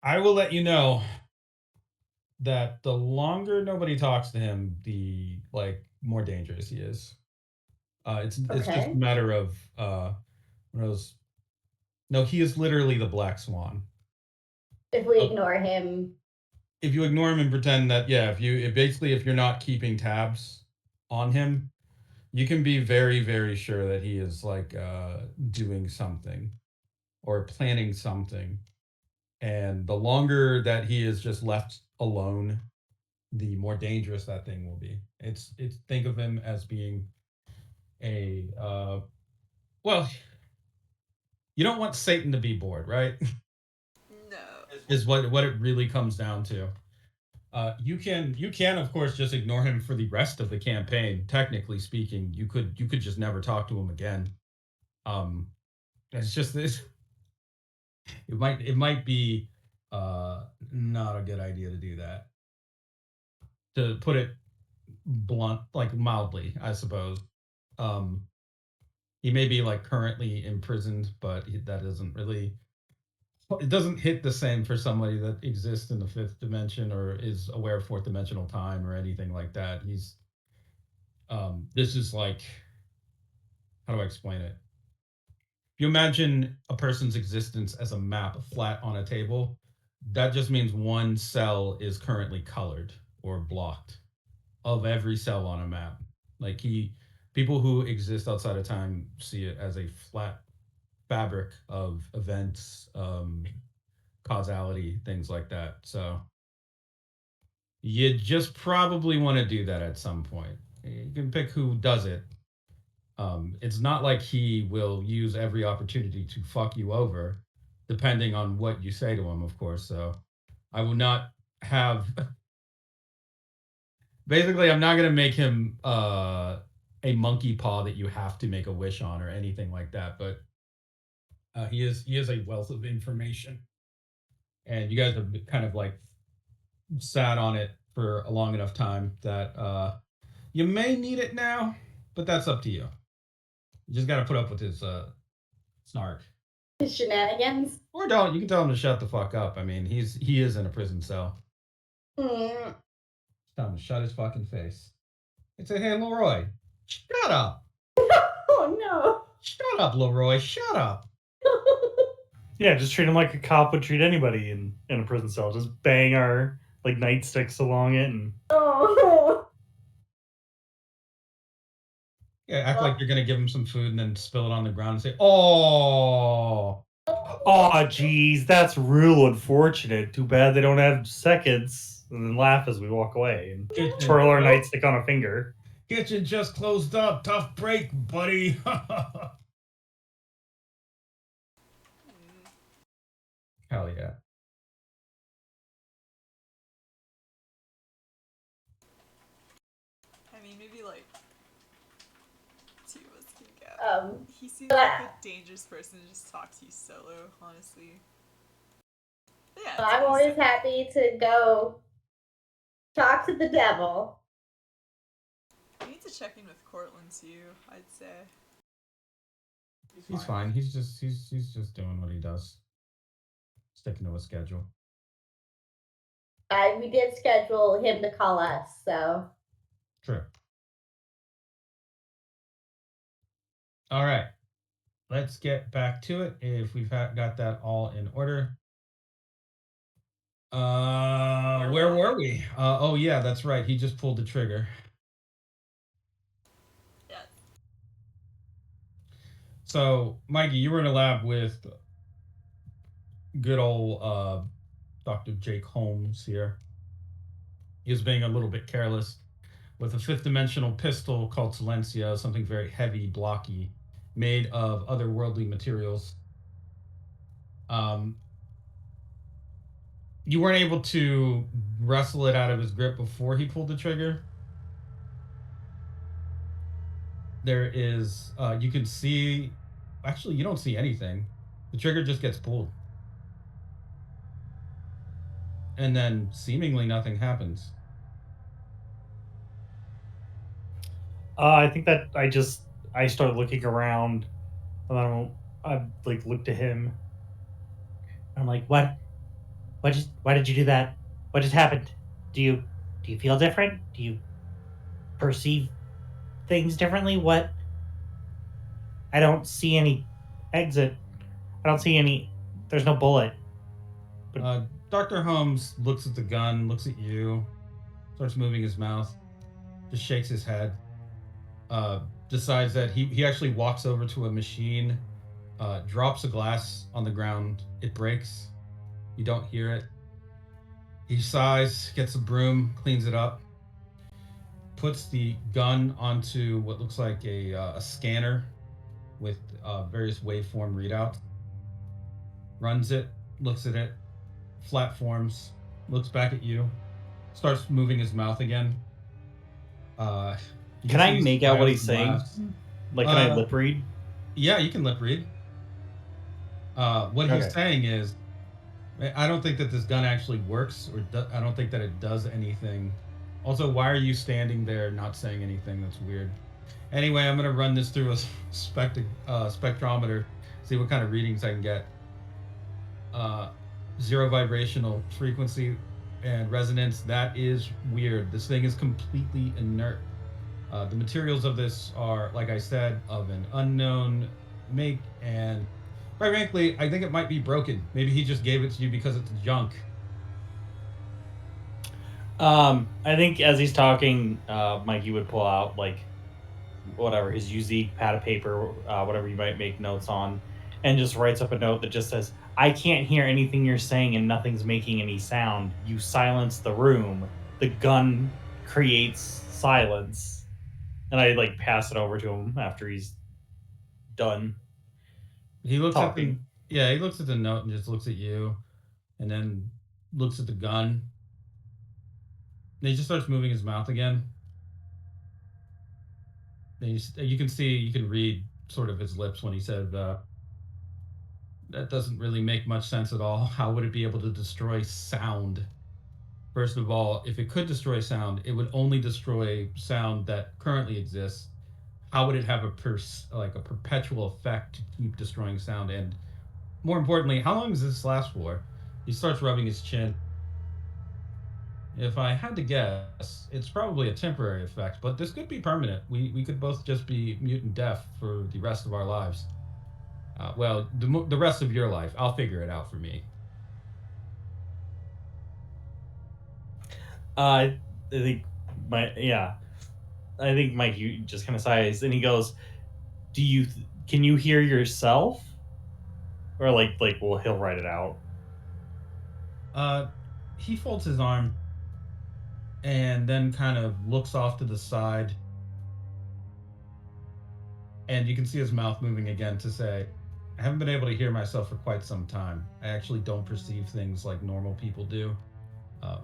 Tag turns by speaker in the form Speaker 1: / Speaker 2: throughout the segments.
Speaker 1: I will let you know that the longer nobody talks to him, the more dangerous he is. It's just a
Speaker 2: Okay.
Speaker 1: matter of one of those. No, he is literally the black swan.
Speaker 2: If we
Speaker 1: Uh,
Speaker 2: ignore him.
Speaker 1: if you ignore him and pretend that, yeah, if you're not keeping tabs on him, you can be very very sure that he is doing something or planning something. And the longer that he is just left alone, the more dangerous that thing will be. It's think of him as being a well, you don't want Satan to be bored, right?
Speaker 3: No.
Speaker 1: Is what it really comes down to. You can of course just ignore him for the rest of the campaign. Technically speaking, you could just never talk to him again. Um, it's just this. It might be not a good idea to do that. To put it blunt, like mildly, I suppose. Um, he may be currently imprisoned, but that isn't really. It doesn't hit the same for somebody that exists in the fifth dimension or is aware of fourth dimensional time or anything like that. This is how do I explain it? If you imagine a person's existence as a map flat on a table, that just means one cell is currently colored or blocked of every cell on a map. Like he People who exist outside of time see it as a flat fabric of events, causality, things like that. So you just probably want to do that at some point. You can pick who does it. It's not like he will use every opportunity to fuck you over, depending on what you say to him, of course. So I will not have. Basically, I'm not gonna make him a monkey paw that you have to make a wish on or anything like that. But he is a wealth of information, and you guys have kind of sat on it for a long enough time that you may need it now, but that's up to you. You just got to put up with his snark,
Speaker 2: Shenanigans.
Speaker 1: or don't. You can tell him to shut the fuck up. I mean, he is in a prison cell.
Speaker 2: Hmm.
Speaker 1: Tell him to shut his fucking face. And say, hey, Leroy, shut up.
Speaker 2: Oh no.
Speaker 1: Shut up, Leroy. Shut up.
Speaker 4: Yeah, just treat him like a cop would treat anybody in a prison cell. Just bang our nightsticks along it and
Speaker 2: Oh.
Speaker 1: Yeah, act like
Speaker 2: Well,
Speaker 1: you're gonna give him some food and then spill it on the ground and say, "Oh,
Speaker 4: oh geez, that's real unfortunate. Too bad they don't have seconds. And then laugh as we walk away and
Speaker 1: kitchen,
Speaker 4: twirl our nightstick on a finger.
Speaker 1: kitchen just closed up. Tough break, buddy." Hell yeah.
Speaker 3: I mean, maybe like two of us can go. He seems
Speaker 2: but
Speaker 3: like a dangerous person to just talk to you solo, honestly. But yeah,
Speaker 2: I'm always happy to go talk to the devil.
Speaker 3: We need to check in with Cortland too, I'd say.
Speaker 1: He's fine. He's just doing what he does, sticking to a schedule.
Speaker 2: We did schedule him to call us, so
Speaker 1: True. All right. Let's get back to it. If we've got that all in order. Where were we? Oh yeah, that's right. He just pulled the trigger.
Speaker 3: Yeah.
Speaker 1: So, Mikey, you were in a lab with good old Dr. Jake Holmes here. He was being a little bit careless with a fifth dimensional pistol called Silencia, something very heavy, blocky, made of otherworldly materials. Um, you weren't able to wrestle it out of his grip before he pulled the trigger. There is, you can see, actually, you don't see anything. The trigger just gets pulled. And then seemingly nothing happens.
Speaker 4: I think that I start looking around and I look to him. I'm like, what?
Speaker 5: Why did you do that? What just happened? Do you feel different? Do you perceive things differently? What? I don't see any exit. I don't see any. There's no bullet.
Speaker 1: Dr. Holmes looks at the gun, looks at you, starts moving his mouth, just shakes his head, decides that he actually walks over to a machine, drops a glass on the ground. It breaks. You don't hear it. He sighs, gets a broom, cleans it up, puts the gun onto what looks like a scanner with various waveform readouts, runs it, looks at it, flat forms, looks back at you, starts moving his mouth again.
Speaker 4: Can I make out what he's saying?
Speaker 1: Laughs.
Speaker 4: Like, can I lip read?
Speaker 1: Yeah, you can lip read. What he's saying is, I don't think that this gun actually works, or I don't think that it does anything. Also, why are you standing there not saying anything? That's weird. Anyway, I'm gonna run this through a spectrometer, see what kind of readings I can get. Zero vibrational frequency and resonance. That is weird. This thing is completely inert. The materials of this are, like I said, of an unknown make, and quite frankly, I think it might be broken. Maybe he just gave it to you because it's junk.
Speaker 4: I think as he's talking, Mikey would pull out like whatever his UZ pad of paper, whatever you might make notes on, and just writes up a note that just says, "I can't hear anything you're saying, and nothing's making any sound. You silence the room. The gun creates silence." And I like pass it over to him after he's done.
Speaker 1: He looks
Speaker 4: talking.
Speaker 1: He looks at the note and just looks at you, and then looks at the gun. And he just starts moving his mouth again. And you can read sort of his lips when he said, "That doesn't really make much sense at all. How would it be able to destroy sound? First of all, if it could destroy sound, it would only destroy sound that currently exists. How would it have a perpetual effect to keep destroying sound? And more importantly, how long does this last for?" He starts rubbing his chin. "If I had to guess, it's probably a temporary effect, but this could be permanent. We could both just be mute and deaf for the rest of our lives. Well, the rest of your life. I'll figure it out for me."
Speaker 4: I think I think Mike just kind of sighs and he goes, can you hear yourself?" Or well, he'll write it out.
Speaker 1: He folds his arm and then kind of looks off to the side. And you can see his mouth moving again to say, "I haven't been able to hear myself for quite some time. I actually don't perceive things like normal people do,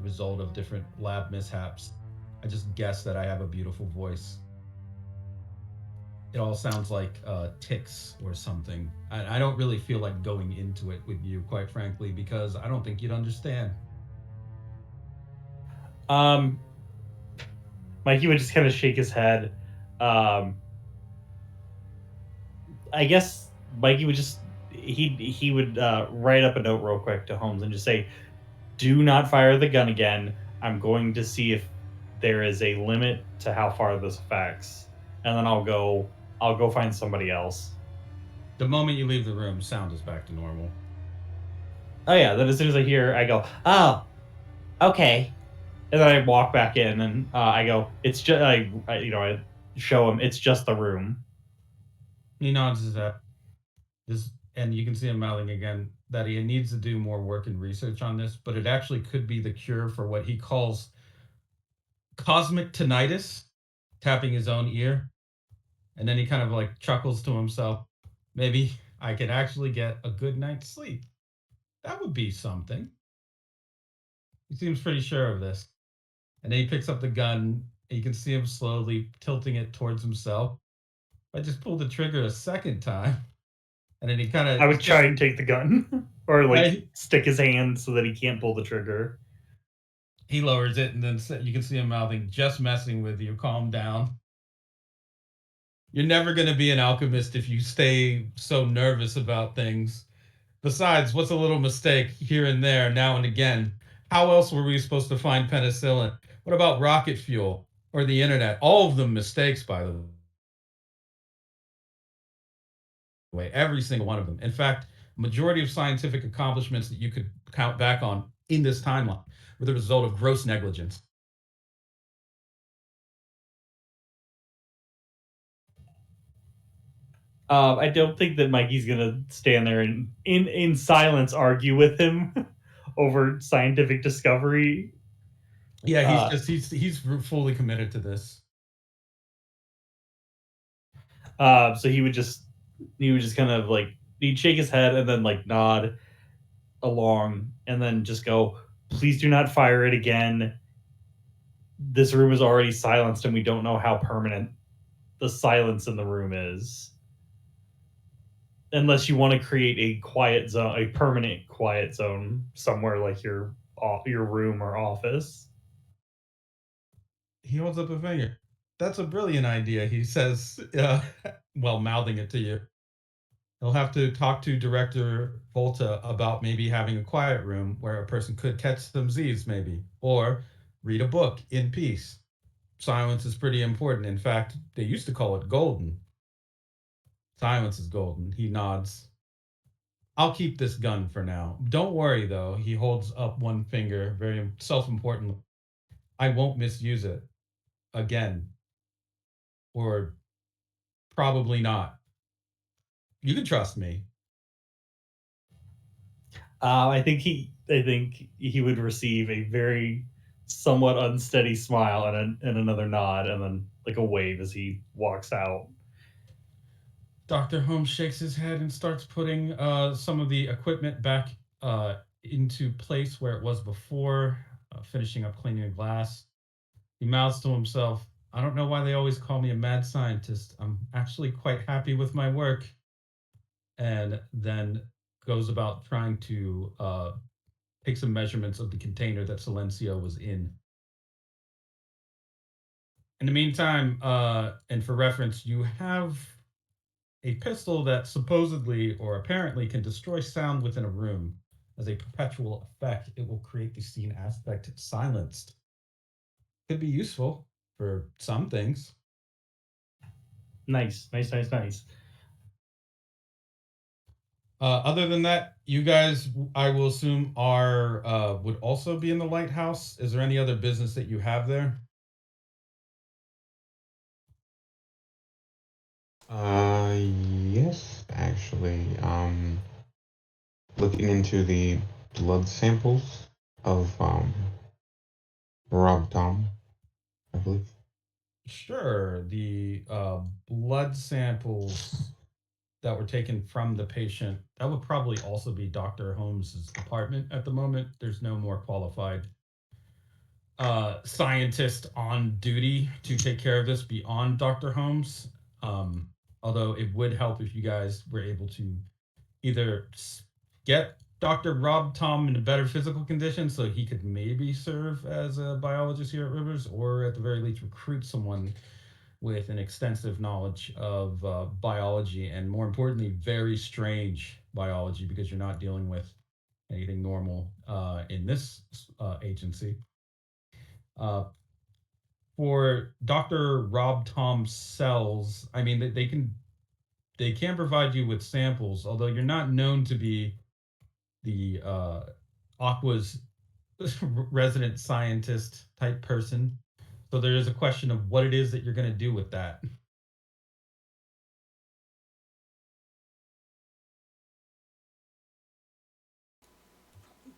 Speaker 1: result of different lab mishaps. I just guess that I have a beautiful voice. It all sounds like ticks or something. I don't really feel like going into it with you, quite frankly, because I don't think you'd understand."
Speaker 4: Mikey would just kind of shake his head. I guess Mikey would just he would write up a note real quick to Holmes and just say, "Do not fire the gun again. I'm going to see if there is a limit to how far this affects, and then I'll go find somebody else."
Speaker 1: The moment you leave the room, sound is back to normal.
Speaker 5: Oh yeah, then as soon as I go, "Oh, okay."
Speaker 4: And then I walk back in and I go, "It's just I show him it's just the room."
Speaker 1: He nods his head. And you can see him mouthing again that he needs to do more work and research on this, but it actually could be the cure for what he calls cosmic tinnitus, tapping his own ear. And then he kind of like chuckles to himself. "Maybe I could actually get a good night's sleep. That would be something." He seems pretty sure of this. And then he picks up the gun. And you can see him slowly tilting it towards himself. "I just pulled the trigger a second time." And then he kind of...
Speaker 4: I would try and take the gun or
Speaker 1: Right.
Speaker 4: stick his hand so that he can't pull the trigger.
Speaker 1: He lowers it, and then you can see him mouthing, "Just messing with you. Calm down. You're never going to be an alchemist if you stay so nervous about things. Besides, what's a little mistake here and there, now and again? How else were we supposed to find penicillin? What about rocket fuel or the internet? All of them mistakes, by the way. Every single one of them. In fact, majority of scientific accomplishments that you could count back on in this timeline were the result of gross negligence.
Speaker 4: I don't think that Mikey's gonna stand there and in silence argue with him over scientific discovery.
Speaker 1: Yeah, he's fully committed to this.
Speaker 4: So he would just kind of like he'd shake his head and then like nod along and then just go, please do not fire it again. This room is already silenced and we don't know how permanent the silence in the room is. Unless you want to create a quiet zone, a permanent quiet zone somewhere like your room or office.
Speaker 1: He holds up a finger. That's a brilliant idea, he says, while mouthing it to you. He'll have to talk to Director Volta about maybe having a quiet room where a person could catch some Z's, maybe, or read a book in peace. Silence is pretty important. In fact, they used to call it golden. Silence is golden. He nods. I'll keep this gun for now. Don't worry, though. He holds up one finger, very self important. I won't misuse it again. Or probably not. You can trust me.
Speaker 4: I think he would receive a very somewhat unsteady smile and another nod and then like a wave as he walks out.
Speaker 1: Dr. Holmes shakes his head and starts putting some of the equipment back into place where it was before, finishing up cleaning the glass. He mouths to himself, I don't know why they always call me a mad scientist. I'm actually quite happy with my work. And then goes about trying to take some measurements of the container that Silencio was in. In the meantime, and for reference, you have a pistol that supposedly or apparently can destroy sound within a room. As a perpetual effect, it will create the scene aspect silenced. Could be useful for some things.
Speaker 4: Nice.
Speaker 1: Other than that, you guys, I will assume, are would also be in the lighthouse. Is there any other business that you have there?
Speaker 6: Yes, actually. Looking into the blood samples of Rob Tom, I believe.
Speaker 1: Sure. The blood samples that were taken from the patient, that would probably also be Dr. Holmes's department at the moment. There's no more qualified scientist on duty to take care of this beyond Dr. Holmes. Um, Although it would help if you guys were able to either get Dr. Rob Tom in a better physical condition so he could maybe serve as a biologist here at Rivers, or at the very least recruit someone with an extensive knowledge of biology and, more importantly, very strange biology, because you're not dealing with anything normal in this agency. For Dr. Rob Tom's cells, I mean, they can provide you with samples, although you're not known to be the Aqua's resident scientist type person. So there is a question of what it is that you're going to do with that.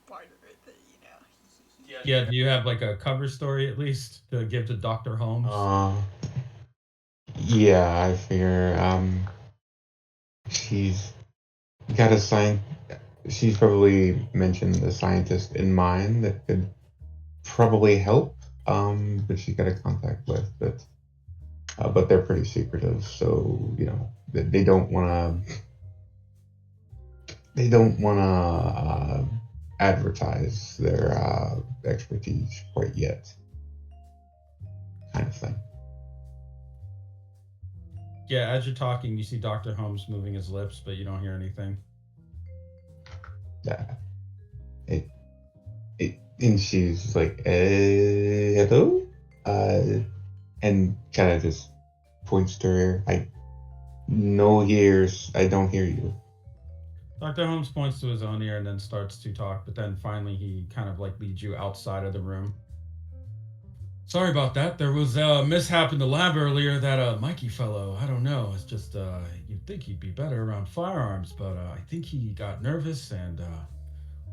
Speaker 3: Barter it,
Speaker 1: Yeah, do you have like a cover story at least to give to Dr. Holmes?
Speaker 6: Yeah, I figure she's got a sign. She's probably mentioned a scientist in mind that could probably help. But she's got a contact with, but they're pretty secretive, so they don't want to. They don't want to advertise their expertise quite yet, kind of thing.
Speaker 1: Yeah, as you're talking, you see Dr. Holmes moving his lips, but you don't hear anything.
Speaker 6: it, and she's like, hello? And kind of just points to her. I don't hear you.
Speaker 1: Dr. Holmes points to his own ear and then starts to talk, but then finally he kind of like leads you outside of the room. Sorry about that. There was a mishap in the lab earlier. That Mikey fellow, I don't know. It's just you'd think he'd be better around firearms, but I think he got nervous and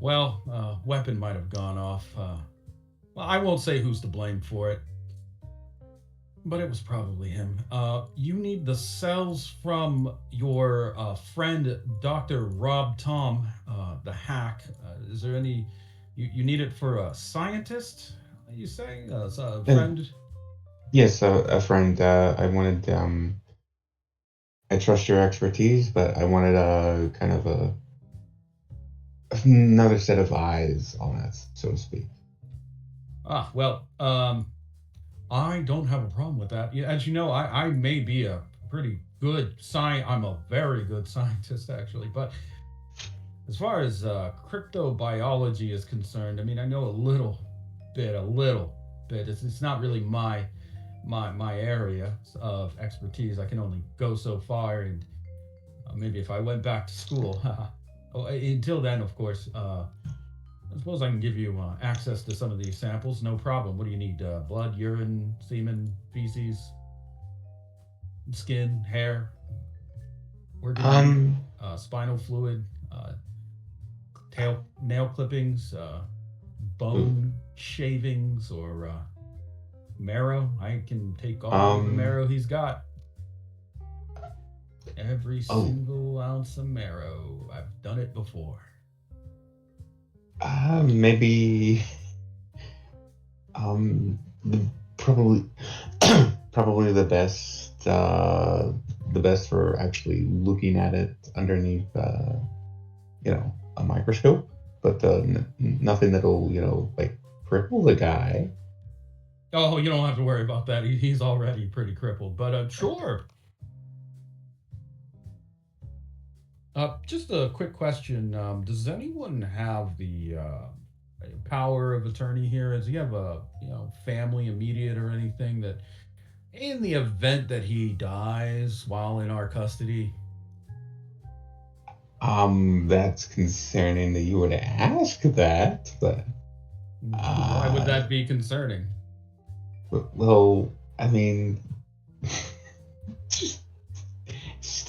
Speaker 1: weapon might have gone off. Well, I won't say who's to blame for it, but it was probably him. You need the cells from your friend, Dr. Rob Tom, the hack. Is there any? You need it for a scientist? You say a friend?
Speaker 6: Yes, a friend. I wanted. I trust your expertise, but I wanted a kind of another set of eyes on it, so to speak.
Speaker 1: I don't have a problem with that. As you know, I may be a pretty good I'm a very good scientist, actually. But as far as cryptobiology is concerned, I mean, I know a little bit. It's not really my area of expertise. I can only go so far, and maybe if I went back to school. Until then, of course, I suppose I can give you access to some of these samples. No problem. What do you need? Blood, urine, semen, feces, skin, hair, organ, spinal fluid, nail clippings, bone shavings, or marrow. I can take all the marrow he's got. Every single ounce of marrow. I've done it before.
Speaker 6: Maybe. Probably, probably the best. The best for actually looking at it underneath, a microscope. But nothing that'll, like cripple the guy.
Speaker 1: Oh, you don't have to worry about that. He's already pretty crippled. But sure. Just a quick question. Does anyone have the power of attorney here? Does he have a family immediate or anything that, in the event that he dies while in our custody?
Speaker 6: That's concerning that you would ask that, but
Speaker 1: why would that be concerning?
Speaker 6: Well, I mean, just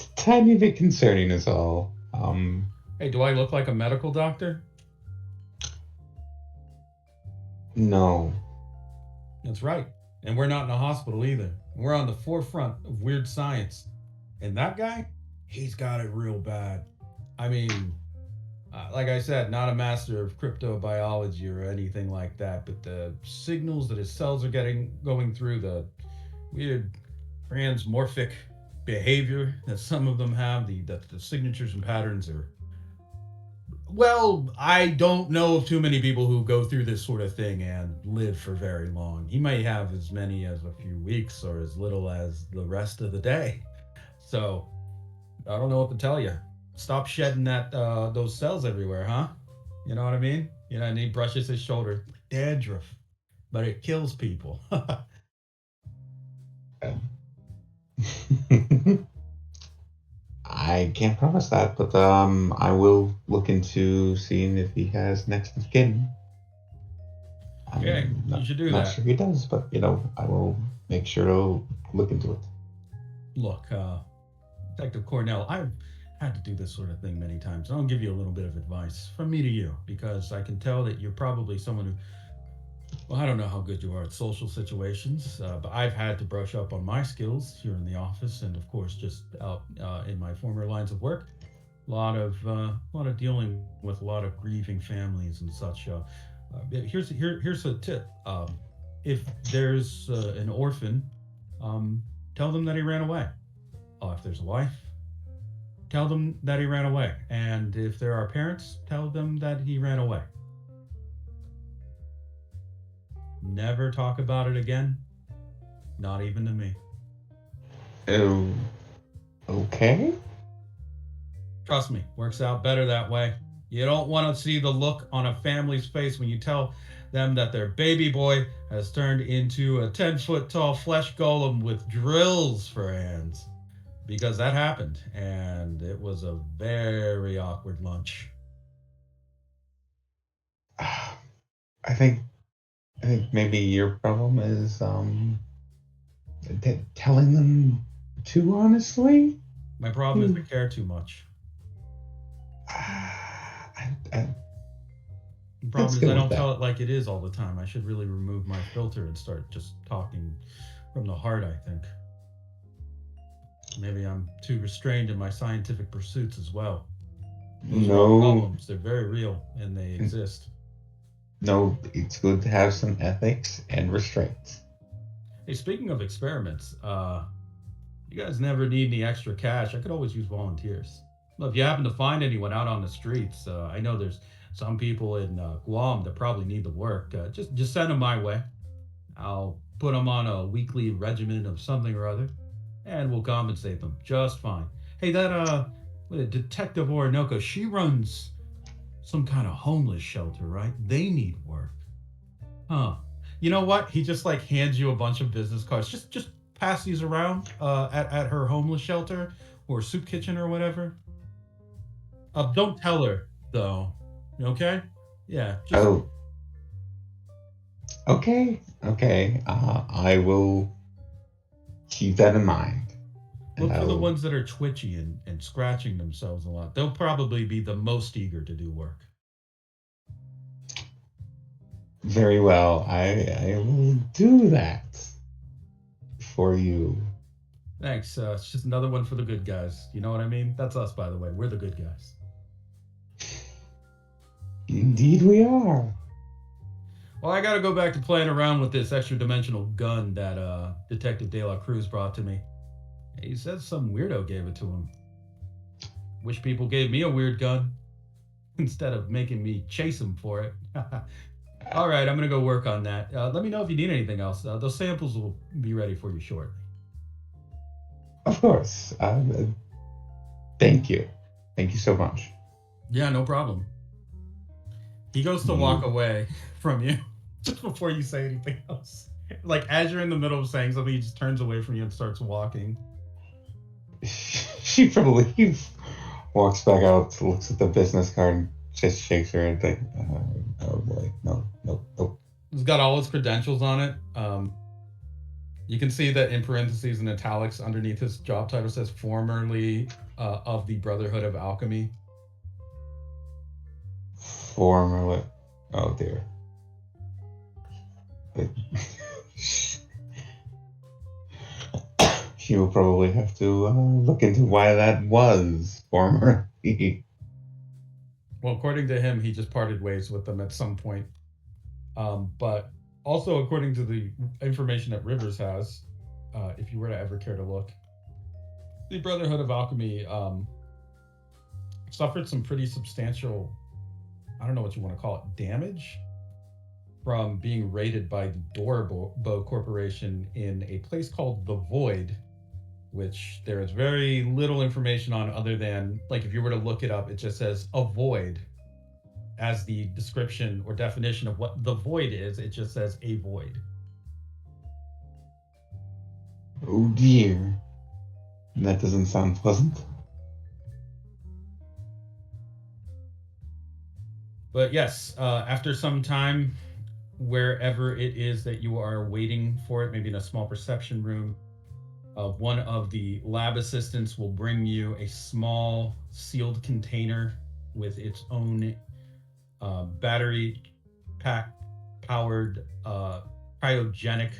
Speaker 6: a tiny bit concerning is all.
Speaker 1: Hey, do I look like a medical doctor?
Speaker 6: No.
Speaker 1: That's right. And we're not in a hospital either. We're on the forefront of weird science. And that guy, he's got it real bad. I mean, like I said, not a master of cryptobiology or anything like that, but the signals that his cells are going through, the weird transmorphic behavior that some of them have, the signatures and patterns are. Well, I don't know of too many people who go through this sort of thing and live for very long. He may have as many as a few weeks or as little as the rest of the day. So, I don't know what to tell you. Stop shedding those cells everywhere, huh? You know what I mean? And he brushes his shoulder. Dandruff. But it kills people.
Speaker 6: I can't promise that, but I will look into seeing if he has next of kin.
Speaker 1: Okay, you should do
Speaker 6: not
Speaker 1: that.
Speaker 6: Sure he does, but I will make sure to look into it.
Speaker 1: Look, Detective Cornell, I've had to do this sort of thing many times. I'll give you a little bit of advice from me to you, because I can tell that you're probably someone who, well, I don't know how good you are at social situations, but I've had to brush up on my skills here in the office, and of course, just out in my former lines of work. A lot of dealing with a lot of grieving families and such. Here's a tip. If there's an orphan, tell them that he ran away. If there's a wife, tell them that he ran away. And if there are parents, tell them that he ran away. Never talk about it again. Not even to me.
Speaker 6: Oh, okay.
Speaker 1: Trust me, works out better that way. You don't want to see the look on a family's face when you tell them that their baby boy has turned into a 10-foot tall flesh golem with drills for hands. Because that happened, and it was a very awkward lunch.
Speaker 6: I think maybe your problem is telling them too honestly.
Speaker 1: My problem is I care too much.
Speaker 6: I,
Speaker 1: The problem
Speaker 6: Let's
Speaker 1: is
Speaker 6: go
Speaker 1: I
Speaker 6: with
Speaker 1: don't
Speaker 6: that.
Speaker 1: tell it like it is all the time. I should really remove my filter and start just talking from the heart, I think. Maybe I'm too restrained in my scientific pursuits as well. Those are all
Speaker 6: no,
Speaker 1: problems. They're very real and they exist.
Speaker 6: no, it's good to have some ethics and restraints.
Speaker 1: Hey, speaking of experiments, you guys never need any extra cash. I could always use volunteers. Well, if you happen to find anyone out on the streets, I know there's some people in Guam that probably need the work. Just send them my way. I'll put them on a weekly regimen of something or other, and we'll compensate them just fine. Hey, that Detective Orinoco, she runs some kind of homeless shelter, right? They need work, huh? You know what? He just like hands you a bunch of business cards. Just pass these around at her homeless shelter or soup kitchen or whatever. Don't tell her though. Okay? Yeah, just
Speaker 6: Oh, okay. I will keep that in mind, and
Speaker 1: look for the
Speaker 6: I'll
Speaker 1: ones that are twitchy and scratching themselves a lot. They'll probably be the most eager to do work.
Speaker 6: very well. I will do that for you.
Speaker 1: Thanks. It's just another one for the good guys. You know what I mean? That's us, by the way. We're the good guys.
Speaker 6: Indeed, we are.
Speaker 1: Well, I gotta go back to playing around with this extra dimensional gun that Detective De La Cruz brought to me. He says some weirdo gave it to him. Wish people gave me a weird gun instead of making me chase him for it. All right, I'm gonna go work on that. Let me know if you need anything else. Those samples will be ready for you shortly.
Speaker 6: Of course. Thank you. Thank you so much.
Speaker 1: Yeah, no problem. He goes to walk away from you just before you say anything else. Like as you're in the middle of saying something, he just turns away from you and starts walking.
Speaker 6: She probably walks back out, looks at the business card, and just shakes her head. Like, oh boy, no.
Speaker 1: It's got all his credentials on it. You can see that in parentheses and italics underneath his job title says formerly of the Brotherhood of Alchemy.
Speaker 6: Formerly, oh dear. She will probably have to look into why that was formerly.
Speaker 1: Well, according to him, he just parted ways with them at some point. But also, according to the information that Rivers has, if you were to ever care to look, the Brotherhood of Alchemy suffered some pretty substantial, I don't know what you want to call it, damage from being raided by the Dorbo Corporation in a place called the Void, which there is very little information on other than, like, if you were to look it up, it just says a void as the description or definition of what the void is. It just says a void.
Speaker 6: Oh dear. That doesn't sound pleasant.
Speaker 1: But yes, after some time, wherever it is that you are waiting for it, maybe in a small reception room, one of the lab assistants will bring you a small sealed container with its own battery pack powered cryogenic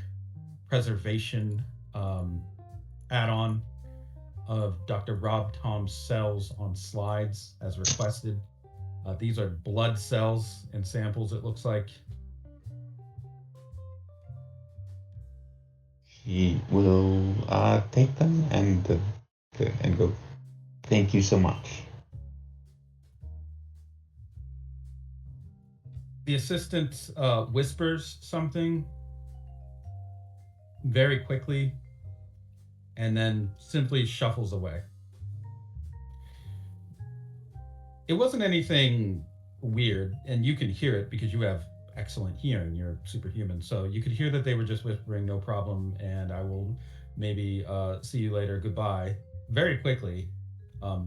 Speaker 1: preservation add-on of Dr. Rob Tom's cells on slides as requested. These are blood cells and samples, it looks like.
Speaker 6: He will take them and go. Thank you so much.
Speaker 1: The assistant whispers something very quickly and then simply shuffles away. It wasn't anything weird, and you can hear it because you have excellent hearing. You're superhuman, so you could hear that they were just whispering, "No problem," and I will maybe see you later. Goodbye. Very quickly.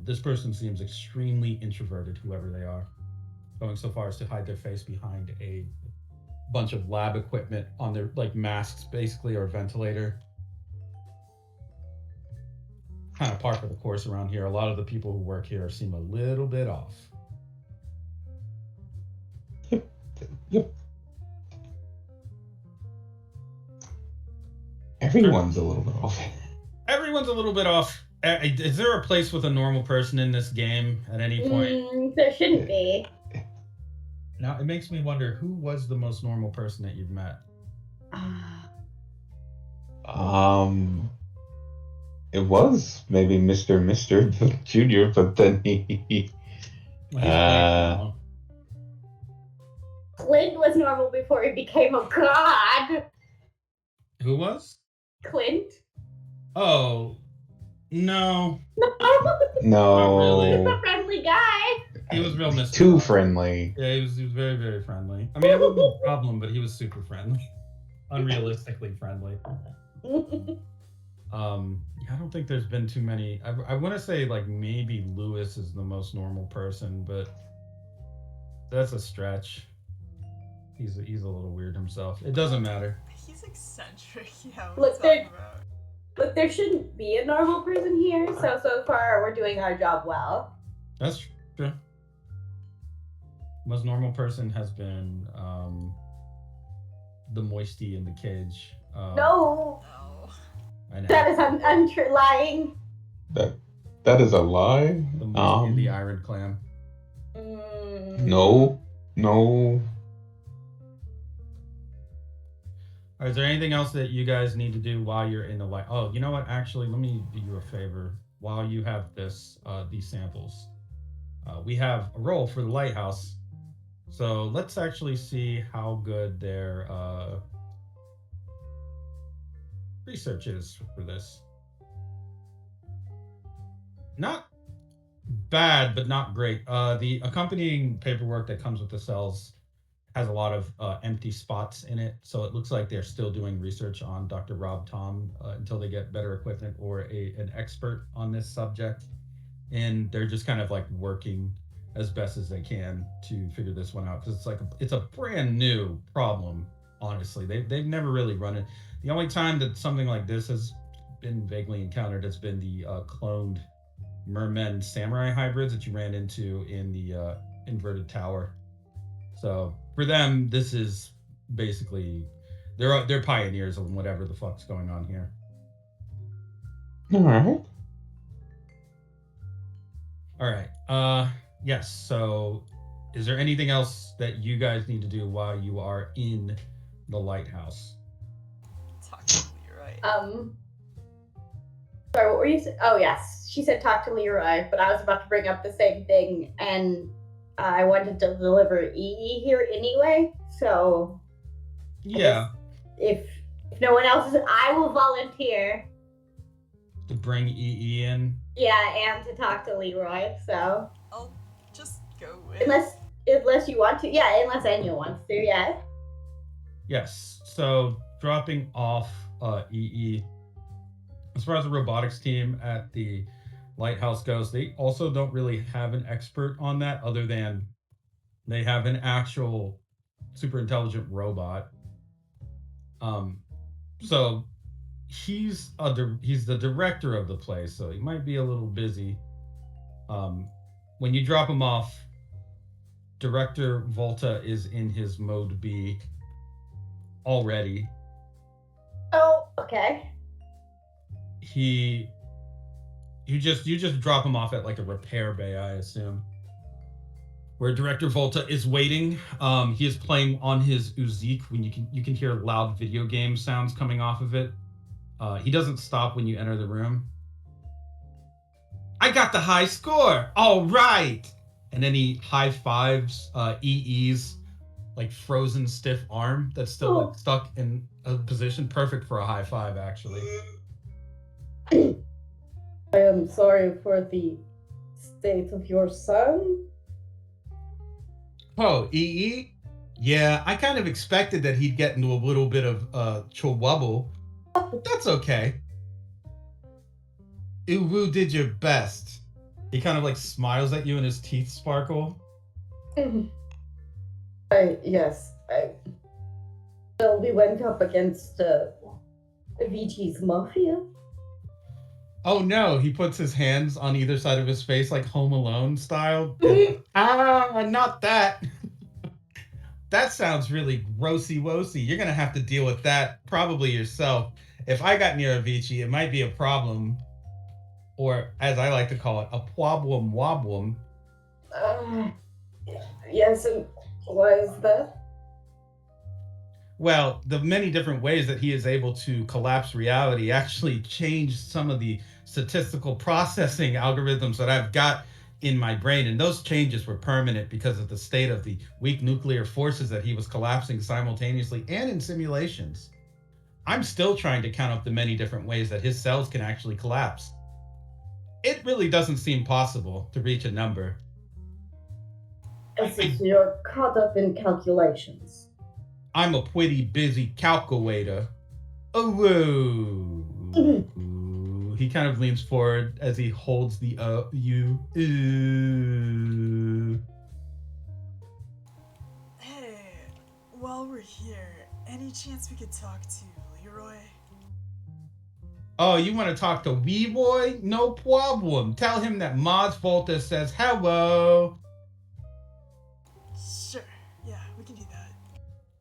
Speaker 1: This person seems extremely introverted, whoever they are, going so far as to hide their face behind a bunch of lab equipment on their like masks, basically, or ventilator. Kind of par for the course around here. A lot of the people who work here seem a little bit off.
Speaker 6: Yep. Everyone's a little bit off.
Speaker 1: Everyone's a little bit off. Is there a place with a normal person in this game at any point?
Speaker 2: There shouldn't be.
Speaker 1: Now, it makes me wonder, who was the most normal person that you've met?
Speaker 6: It was maybe Mr. Junior, but then he
Speaker 1: Well, he's now.
Speaker 2: Clint was normal before he became a god.
Speaker 1: Who was?
Speaker 2: Clint?
Speaker 1: Oh, no.
Speaker 6: no,
Speaker 1: really.
Speaker 2: He's a friendly guy.
Speaker 1: He was real miserable.
Speaker 6: too friendly.
Speaker 1: Yeah, he was very, very friendly. I mean, it wasn't a problem, but he was super friendly. Unrealistically friendly. I don't think there's been too many. I want to say like maybe Lewis is the most normal person, but that's a stretch. He's a little weird himself. It doesn't matter.
Speaker 3: He's eccentric. Yeah.
Speaker 2: Look, there shouldn't be a normal person here. So far we're doing our job well.
Speaker 1: That's true. Most normal person has been the moisty in the cage.
Speaker 2: No.
Speaker 1: I know.
Speaker 2: That is untrue, lying.
Speaker 6: That is a lie.
Speaker 1: The moisty in the Iron Clan.
Speaker 6: No.
Speaker 1: All right, is there anything else that you guys need to do while you're in the light? Oh, you know what? Actually, let me do you a favor. While you have these samples, we have a roll for the Lighthouse. So let's actually see how good their research is for this. Not bad, but not great. The accompanying paperwork that comes with the cells has a lot of empty spots in it, so it looks like they're still doing research on Dr. Rob Tom until they get better equipment or an expert on this subject, and they're just kind of like working as best as they can to figure this one out, because it's a brand new problem. Honestly, they've never really run it. The only time that something like this has been vaguely encountered has been the cloned mermen samurai hybrids that you ran into in the inverted tower. So for them, this is basically they're pioneers of whatever the fuck's going on here.
Speaker 6: All
Speaker 1: right. Yes. So, is there anything else that you guys need to do while you are in the Lighthouse?
Speaker 3: Talk to Leroy.
Speaker 2: Sorry, what were you saying? Oh, yes. She said talk to Leroy, but I was about to bring up the same thing, and I wanted to deliver EE here anyway, so...
Speaker 1: Yeah.
Speaker 2: If no one else is... I will volunteer.
Speaker 1: To bring EE in?
Speaker 2: Yeah, and to talk to Leroy, so...
Speaker 3: I'll just go with...
Speaker 2: Unless you want to. Yeah, unless anyone wants to, yeah.
Speaker 1: Yes. So, dropping off EE. As far as the robotics team at the Lighthouse goes, they also don't really have an expert on that, other than they have an actual super intelligent robot. So he's the director of the place, so he might be a little busy. When you drop him off, Director Volta is in his mode B already.
Speaker 2: Oh, okay.
Speaker 1: You just drop him off at like a repair bay, I assume, where Director Volta is waiting. He is playing on his Uzik when you can hear loud video game sounds coming off of it. He doesn't stop when you enter the room. I got the high score. All right. And then he high fives EE's like frozen stiff arm that's still like stuck in a position perfect for a high five, actually.
Speaker 2: I am sorry for the state of your son.
Speaker 1: Oh, EE? Yeah, I kind of expected that he'd get into a little bit of trouble, but that's okay. Uwu did your best. He kind of like smiles at you and his teeth sparkle.
Speaker 2: Yes. Well, we went up against VG's Mafia.
Speaker 1: Oh no, he puts his hands on either side of his face like Home Alone style. Not that. That sounds really grossy wossy. You're gonna have to deal with that probably yourself. If I got near Avicii, it might be a problem. Or as I like to call it, a problem woblum.
Speaker 2: Yes, and why is that?
Speaker 1: Well, the many different ways that he is able to collapse reality actually changed some of the statistical processing algorithms that I've got in my brain. And those changes were permanent because of the state of the weak nuclear forces that he was collapsing simultaneously and in simulations. I'm still trying to count up the many different ways that his cells can actually collapse. It really doesn't seem possible to reach a number.
Speaker 2: I see, so you're caught up in calculations.
Speaker 1: I'm a pretty busy calculator. Oh, whoa. He kind of leans forward as he holds the U.
Speaker 3: Hey, while we're here, any chance we could talk to Leroy?
Speaker 1: Oh, you want to talk to Wee Boy? No problem. Tell him that Mars Volta says hello.
Speaker 3: Sure, yeah, we can do that.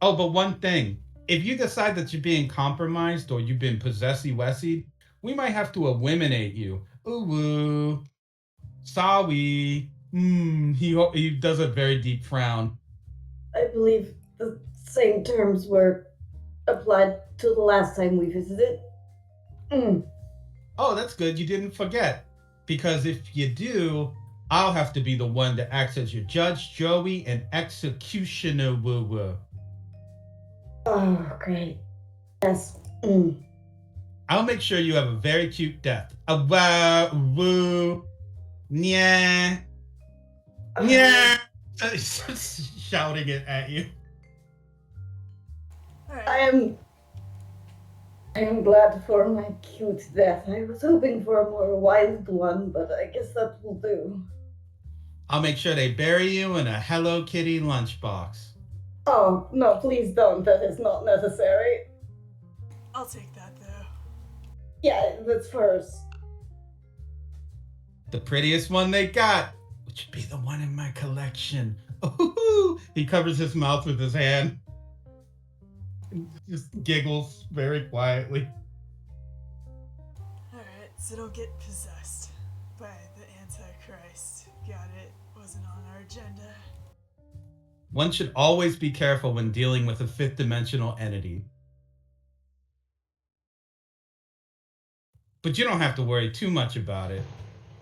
Speaker 1: Oh, but one thing. If you decide that you're being compromised or you've been possessy-wessy, we might have to eliminate you. Ooh, sorry. He does a very deep frown.
Speaker 2: I believe the same terms were applied to the last time we visited.
Speaker 1: Oh, that's good. You didn't forget. Because if you do, I'll have to be the one that acts as your judge, Joey, and executioner. Woo.
Speaker 2: Oh, great. Yes.
Speaker 1: I'll make sure you have a very cute death. Wow, woo, nya, nya. Shouting it at you.
Speaker 3: Alright.
Speaker 2: I am glad for my cute death. I was hoping for a more wild one, but I guess that will do.
Speaker 1: I'll make sure they bury you in a Hello Kitty lunchbox.
Speaker 2: Oh, no, please don't. That is not necessary.
Speaker 3: I'll take that though.
Speaker 2: Yeah, that's first.
Speaker 1: The prettiest one they got, which would be the one in my collection. Ooh, he covers his mouth with his hand. Just giggles very quietly.
Speaker 3: Alright, so don't get possessed by the Antichrist. Got it. Wasn't on our agenda.
Speaker 1: One should always be careful when dealing with a fifth dimensional entity. But you don't have to worry too much about it.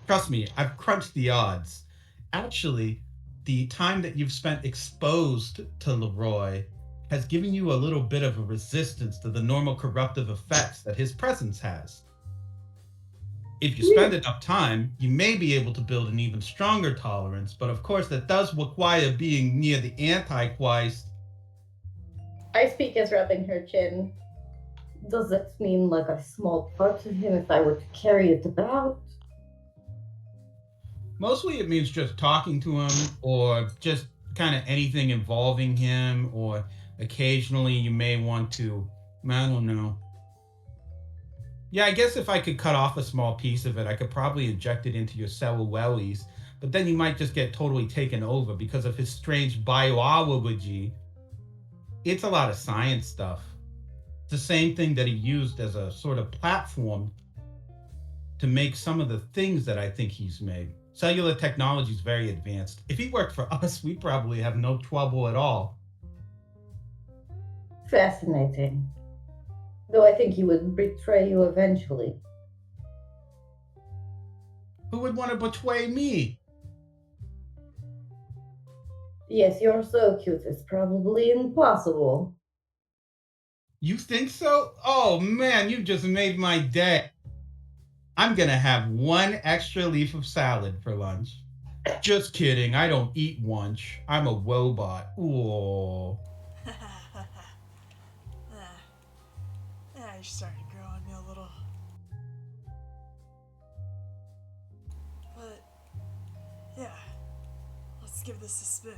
Speaker 1: Trust me, I've crunched the odds. Actually, the time that you've spent exposed to Leroy has given you a little bit of a resistance to the normal corruptive effects that his presence has. If you spend enough time, you may be able to build an even stronger tolerance, but of course that does require being near the Antichrist.
Speaker 2: I speak as rubbing her chin. Does that mean like a small part of him if I were to carry it about?
Speaker 1: Mostly it means just talking to him or just kind of anything involving him, or occasionally you may want to, I don't know. Yeah, I guess if I could cut off a small piece of it, I could probably inject it into your cellulitis, but then you might just get totally taken over because of his strange biology. It's a lot of science stuff. It's the same thing that he used as a sort of platform to make some of the things that I think he's made. Cellular technology is very advanced. If he worked for us, we'd probably have no trouble at all.
Speaker 2: Fascinating. Though I think he would betray you eventually.
Speaker 1: Who would want to betray me?
Speaker 2: Yes, you're so cute, it's probably impossible.
Speaker 1: You think so? Oh man, you just made my day. I'm gonna have one extra leaf of salad for lunch. Just kidding. I don't eat lunch. I'm a robot. Ooh.
Speaker 3: Yeah, you're starting to grow on me a little. But, yeah, let's give this a spin.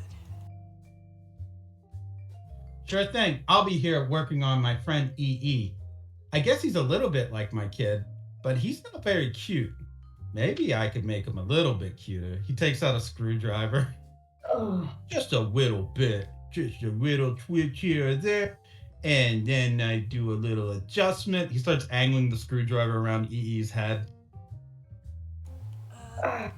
Speaker 1: Sure thing. I'll be here working on my friend EE. I guess he's a little bit like my kid, but he's not very cute. Maybe I could make him a little bit cuter. He takes out a screwdriver.
Speaker 2: Oh,
Speaker 1: Just a little bit. Just a little twitch here or there. And then I do a little adjustment. He starts angling the screwdriver around EE's head.
Speaker 3: Uh,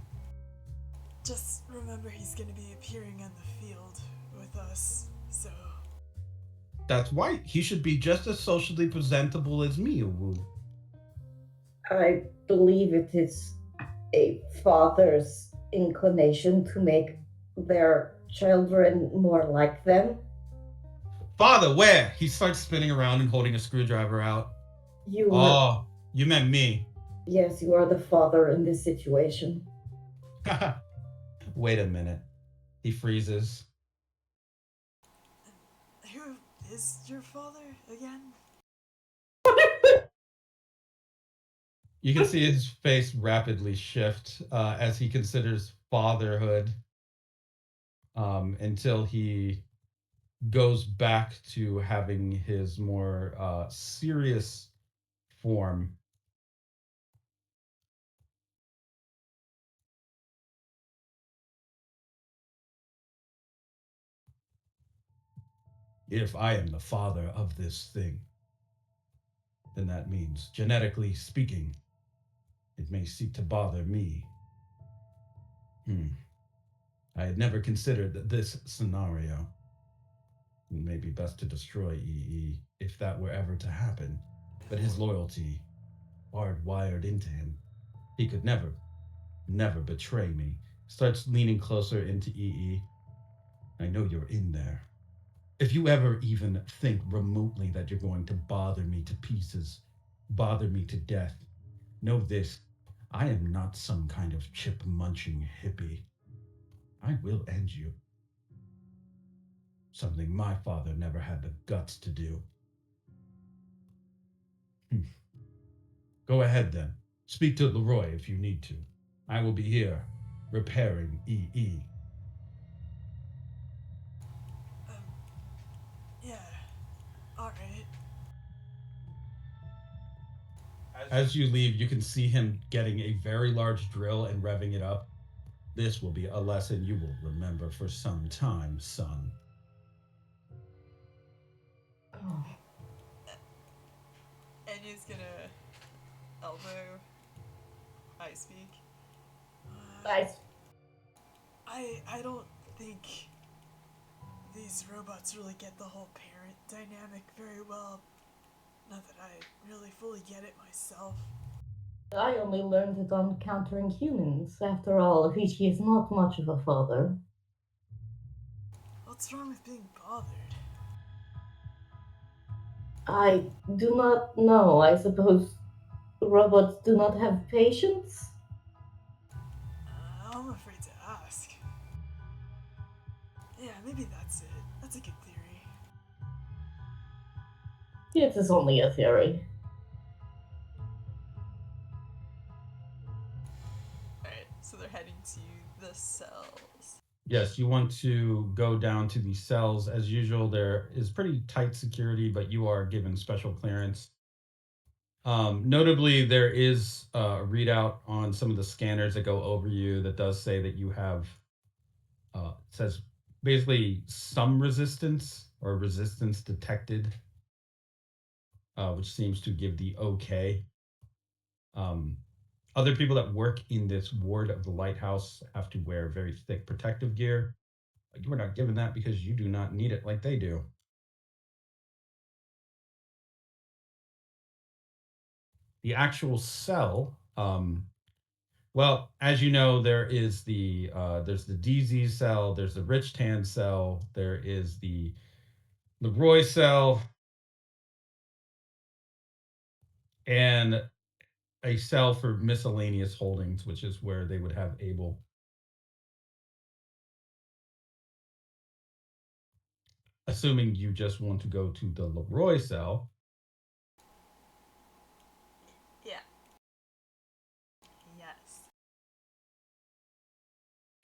Speaker 3: just remember he's gonna be appearing on the field with us, so.
Speaker 1: That's right. He should be just as socially presentable as me, Wu.
Speaker 2: I believe it is a father's inclination to make their children more like them.
Speaker 1: Father, where? He starts spinning around and holding a screwdriver out.
Speaker 2: You are,
Speaker 1: Oh, you meant me.
Speaker 2: yes, you are the father in this situation.
Speaker 1: Wait a minute. He freezes.
Speaker 3: Who is your father again?
Speaker 1: You can see his face rapidly shift as he considers fatherhood until he goes back to having his more serious form. If I am the father of this thing, then that means, genetically speaking, it may seek to bother me. I had never considered this scenario. It may be best to destroy EE if that were ever to happen, but his loyalty, hardwired into him, he could never betray me. Starts leaning closer into EE. I know you're in there. If you ever even think remotely that you're going to bother me to pieces, bother me to death, know this: I am not some kind of chip munching hippie. I will end you. Something my father never had the guts to do. Go ahead then. Speak to Leroy if you need to. I will be here, repairing EE.
Speaker 3: Um, yeah, alright.
Speaker 1: As you leave, you can see him getting a very large drill and revving it up. This will be a lesson you will remember for some time, son.
Speaker 2: Oh,
Speaker 3: And he's gonna elbow I speak.
Speaker 2: I,
Speaker 3: I don't think these robots really get the whole parent dynamic very well. Not that I really fully get it myself.
Speaker 2: I only learned it on Countering Humans. After all, he is not much of a father.
Speaker 3: What's wrong with being bothered?
Speaker 2: I do not know. I suppose robots do not have patience?
Speaker 3: I'm afraid to ask. Yeah, maybe that's it. That's a good theory.
Speaker 2: It is only a theory.
Speaker 3: Alright, so they're heading to the cells.
Speaker 1: Yes, you want to go down to the cells. As usual, there is pretty tight security, but you are given special clearance. Notably, there is a readout on some of the scanners that go over you that does say that you have, says basically some resistance or resistance detected, which seems to give the okay. Um, Other people that work in this ward of the lighthouse have to wear very thick protective gear. You were not given that because you do not need it like they do. The actual cell, well, as you know, there's the DZ cell, there's the Rich Tan cell, there is the Leroy cell, and a cell for miscellaneous holdings, which is where they would have Abel. assuming you just want to go to the Leroy cell.
Speaker 3: Yeah. Yes.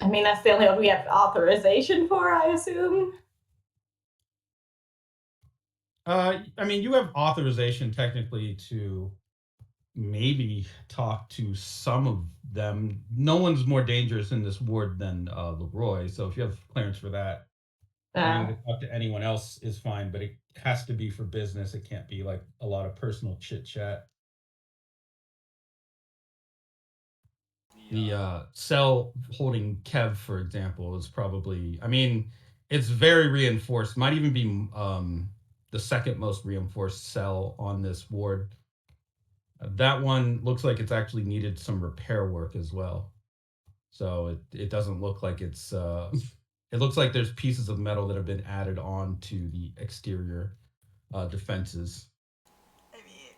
Speaker 2: I mean, that's the only one we have authorization for, I assume.
Speaker 1: I mean, you have authorization technically to maybe talk to some of them. No one's more dangerous in this ward than Leroy, so if you have clearance for that, getting to talk to anyone else is fine, but it has to be for business. It can't be like a lot of personal chit chat. The cell holding Kev, for example, is probably, I mean, it's very reinforced. Might even be the second most reinforced cell on this ward. That one looks like it's actually needed some repair work as well. So it doesn't look like it's it looks like there's pieces of metal that have been added on to the exterior defenses.
Speaker 3: I mean,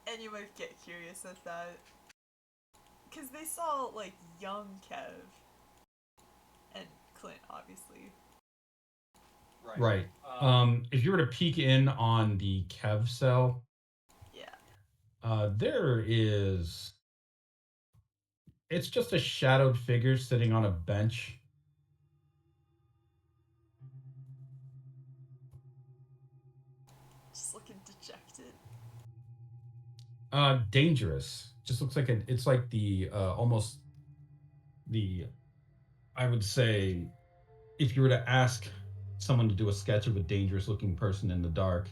Speaker 3: and you might get curious at that. Because they saw, like, young Kev. And Clint, obviously.
Speaker 1: Right. If you were to peek in on the Kev cell, there is. It's just a shadowed figure sitting on a bench.
Speaker 3: Just looking dejected.
Speaker 1: Dangerous. Just looks like it's like the almost the, I would say, if you were to ask someone to do a sketch of a dangerous looking person in the dark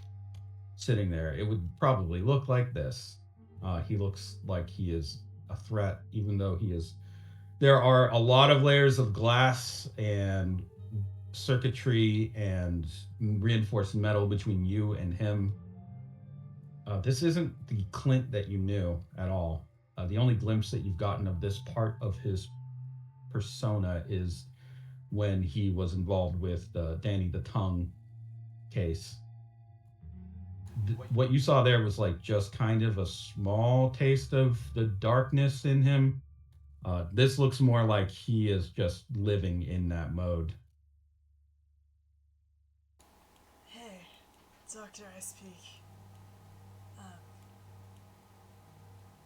Speaker 1: sitting there, it would probably look like this. He looks like he is a threat, even though he is. There are a lot of layers of glass and circuitry and reinforced metal between you and him. This isn't the Clint that you knew at all. The only glimpse that you've gotten of this part of his persona is when he was involved with Danny the Tongue case. What you saw there was like just kind of a small taste of the darkness in him. This looks more like he is just living in that mode.
Speaker 3: Hey, Doctor, I speak.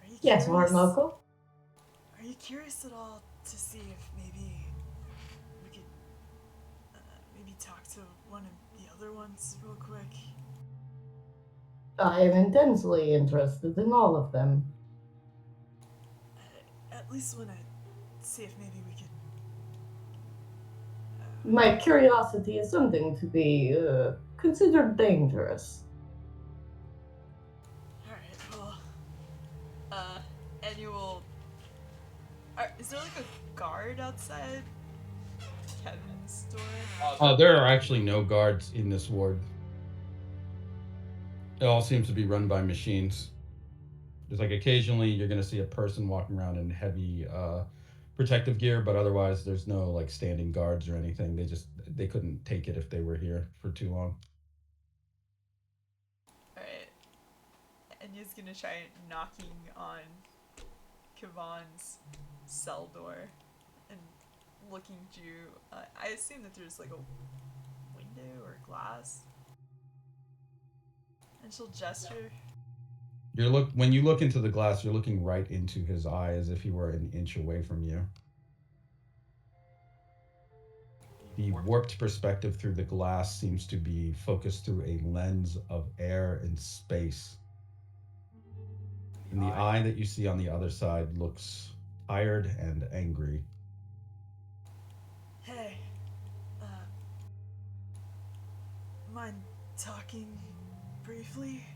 Speaker 3: Are you
Speaker 2: Yes,
Speaker 3: curious?
Speaker 2: more local.
Speaker 3: Are you curious at all to see if maybe we could maybe talk to one of the other ones real quick?
Speaker 2: I am intensely interested in all of them.
Speaker 3: I at least want to see if maybe we could.
Speaker 2: My curiosity is something to be considered dangerous.
Speaker 3: Alright, well. Annual. Is there like a guard outside Kevin's door?
Speaker 1: There are actually no guards in this ward. It all seems to be run by machines. There's like occasionally you're going to see a person walking around in heavy protective gear, but otherwise there's no like standing guards or anything. They couldn't take it if they were here for too long.
Speaker 3: Alright. Enya's gonna try knocking on Kavan's cell door and looking through. I assume that there's like a window or glass. And she'll gesture.
Speaker 1: When you look into the glass, you're looking right into his eye as if he were an inch away from you. The warped perspective through the glass seems to be focused through a lens of air and space. And the eye that you see on the other side looks tired and angry.
Speaker 3: Hey, mind talking briefly?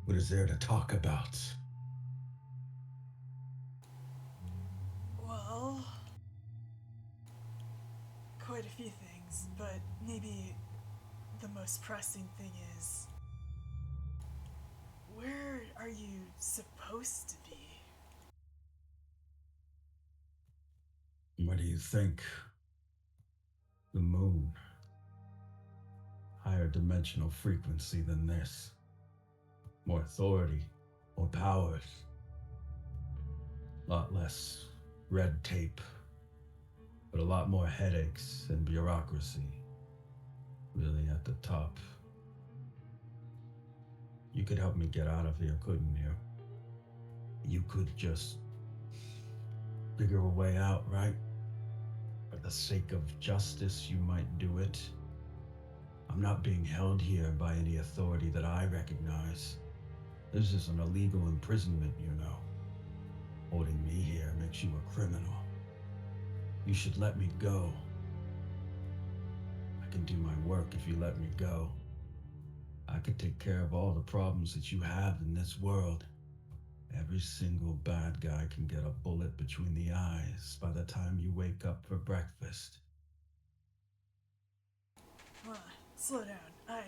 Speaker 1: What is there to talk about?
Speaker 3: Well, quite a few things, but maybe the most pressing thing is, where are you supposed to be?
Speaker 1: What do you think? The moon. Higher dimensional frequency than this. More authority, more powers. A lot less red tape. but a lot more headaches and bureaucracy. Really at the top. You could help me get out of here, couldn't you? You could just figure a way out, right? For the sake of justice, you might do it. I'm not being held here by any authority that I recognize. This is an illegal imprisonment, you know. Holding me here makes you a criminal. You should let me go. I can do my work if you let me go. I could take care of all the problems that you have in this world. Every single bad guy can get a bullet between the eyes by the time you wake up for breakfast.
Speaker 3: Slow down. I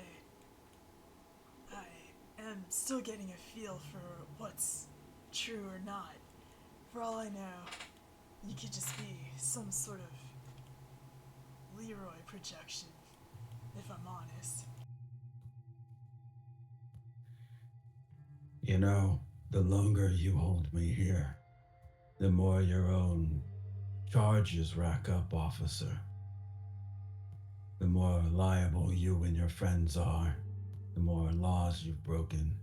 Speaker 3: am still getting a feel for what's true or not. For all I know, you could just be some sort of Leroy projection, if I'm honest.
Speaker 1: You know, the longer you hold me here, the more your own charges rack up, officer. The more liable you and your friends are, the more laws you've broken.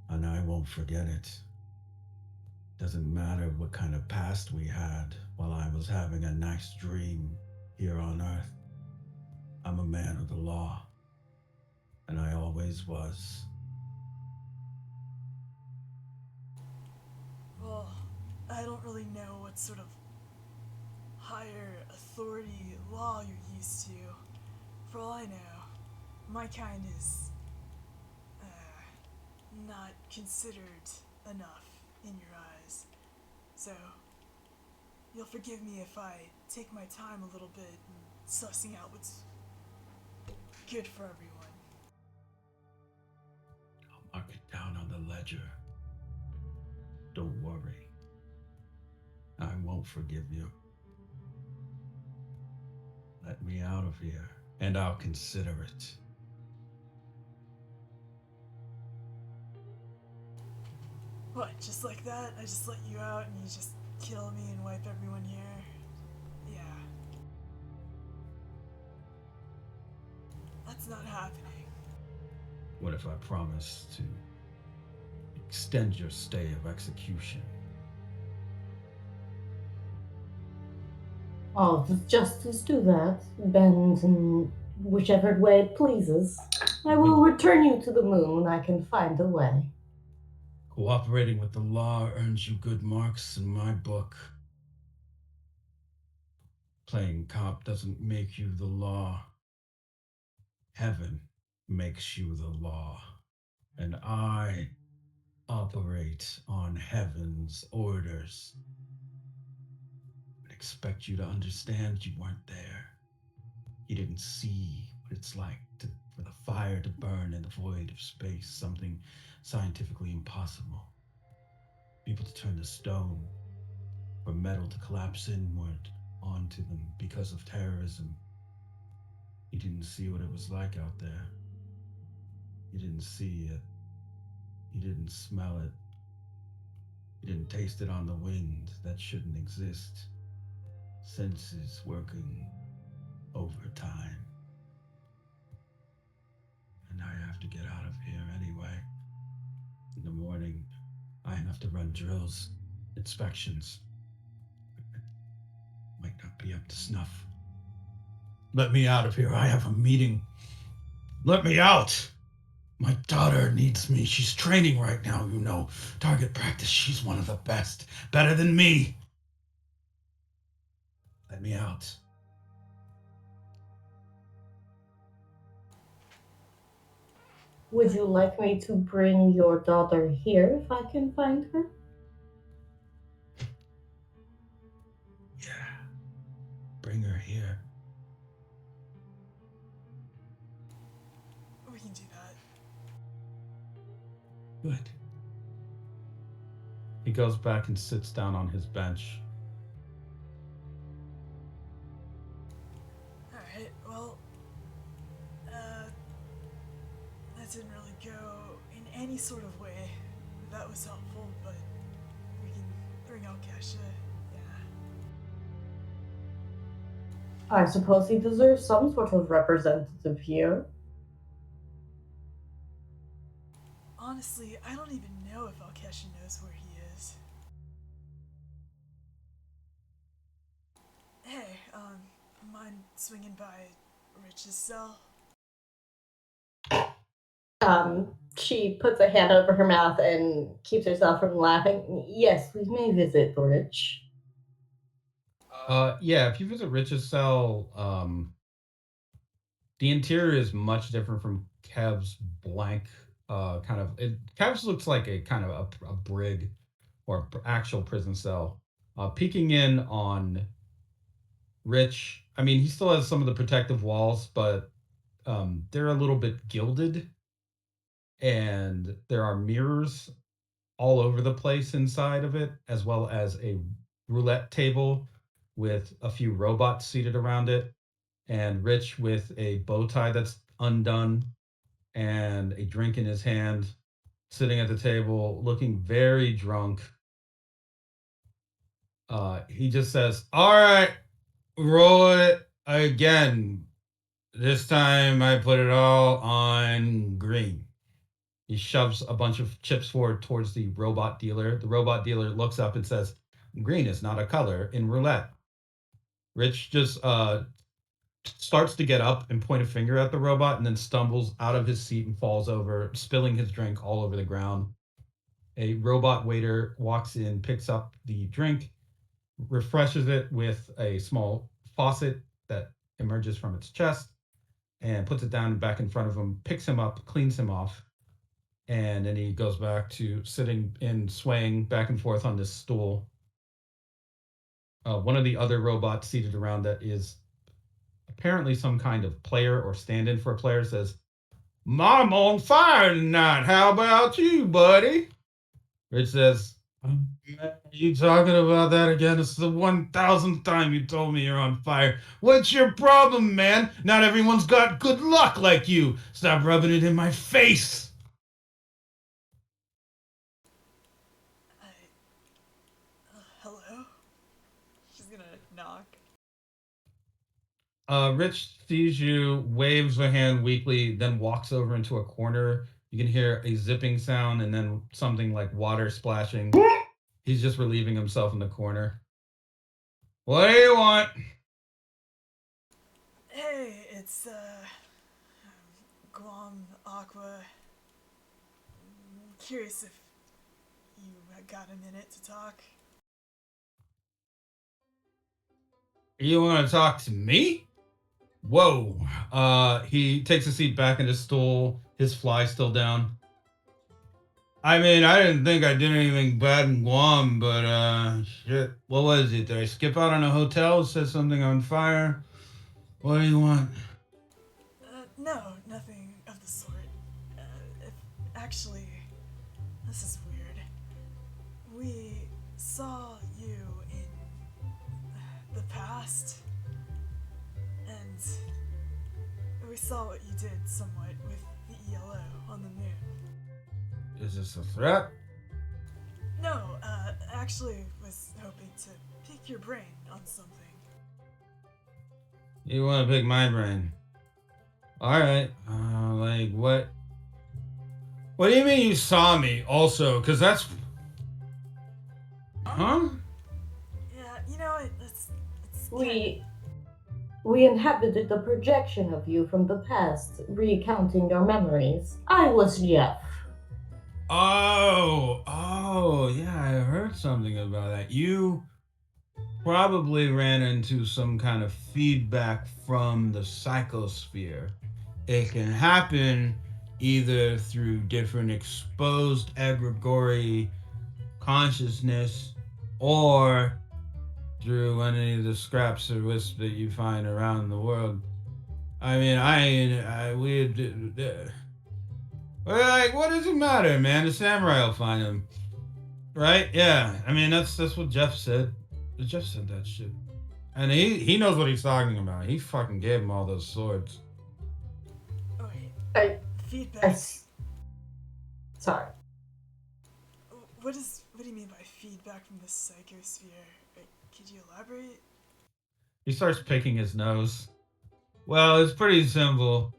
Speaker 1: And I won't forget it. Doesn't matter what kind of past we had while I was having a nice dream here on Earth. I'm a man of the law, and I always was.
Speaker 3: Well, I don't really know what sort of higher authority law you're used to. For all I know, my kind is not considered enough in your eyes. So, you'll forgive me if I take my time a little bit in sussing out what's good for everyone.
Speaker 1: I'll mark it down on the ledger. Don't worry. I won't forgive you. Let me out of here, and I'll consider it.
Speaker 3: What, just like that? I just let you out and you just kill me and wipe everyone here? Yeah. That's not happening.
Speaker 1: What if I promise to extend your stay of execution?
Speaker 2: Oh, does justice do that? Bend in whichever way it pleases. I will return you to the moon when I can find a way.
Speaker 1: Cooperating with the law earns you good marks in my book. Playing cop doesn't make you the law. Heaven makes you the law. And I operate on heaven's orders. I expect you to understand you weren't there. You didn't see what it's like for the fire to burn in the void of space, something scientifically impossible. People to turn to stone, or metal to collapse inward onto them because of terrorism. You didn't see what it was like out there. You didn't see it. You didn't smell it. You didn't taste it on the wind. That shouldn't exist. Senses working overtime. And I have to get out of here anyway. In the morning, I have to run drills, inspections. Might not be up to snuff. Let me out of here. I have a meeting. Let me out. My daughter needs me. She's training right now, you know. Target practice. She's one of the best. Better than me. Let me out.
Speaker 2: Would you like me to bring your daughter here if I can find her?
Speaker 1: Yeah. Bring her here.
Speaker 3: We can do that.
Speaker 1: Good. He goes back and sits down on his bench.
Speaker 3: Alright, well, that didn't really go in any sort of way that was helpful, but we can bring out Kesha, yeah.
Speaker 2: I suppose he deserves some sort of representative here.
Speaker 3: Honestly, I don't even know if Alkeshi knows where he is. Hey, mind swinging by Rich's cell?
Speaker 2: She puts a hand over her mouth and keeps herself from laughing. Yes, we may visit Rich.
Speaker 1: Yeah, if you visit Rich's cell, the interior is much different from Kev's blank Kev's looks like a kind of a brig or actual prison cell. Peeking in on Rich, I mean, he still has some of the protective walls, but they're a little bit gilded, and there are mirrors all over the place inside of it, as well as a roulette table with a few robots seated around it, and Rich with a bow tie that's undone and a drink in his hand, sitting at the table, looking very drunk. He just says, "All right, roll it again. This time I put it all on green." He shoves a bunch of chips forward towards the robot dealer. The robot dealer looks up and says, "Green is not a color in roulette." Rich just starts to get up and point a finger at the robot and then stumbles out of his seat and falls over, spilling his drink all over the ground. A robot waiter walks in, picks up the drink, refreshes it with a small faucet that emerges from its chest, and puts it down back in front of him, picks him up, cleans him off, and then he goes back to sitting and swaying back and forth on this stool. One of the other robots seated around that is apparently some kind of player or stand-in for a player says, "I'm on fire tonight. How about you, buddy?" Rich says, "You talking about that again? It's the 1,000th time you told me you're on fire. What's your problem, man? Not everyone's got good luck like you. Stop rubbing it in my face."
Speaker 3: Hello? She's gonna knock.
Speaker 1: Rich sees you, waves a hand weakly, then walks over into a corner. You can hear a zipping sound and then something like water splashing. He's just relieving himself in the corner. "What do you want?"
Speaker 3: Hey, it's, Guam Aqua. Curious if you got a minute to talk.
Speaker 1: "You want to talk to me?" Whoa. He takes a seat back in his stool, his fly still down. "I mean, I didn't think I did anything bad in Guam, but shit. What was it? Did I skip out on a hotel? Set something on fire? What do you want?"
Speaker 3: No, nothing of the sort. If, actually, this is weird. We saw you in the past, and we saw what you did somewhat with the ELO on the moon.
Speaker 1: "Is this a threat?"
Speaker 3: No, actually was hoping to pick your brain on something.
Speaker 1: "You want to pick my brain? All right. Like what? What do you mean you saw me? Also, because that's, huh?
Speaker 3: Yeah, you know, it's
Speaker 2: We inhabited the projection of you from the past, recounting your memories. I was Jeff.
Speaker 1: Oh, yeah. I heard something about that. You probably ran into some kind of feedback from the psychosphere. It can happen either through different exposed egregore consciousness or through any of the scraps of wisp that you find around the world. I mean, well, like, what does it matter, man? The samurai will find him, right? Yeah, I mean, that's what Jeff said. Jeff said that shit, and he knows what he's talking about. He fucking gave him all those swords.
Speaker 3: Oh, wait,
Speaker 2: I,
Speaker 3: feedback.
Speaker 2: sorry.
Speaker 3: What do you mean by feedback from the psychosphere? Could you elaborate?
Speaker 1: He starts picking his nose. Well, it's pretty simple.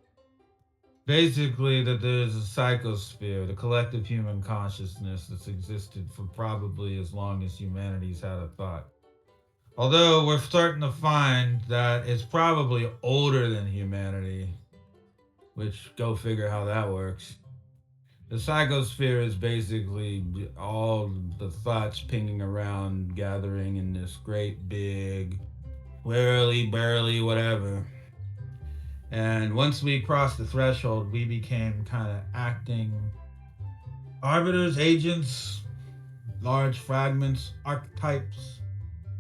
Speaker 1: Basically, that there's a psychosphere, the collective human consciousness that's existed for probably as long as humanity's had a thought. Although we're starting to find that it's probably older than humanity, which go figure how that works. The psychosphere is basically all the thoughts pinging around, gathering in this great big, whirly, burly, whatever. And once we crossed the threshold, we became kind of acting arbiters, agents, large fragments, archetypes,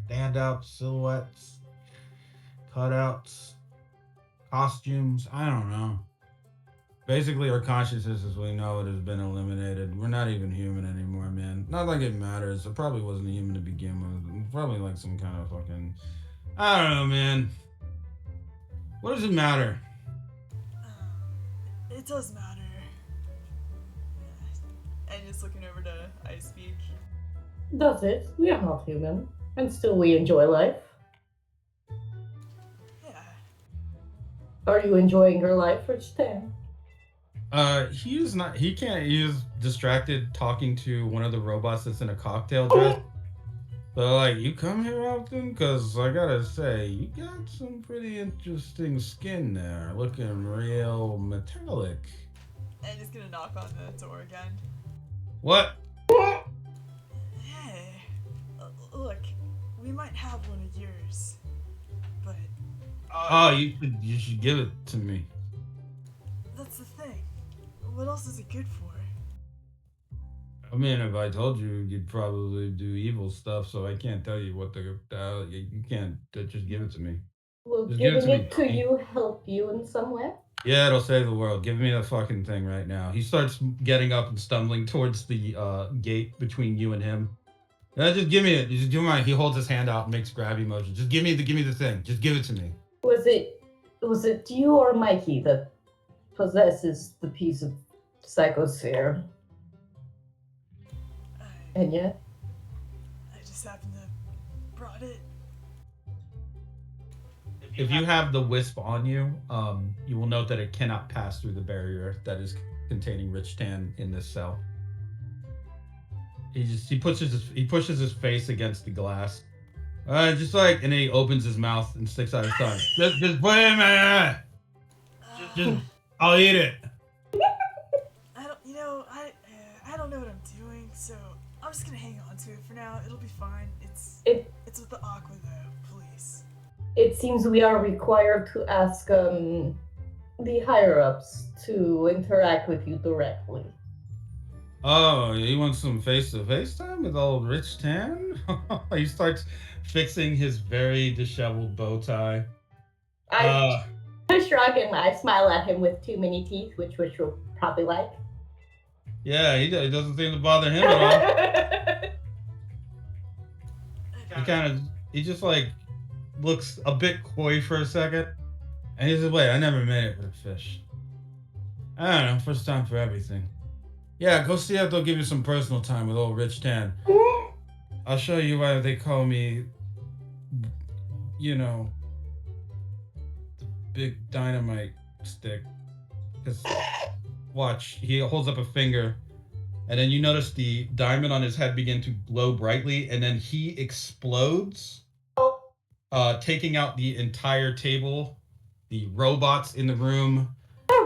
Speaker 1: standouts, silhouettes, cutouts, costumes. I don't know. Basically, our consciousness as we know it has been eliminated. We're not even human anymore, man. Not like it matters. It probably wasn't a human to begin with. Probably like some kind of fucking. I don't know, man. What does it matter?
Speaker 3: It does matter. And just looking over to Ice Speak.
Speaker 7: Does it? We are not human. And still we enjoy life.
Speaker 3: Yeah.
Speaker 7: Are you enjoying your life, Rich Tan?
Speaker 1: He is not. He can't. He is distracted talking to one of the robots that's in a cocktail dress. So, like, you come here often? Because I gotta say, you got some pretty interesting skin there. Looking real metallic.
Speaker 3: And just gonna knock on the door again.
Speaker 1: What?
Speaker 3: Hey, look, we might have one of yours, but
Speaker 1: Oh, you should give it to me.
Speaker 3: that's the thing. What else is it good for?
Speaker 1: I mean, if I told you, you'd probably do evil stuff. So I can't tell you what you can't just give it to me.
Speaker 7: Will
Speaker 1: Just give it
Speaker 7: giving
Speaker 1: to me,
Speaker 7: it to
Speaker 1: Tony.
Speaker 7: you help you in some way?
Speaker 1: Yeah, it'll save the world. Give me the fucking thing right now. He starts getting up and stumbling towards the gate between you and him. Just give me it. Just give me. He holds his hand out and makes grabby motion. Just give me the thing. Just give it to me.
Speaker 7: Was it you or Mikey that possesses the piece of psychosphere? And yet,
Speaker 3: I just happened to brought it.
Speaker 1: If you have the wisp on you, you will note that it cannot pass through the barrier that is containing Rich Tan in this cell. He pushes his face against the glass. Just like, and then he opens his mouth and sticks out his tongue. Just put it in my eye. Just, I'll eat it.
Speaker 3: I don't know what I'm doing, so I'm just gonna hang on to it for now. It'll be fine. It's with the Aqua though, please.
Speaker 7: it seems we are required to ask the higher-ups to interact with you directly.
Speaker 1: Oh, you want some face-to-face time with old Rich Tan? He starts fixing his very disheveled bow tie.
Speaker 7: I shrug and I smile at him with too many teeth, which you'll probably like.
Speaker 1: Yeah, it doesn't seem to bother him at all. He just like looks a bit coy for a second, and he says, "Wait, I never made it with fish. I don't know, first time for everything. Yeah, go see if they'll give you some personal time with old Rich Tan. I'll show you why they call me, you know, the big dynamite stick. Because, watch, he holds up a finger, and then you notice the diamond on his head begin to glow brightly, and then he explodes, taking out the entire table, the robots in the room,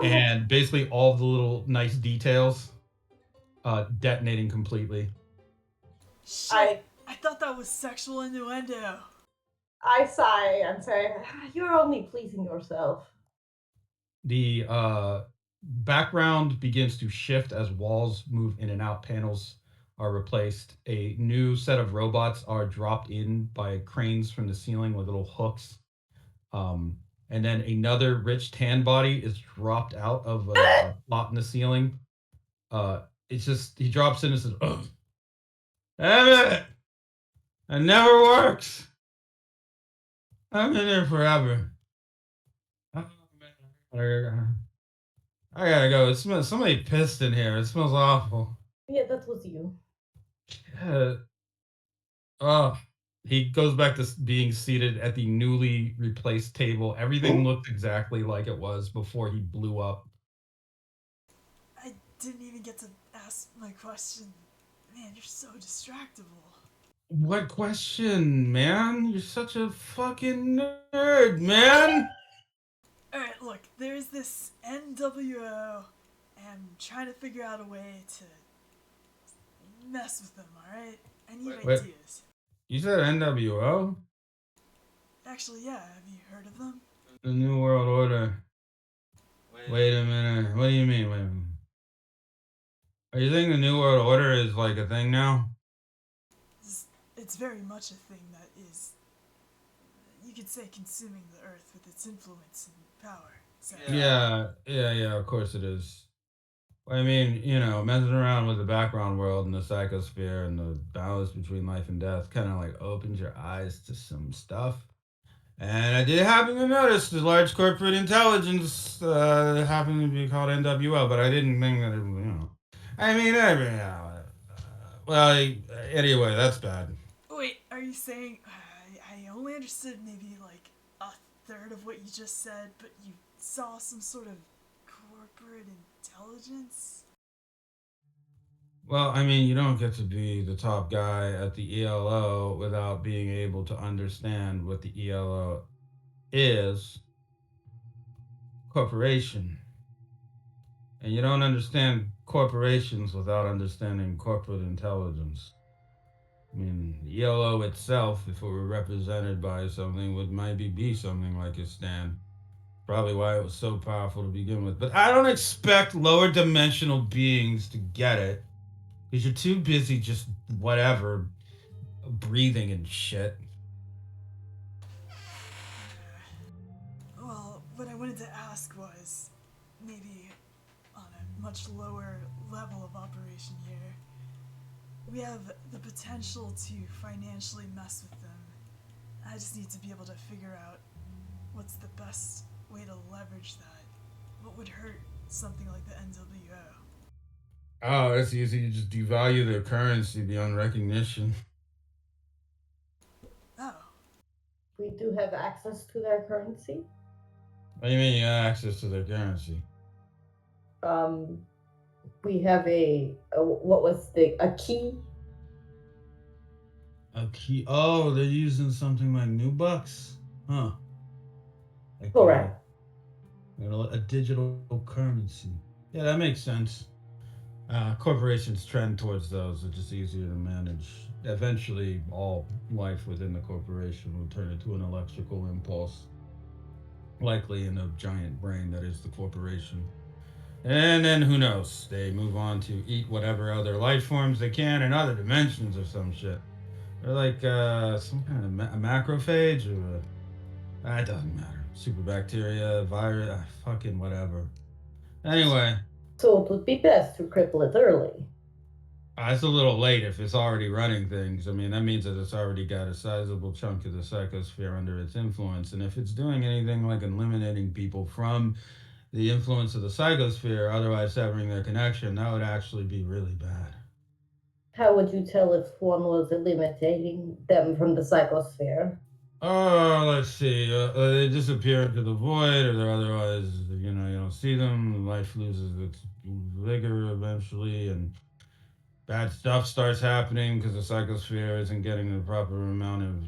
Speaker 1: and basically all the little nice details, detonating completely.
Speaker 3: Shit, I thought that was sexual innuendo.
Speaker 7: I sigh and say, "You're only pleasing yourself."
Speaker 1: The background begins to shift as walls move in and out, panels are replaced. A new set of robots are dropped in by cranes from the ceiling with little hooks. And then another Rich Tan body is dropped out of a slot in the ceiling. It's just, he drops in and says, "Ugh. Damn it! It never works. I've been here forever. Oh, man. I gotta go. It smells, somebody pissed in here. It smells awful.
Speaker 7: Yeah, that was you.
Speaker 1: Oh, He goes back to being seated at the newly replaced table. Everything looked exactly like it was before he blew up.
Speaker 3: I didn't even get to ask my question. Man, you're so distractible.
Speaker 1: What question, man? You're such a fucking nerd, man.
Speaker 3: Alright, look, there's this NWO, and I'm trying to figure out a way to mess with them, alright? I need
Speaker 1: Wait.
Speaker 3: ideas.
Speaker 1: You said NWO?
Speaker 3: Actually, yeah, have you heard of them?
Speaker 1: The New World Order. Wait a minute. What do you mean? Wait a minute. Are you saying the New World Order is like a thing now?
Speaker 3: It's very much a thing that is, you could say, consuming the earth with its influence and power. So,
Speaker 1: Yeah, of course it is. I mean, you know, messing around with the background world and the psychosphere and the balance between life and death kind of like opens your eyes to some stuff. And I did happen to notice the large corporate intelligence happened to be called NWO, but I didn't think that it, I mean, well, anyway, that's bad.
Speaker 3: wait, are you saying, I only understood maybe like a third of what you just said, but you saw some sort of corporate intelligence?
Speaker 1: Well, I mean, you don't get to be the top guy at the ELO without being able to understand what the ELO is. Corporation. And you don't understand corporations without understanding corporate intelligence. I mean, the ELO itself, if it were represented by something, would maybe be something like a stand. Probably why it was so powerful to begin with. But I don't expect lower dimensional beings to get it. Because you're too busy just whatever, breathing and shit.
Speaker 3: Well, what I wanted to ask was maybe on a much lower level of operation here. We have the potential to financially mess with them. I just need to be able to figure out what's the best way to leverage that. What would hurt something like the NWO?
Speaker 1: Oh, it's easy. You just devalue their currency beyond recognition.
Speaker 3: Oh,
Speaker 7: We do have access to their currency.
Speaker 1: What do you mean you got access to their currency?
Speaker 7: Um, we have a key.
Speaker 1: A key. Oh, they're using something like new bucks, huh? Like
Speaker 7: Correct.
Speaker 1: a digital currency. Yeah, that makes sense. Corporations trend towards those. They're just easier to manage. Eventually, all life within the corporation will turn into an electrical impulse, likely in a giant brain that is the corporation. And then who knows? They move on to eat whatever other life forms they can in other dimensions or some shit. They're like some kind of a macrophage or it doesn't matter. Super bacteria, virus, fucking whatever. Anyway,
Speaker 7: So it would be best to cripple it early.
Speaker 1: it's a little late if it's already running things. I mean, that means that it's already got a sizable chunk of the psychosphere under its influence. And if it's doing anything like eliminating people from the influence of the psychosphere, otherwise severing their connection, that would actually be really bad.
Speaker 7: How would you tell if one was eliminating them from the psychosphere?
Speaker 1: Oh, let's see. They disappear into the void, or they're otherwise, you don't see them. Life loses its vigor eventually, and bad stuff starts happening because the psychosphere isn't getting the proper amount of,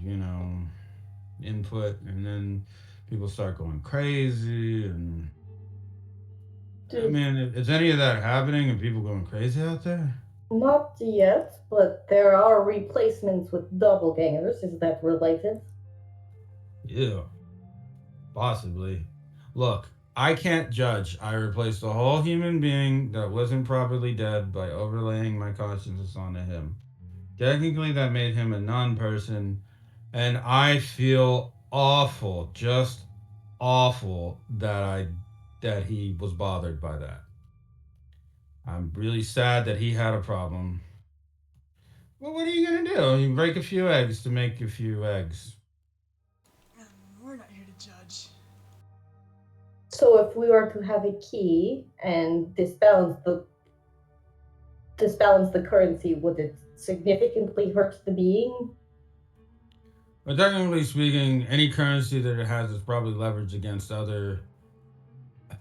Speaker 1: input, and then people start going crazy. And I
Speaker 7: Do,
Speaker 1: mean, is any of that happening? And people going crazy out there?
Speaker 7: Not yet, but there are replacements with doppelgangers. Is that related?
Speaker 1: Yeah, possibly. Look, I can't judge. I replaced a whole human being that wasn't properly dead by overlaying my consciousness onto him. Technically, that made him a non person, and I feel awful, just awful that he was bothered by that. I'm really sad that he had a problem. Well, what are you gonna do? You break a few eggs to make a few eggs.
Speaker 3: we're not here to judge.
Speaker 7: So if we were to have a key and disbalance the currency, would it significantly hurt the being?
Speaker 1: But technically speaking, any currency that it has is probably leveraged against other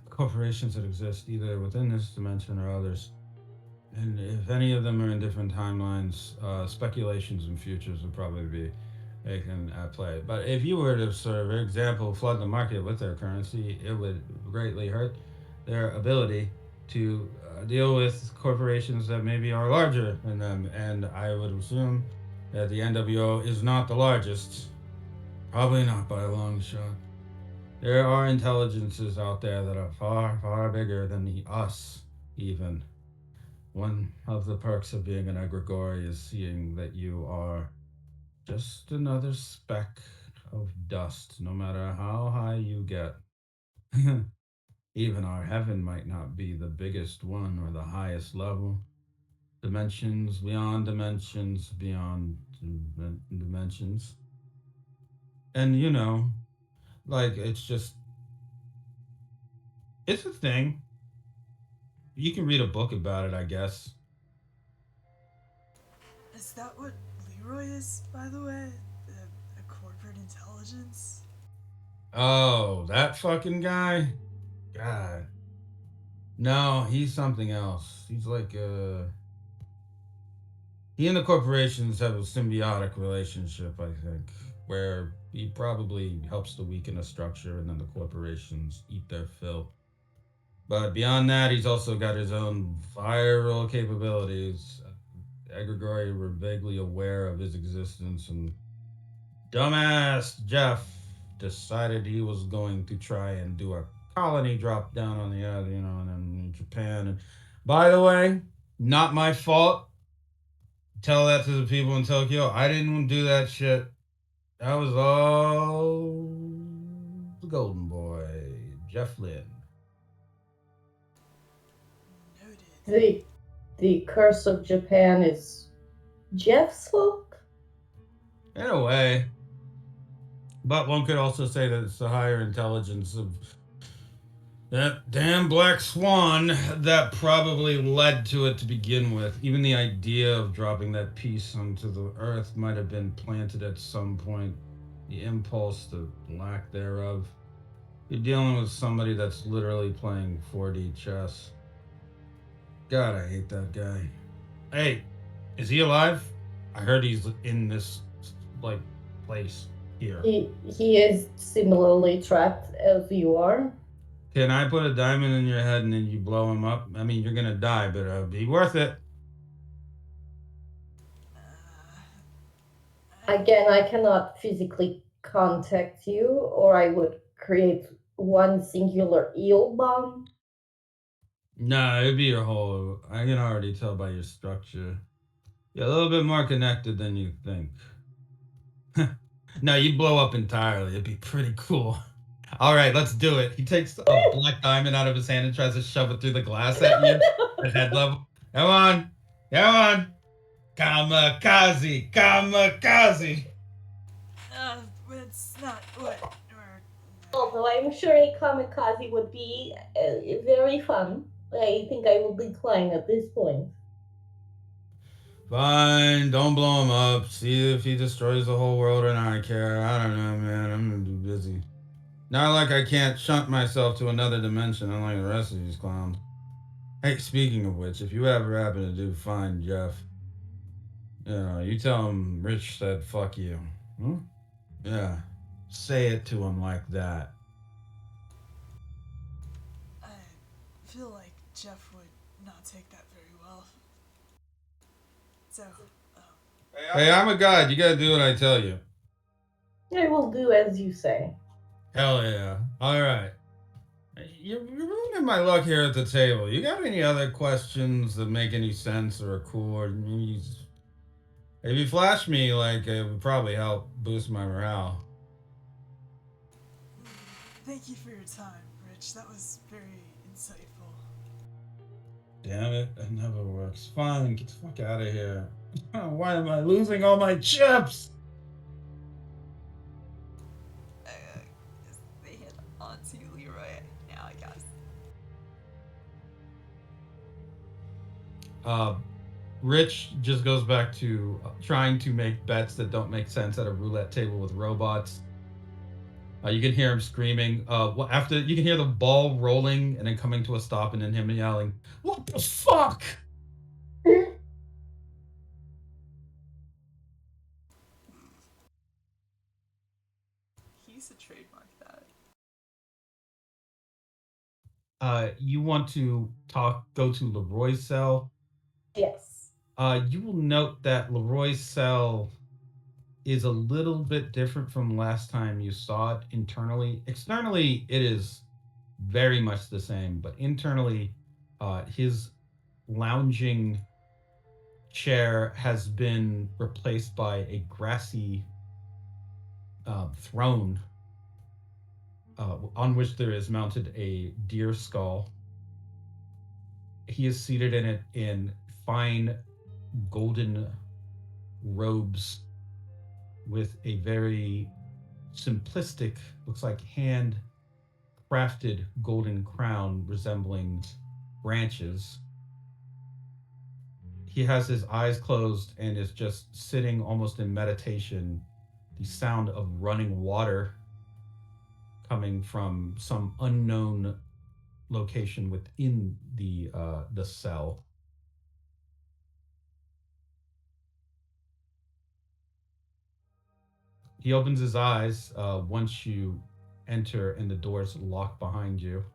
Speaker 1: corporations that exist either within this dimension or others. And if any of them are in different timelines, speculations and futures would probably be taken at play. But if you were to sort of, for example, flood the market with their currency, it would greatly hurt their ability to deal with corporations that maybe are larger than them. And I would assume that the NWO is not the largest. Probably not by a long shot. There are intelligences out there that are far, far bigger than us, even. One of the perks of being an egregore is seeing that you are just another speck of dust, no matter how high you get. Even our heaven might not be the biggest one or the highest level. Dimensions beyond dimensions beyond dimensions. And like it's a thing. You can read a book about it, I guess.
Speaker 3: Is that what Leroy is, by the way? A corporate intelligence?
Speaker 1: Oh, that fucking guy? God. No, he's something else. He's like he and the corporations have a symbiotic relationship, I think, where he probably helps to weaken a structure and then the corporations eat their fill. But beyond that, he's also got his own viral capabilities. Egregori were vaguely aware of his existence, and dumbass Jeff decided he was going to try and do a colony drop down on the other, and then in Japan. And by the way, not my fault. Tell that to the people in Tokyo. I didn't do that shit. That was all the Golden Boy, Jeff Lynn.
Speaker 3: Noted.
Speaker 7: The curse of Japan is Jeff's fault?
Speaker 1: In a way. But one could also say that it's the higher intelligence of that damn black swan that probably led to it to begin with. Even the idea of dropping that piece onto the earth might have been planted at some point. The impulse, the lack thereof. You're dealing with somebody that's literally playing 4D chess. God, I hate that guy. Hey, is he alive? I heard he's in this like place here.
Speaker 7: He is similarly trapped as you are.
Speaker 1: Can I put a diamond in your head and then you blow him up? I mean, you're gonna die, but be worth it.
Speaker 7: Again, I cannot physically contact you, or I would create one singular eel bomb.
Speaker 1: Nah, it'd be your whole. I can already tell by your structure. You're a little bit more connected than you think. No, you blow up entirely. It'd be pretty cool. All right, let's do it. He takes a black diamond out of his hand and tries to shove it through the glass at you at head level. Come on. Come on. Kamikaze. Kamikaze.
Speaker 3: It's not what we're.
Speaker 7: Although I'm sure a kamikaze would be very fun. I think I will decline at this point.
Speaker 1: Fine, don't blow him up. See if he destroys the whole world or not. I care. I don't know, man. I'm gonna be busy. Not like I can't shunt myself to another dimension unlike the rest of these clowns. Hey, speaking of which, if you ever happen to do find Jeff, you tell him Rich said fuck you. Hmm? Yeah. Say it to him like that.
Speaker 3: I feel like Jeff would not take that very well. So,
Speaker 1: Hey, I'm a god. You gotta do what I tell you.
Speaker 7: I will do as you say.
Speaker 1: Hell yeah. Alright. You're ruining my luck here at the table. You got any other questions that make any sense or are cool? Or if you flash me, like, it would probably help boost my morale.
Speaker 3: thank you for your time, Rich. That was very insightful.
Speaker 1: Damn it, that never works. Fine, get the fuck out of here. Why am I losing all my chips?
Speaker 3: They hit onto Leroy now, I guess.
Speaker 1: Rich just goes back to trying to make bets that don't make sense at a roulette table with robots. You can hear him screaming. After you can hear the ball rolling and then coming to a stop, and then him yelling, "What the fuck!"
Speaker 3: He used to trademark that.
Speaker 1: You want to go to Leroy's cell.
Speaker 7: Yes.
Speaker 1: You will note that Leroy's cell is a little bit different from last time you saw it internally. Externally, it is very much the same, but internally, his lounging chair has been replaced by a grassy throne on which there is mounted a deer skull. He is seated in it in fine golden robes with a very simplistic, looks like hand crafted golden crown resembling branches. He has his eyes closed and is just sitting almost in meditation. The sound of running water coming from some unknown location within the cell. He opens his eyes once you enter and the doors lock behind you.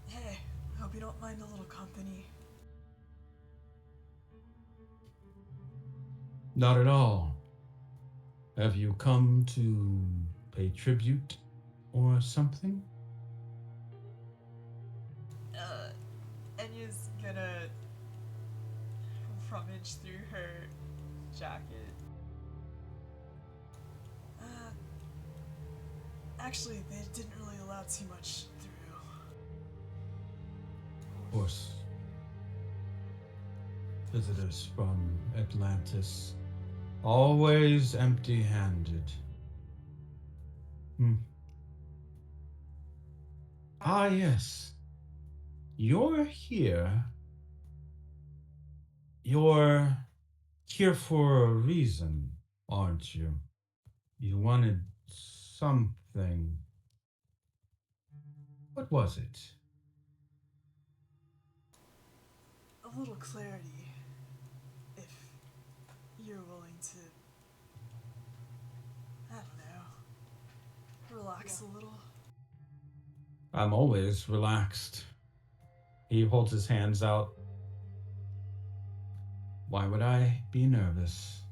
Speaker 3: Hey, hope you don't mind a little company.
Speaker 1: Not at all. Have you come to pay tribute or something?
Speaker 3: Enya's gonna rummage through her jacket. Actually, they didn't really allow too much through.
Speaker 1: Of course. Visitors from Atlantis, always empty handed. Ah, yes. You're here. You're here for a reason, aren't you? You wanted something. What was it?
Speaker 3: A little clarity, if you're willing to, I don't know, relax a little.
Speaker 1: I'm always relaxed. He holds his hands out. Why would I be nervous?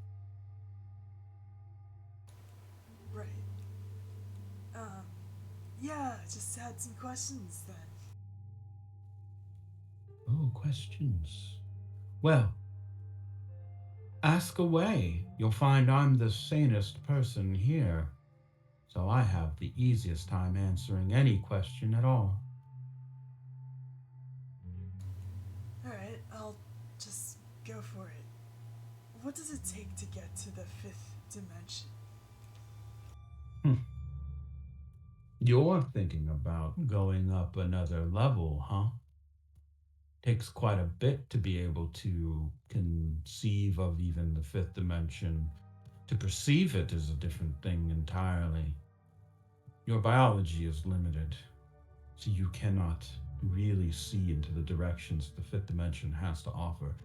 Speaker 3: Right. Yeah, just had some questions then.
Speaker 1: Oh, questions. Well, ask away. You'll find I'm the sanest person here, so I have the easiest time answering any question at all.
Speaker 3: Alright, I'll just go for it. What does it take to get to the fifth dimension?
Speaker 1: You're thinking about going up another level, huh? Takes quite a bit to be able to conceive of even the fifth dimension. To perceive it is a different thing entirely. Your biology is limited, so you cannot really see into the directions the fifth dimension has to offer.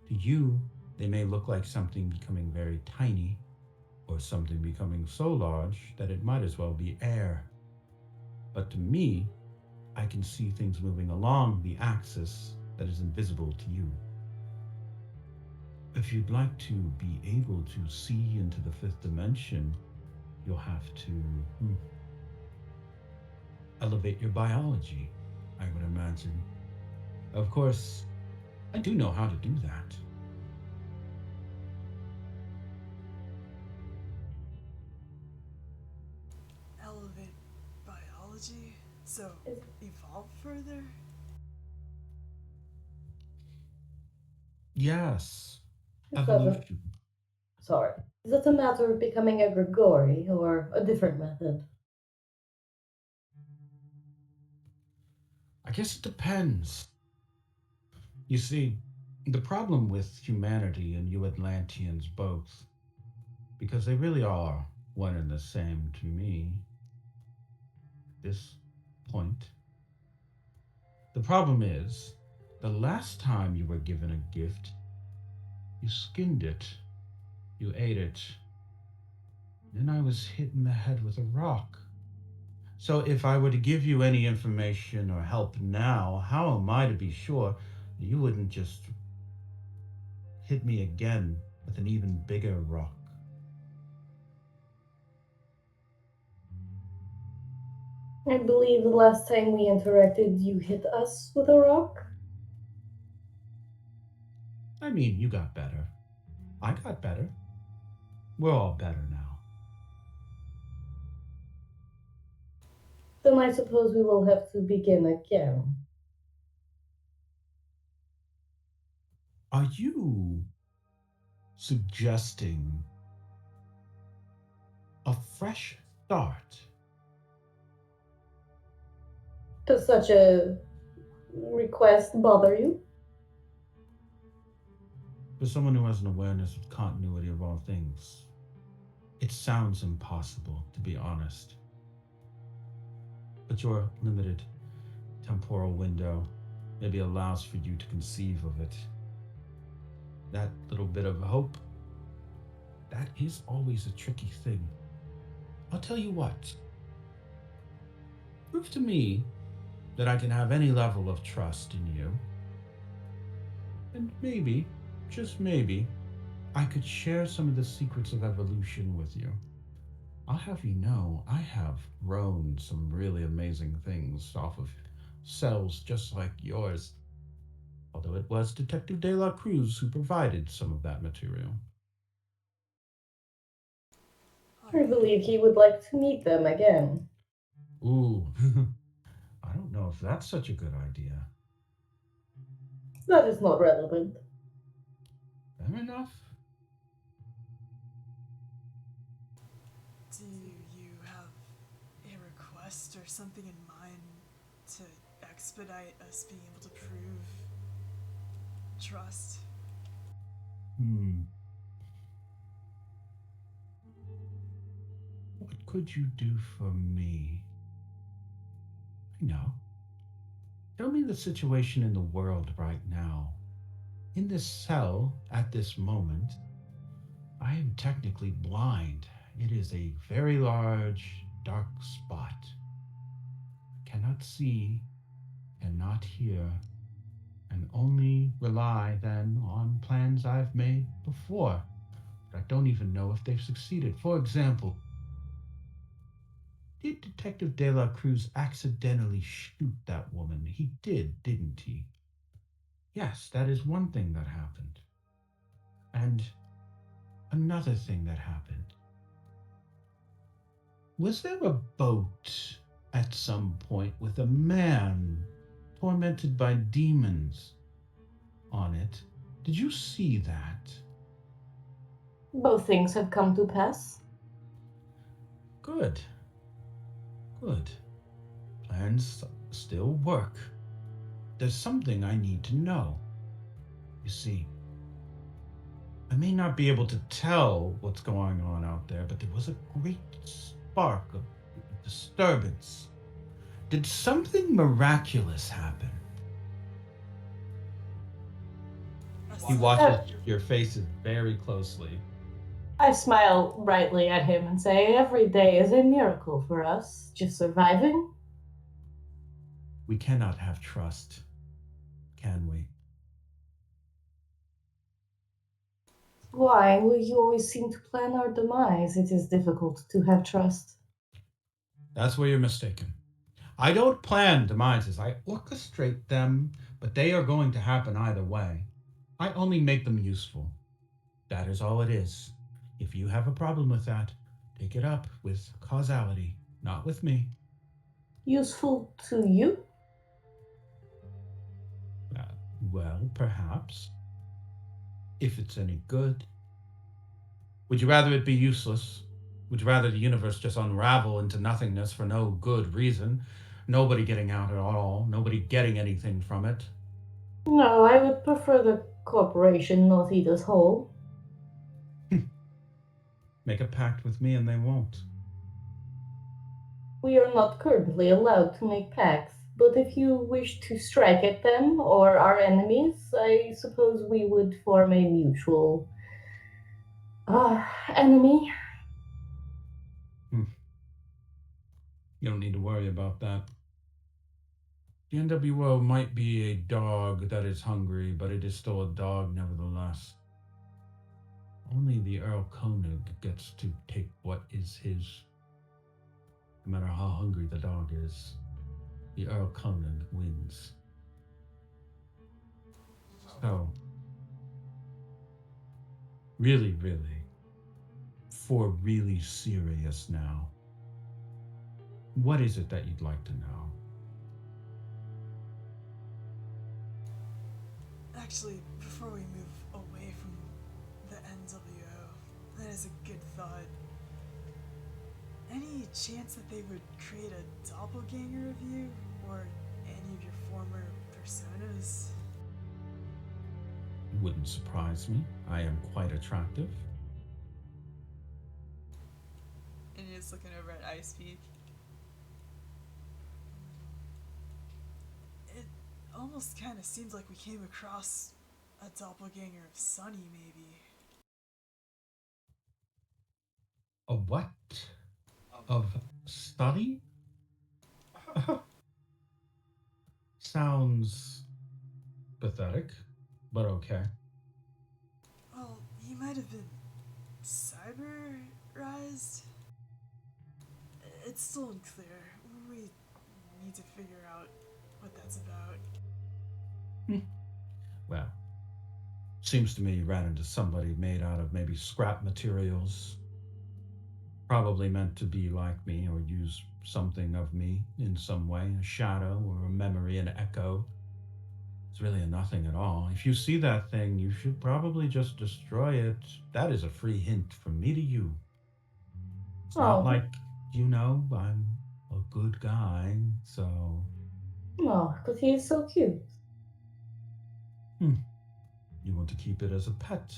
Speaker 1: To you, they may look like something becoming very tiny, or something becoming so large that it might as well be air. But to me, I can see things moving along the axis that is invisible to you. If you'd like to be able to see into the fifth dimension, you'll have to elevate your biology, I would imagine. Of course, I do know how to do that.
Speaker 3: Elevate biology? So, evolve further?
Speaker 1: Yes,
Speaker 7: Is that a,
Speaker 1: evolution.
Speaker 7: sorry. Is that a matter of becoming a Grigori or a different method?
Speaker 1: I guess it depends. You see, the problem with humanity and you Atlanteans both, because they really are one and the same to me, at this point, the problem is, the last time you were given a gift, you skinned it, you ate it, then I was hit in the head with a rock. So if I were to give you any information or help now, how am I to be sure you wouldn't just hit me again with an even bigger rock?
Speaker 7: I believe the last time we interacted, you hit us with a rock.
Speaker 1: I mean, you got better. I got better. We're all better now.
Speaker 7: Then I suppose we will have to begin again.
Speaker 1: Are you suggesting a fresh start?
Speaker 7: Does such a request bother you?
Speaker 1: For someone who has an awareness of continuity of all things, it sounds impossible, to be honest. But your limited temporal window maybe allows for you to conceive of it. That little bit of hope, that is always a tricky thing. I'll tell you what, prove to me that I can have any level of trust in you, and maybe, just maybe, I could share some of the secrets of evolution with you. I'll have you know, I have grown some really amazing things off of cells just like yours, although it was Detective De La Cruz who provided some of that material.
Speaker 7: I believe he would like to meet them again.
Speaker 1: Ooh, I don't know if that's such a good idea.
Speaker 7: That is not relevant.
Speaker 1: Fair enough.
Speaker 3: Do you have a request or something in mind to expedite us being able to prove trust?
Speaker 1: Hmm. What could you do for me? I know. Tell me the situation in the world right now. In this cell, at this moment, I am technically blind. It is a very large, dark spot. I cannot see, cannot hear, and only rely then on plans I've made before. But I don't even know if they've succeeded. For example, did Detective De La Cruz accidentally shoot that woman? He did, didn't he? Yes, that is one thing that happened. And another thing that happened. Was there a boat at some point with a man tormented by demons on it? Did you see that?
Speaker 7: Both things have come to pass.
Speaker 1: Good. Good. Plans still work. There's something I need to know. You see, I may not be able to tell what's going on out there, but there was a great spark of disturbance. Did something miraculous happen? He watches your faces very closely.
Speaker 7: I smile brightly at him and say, every day is a miracle for us. Just surviving?
Speaker 1: We cannot have trust, can we?
Speaker 7: Why will you always seem to plan our demise? It is difficult to have trust.
Speaker 1: That's where you're mistaken. I don't plan demises. I orchestrate them, but they are going to happen either way. I only make them useful. That is all it is. If you have a problem with that, take it up with causality, not with me.
Speaker 7: Useful to you?
Speaker 1: Uh, well, perhaps. If it's any good. Would you rather it be useless? Would you rather the universe just unravel into nothingness for no good reason? Nobody getting out at all, nobody getting anything from it?
Speaker 7: No, I would prefer the corporation not eat us whole.
Speaker 1: Make a pact with me and they won't.
Speaker 7: We are not currently allowed to make pacts, but if you wish to strike at them or our enemies, I suppose we would form a mutual enemy.
Speaker 1: Hmm. You don't need to worry about that. The NWO might be a dog that is hungry, but it is still a dog nevertheless. Only the Earl Koenig gets to take what is his. No matter how hungry the dog is, the Earl Koenig wins. So, really, for really serious now, what is it that you'd like to know?
Speaker 3: Actually, before we move away from the NWO, that is a good thought. Any chance that they would create a doppelganger of you, or any of your former personas?
Speaker 1: Wouldn't surprise me. I am quite attractive.
Speaker 3: And you're just looking over at Ice Peak. It almost kind of seems like we came across a doppelganger of Sunny, maybe.
Speaker 1: A what? Of study? Sounds pathetic, but okay.
Speaker 3: Well, he might have been cyberized. It's still unclear. We need to figure out what that's about.
Speaker 1: Well, seems to me you ran into somebody made out of maybe scrap materials. Probably meant to be like me or use something of me in some way, a shadow or a memory, an echo. It's really a nothing at all. If you see that thing, you should probably just destroy it. That is a free hint from me to you. It's not
Speaker 7: Oh,
Speaker 1: like, I'm a good guy, so.
Speaker 7: no, because he is so cute.
Speaker 1: You want to keep it as a pet.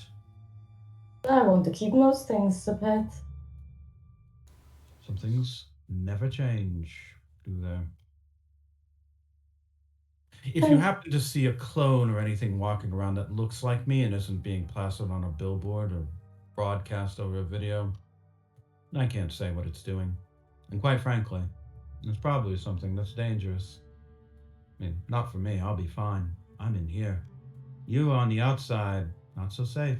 Speaker 7: I want to keep most things as a pet.
Speaker 1: Some things never change, do they? If you happen to see a clone or anything walking around that looks like me and isn't being plastered on a billboard or broadcast over a video, I can't say what it's doing. And quite frankly, it's probably something that's dangerous. I mean, not for me, I'll be fine. I'm in here. You on the outside, not so safe.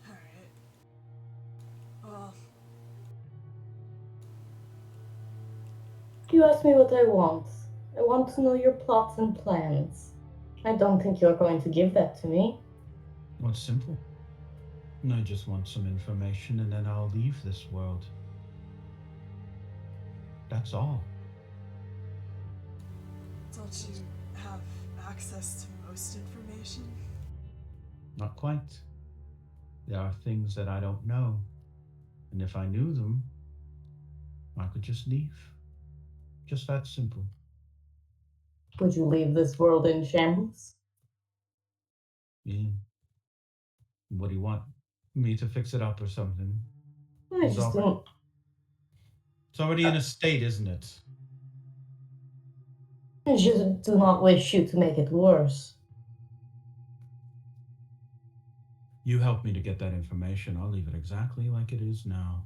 Speaker 3: Alright. Well,
Speaker 7: You ask me what I want. I want to know your plots and plans. I don't think you're going to give that to me.
Speaker 1: Well, it's simple. I just want some information and then I'll leave this world. That's all.
Speaker 3: don't you have access to most information?
Speaker 1: Not quite. There are things that I don't know. And if I knew them, I could just leave. Just that simple.
Speaker 7: Would you leave this world in shambles?
Speaker 1: Yeah. What do you want? Me to fix it up or something?
Speaker 7: I
Speaker 1: It's
Speaker 7: just
Speaker 1: already,
Speaker 7: don't.
Speaker 1: it's already in a state, isn't it?
Speaker 7: I just do not wish you to make it worse.
Speaker 1: You help me to get that information. I'll leave it exactly like it is now.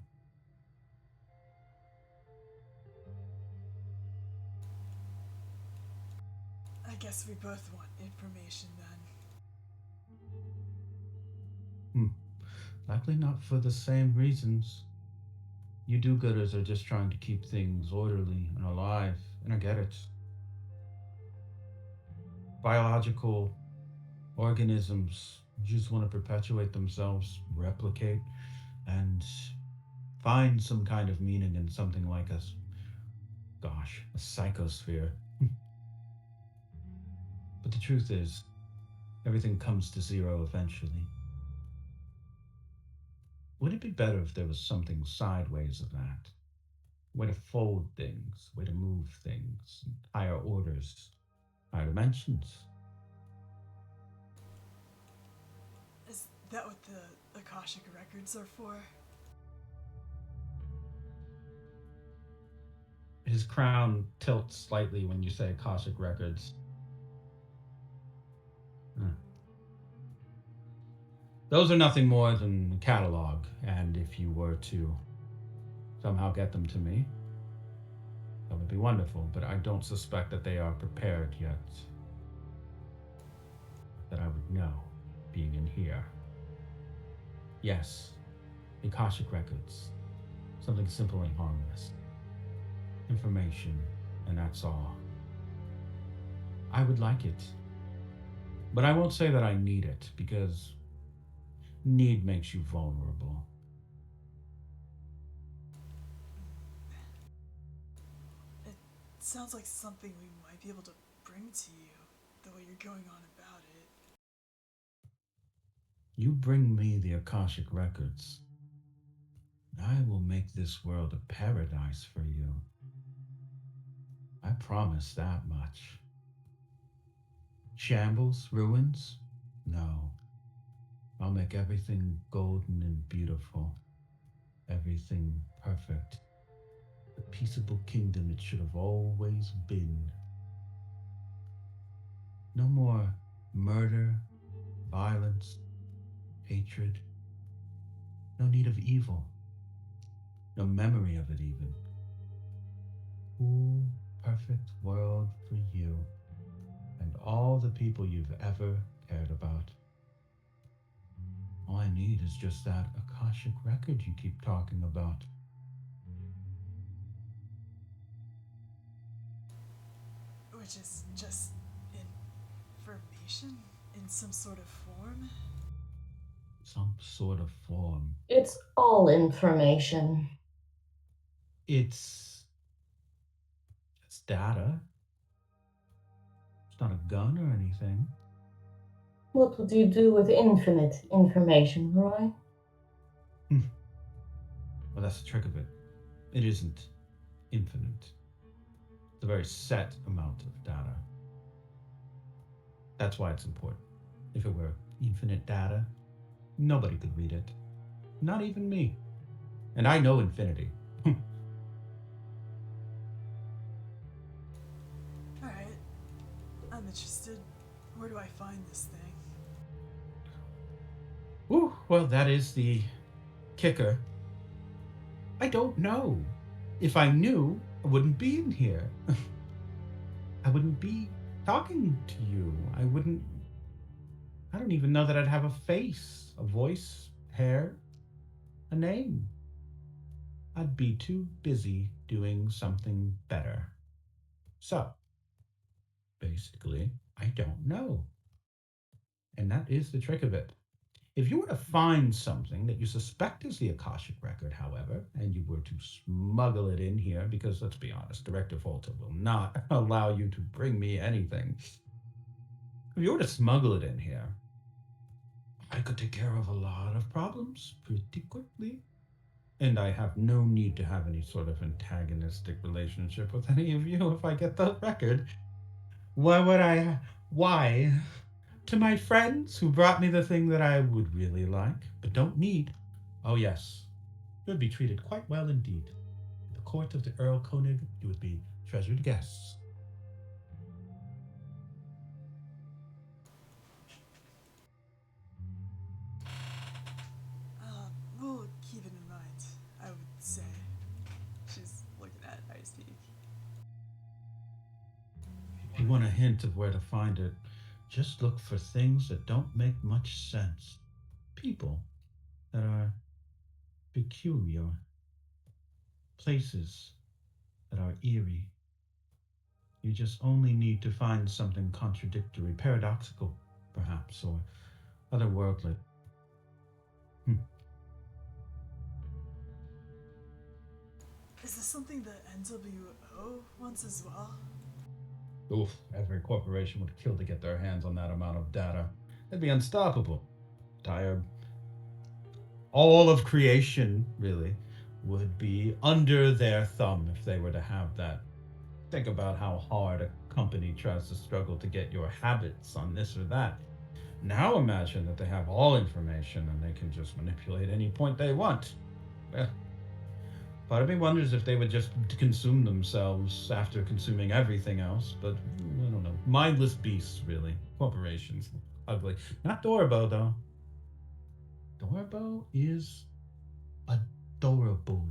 Speaker 3: I guess we both want information then.
Speaker 1: Likely not for the same reasons. You do-gooders are just trying to keep things orderly and alive, and I get it. Biological organisms just want to perpetuate themselves, replicate, and find some kind of meaning in something like a psychosphere. But the truth is, everything comes to zero eventually. Would it be better if there was something sideways of that? way to fold things, way to move things, higher orders, higher dimensions.
Speaker 3: Is that what the Akashic records are for?
Speaker 1: His crown tilts slightly when you say Akashic Records. Those are nothing more than a catalog, and if you were to somehow get them to me, that would be wonderful, but I don't suspect that they are prepared yet. That I would know, being in here. Yes, Akashic Records. Something simple and harmless. Information, and that's all. I would like it. But I won't say that I need it, because need makes you vulnerable.
Speaker 3: It sounds like something we might be able to bring to you, the way you're going on about it.
Speaker 1: You bring me the Akashic Records, I will make this world a paradise for you. I promise that much. Shambles, ruins? No. I'll make everything golden and beautiful. Everything perfect. The peaceable kingdom it should have always been. No more murder, violence, hatred. No need of evil. No memory of it even. Cool, perfect world for you and all the people you've ever cared about. All I need is just that Akashic record you keep talking about.
Speaker 3: Which is just information in some sort of form?
Speaker 1: Some sort of form.
Speaker 7: It's all information.
Speaker 1: It's data. It's not a gun or anything.
Speaker 7: What would you do with infinite information, Roy?
Speaker 1: Well, that's the trick of it. It isn't infinite. It's a very set amount of data. That's why it's important. If it were infinite data, nobody could read it. Not even me. And I know infinity.
Speaker 3: Alright. I'm interested. Where do I find this thing?
Speaker 1: Ooh, well, that is the kicker. I don't know. If I knew, I wouldn't be in here. I wouldn't be talking to you. I don't even know that I'd have a face, a voice, hair, a name. I'd be too busy doing something better. So, basically, I don't know. And that is the trick of it. If you were to find something that you suspect is the Akashic record, however, and you were to smuggle it in here, because let's be honest, Director Volta will not allow you to bring me anything. If you were to smuggle it in here, I could take care of a lot of problems pretty quickly. And I have no need to have any sort of antagonistic relationship with any of you if I get the record. Why would I? Why? To my friends who brought me the thing that I would really like, but don't need. Oh, yes. You would be treated quite well indeed. In the court of the Earl Koenig, you would be treasured guests.
Speaker 3: We'll keep it in mind, I would say. She's looking at Ice Peak.
Speaker 1: If you want a hint of where to find it, just look for things that don't make much sense. People that are peculiar. Places that are eerie. You just only need to find something contradictory, paradoxical, perhaps, or otherworldly.
Speaker 3: Is this something the NWO wants as well?
Speaker 1: Oof, every corporation would kill to get their hands on that amount of data. They'd be unstoppable. Entire all of creation, really, would be under their thumb if they were to have that. Think about how hard a company tries to struggle to get your habits on this or that. Now imagine that they have all information and they can just manipulate any point they want. Well, part of me wonders if they would just consume themselves after consuming everything else, but I don't know. Mindless beasts, really. Corporations. Ugly. Not Dorbo, though. Dorbo is adorable.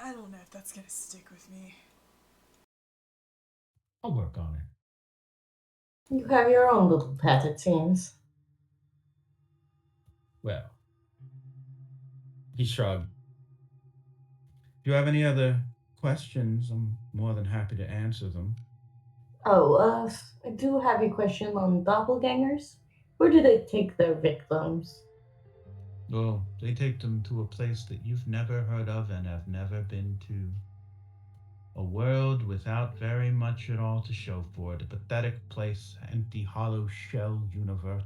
Speaker 3: I don't know if that's gonna stick with me.
Speaker 1: I'll work on it.
Speaker 7: You have your own little pet, it seems.
Speaker 1: Well, he shrugged. Do you have any other questions? I'm more than happy to answer them.
Speaker 7: Oh, I do have a question on doppelgangers. Where do they take their victims?
Speaker 1: Well, they take them to a place that you've never heard of and have never been to. A world without very much at all to show for it. A pathetic place, empty, hollow shell universe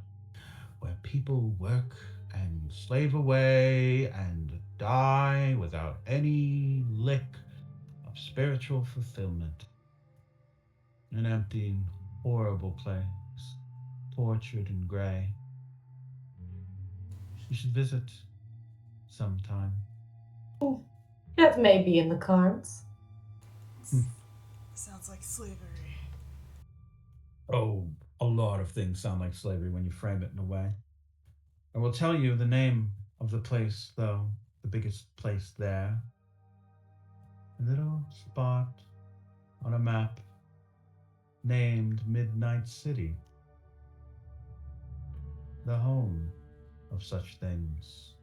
Speaker 1: where people work and slave away and die without any lick of spiritual fulfillment. An empty, horrible place, tortured and gray. You should visit sometime.
Speaker 7: That may be in the cards.
Speaker 3: Sounds like slavery.
Speaker 1: Oh, a lot of things sound like slavery when you frame it in a way. I will tell you the name of the place, though, the biggest place there. A little spot on a map named Midnight City, the home of such things.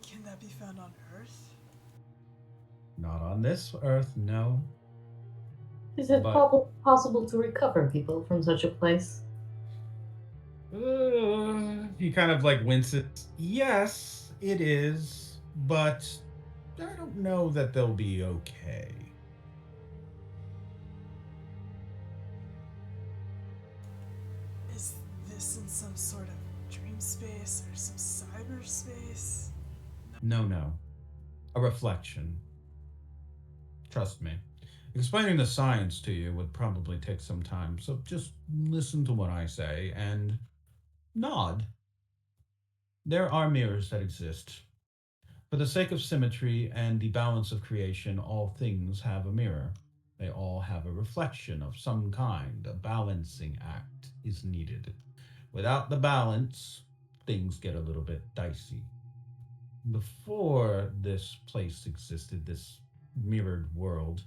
Speaker 3: Can that be found on Earth?
Speaker 1: Not on this earth, no.
Speaker 7: Is it
Speaker 1: But
Speaker 7: possible to recover people from such a place?
Speaker 1: he kind of like winces. Yes, it is, but I don't know that they'll be okay.
Speaker 3: Is this in some sort of dream space or some cyberspace?
Speaker 1: No, no. A reflection. Trust me. Explaining the science to you would probably take some time, so just listen to what I say and nod. There are mirrors that exist. For the sake of symmetry and the balance of creation, all things have a mirror. They all have a reflection of some kind. A balancing act is needed. Without the balance, things get a little bit dicey. Before this place existed, this mirrored world,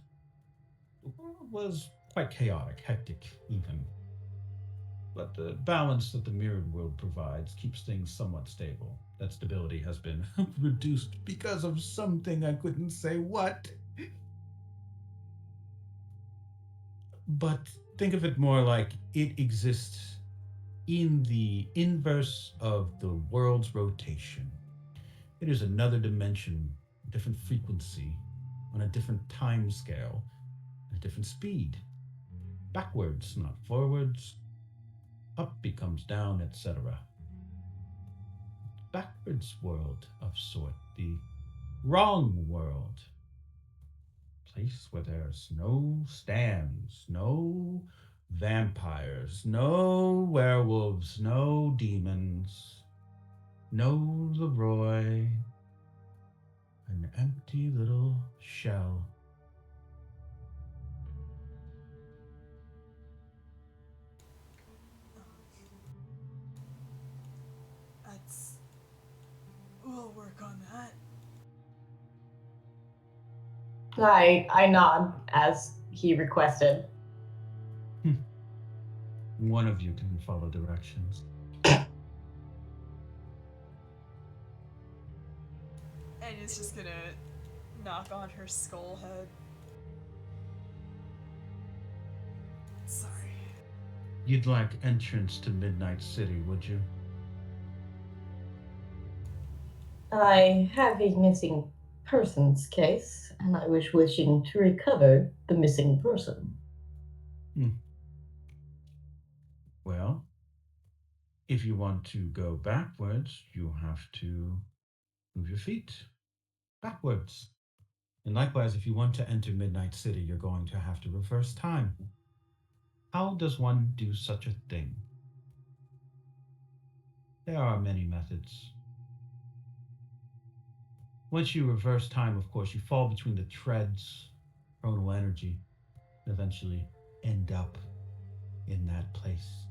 Speaker 1: the world was quite chaotic, hectic, even. But the balance that the mirrored world provides keeps things somewhat stable. That stability has been reduced because of something I couldn't say what. But think of it more like it exists in the inverse of the world's rotation. It is another dimension, a different frequency, on a different time scale, a different speed. Backwards, not forwards. Up becomes down, etc. Backwards world of sort, the wrong world. Place where there's no stands, no vampires, no werewolves, no demons, no Leroy, an empty little shell.
Speaker 3: That's. We'll work on that.
Speaker 7: I nod as he requested.
Speaker 1: One of you can follow directions.
Speaker 3: And he's just gonna knock on her skull head. Sorry.
Speaker 1: You'd like entrance to Midnight City, would you?
Speaker 7: I have a missing persons case, and I was wishing to recover the missing person.
Speaker 1: Well, if you want to go backwards, you have to move your feet backwards. And likewise, if you want to enter Midnight City, you're going to have to reverse time. How does one do such a thing? There are many methods. Once you reverse time, of course, you fall between the treads, chronal energy, and eventually end up in that place.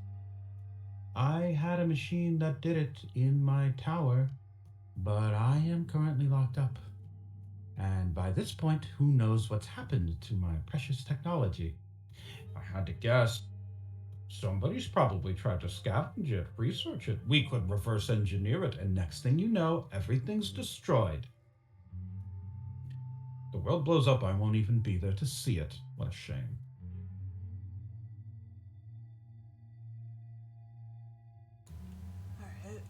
Speaker 1: I had a machine that did it in my tower, but I am currently locked up. And by this point, who knows what's happened to my precious technology? If I had to guess, somebody's probably tried to scavenge it, research it. We could reverse engineer it, and next thing you know, everything's destroyed. The world blows up, I won't even be there to see it. What a shame.
Speaker 3: Alright.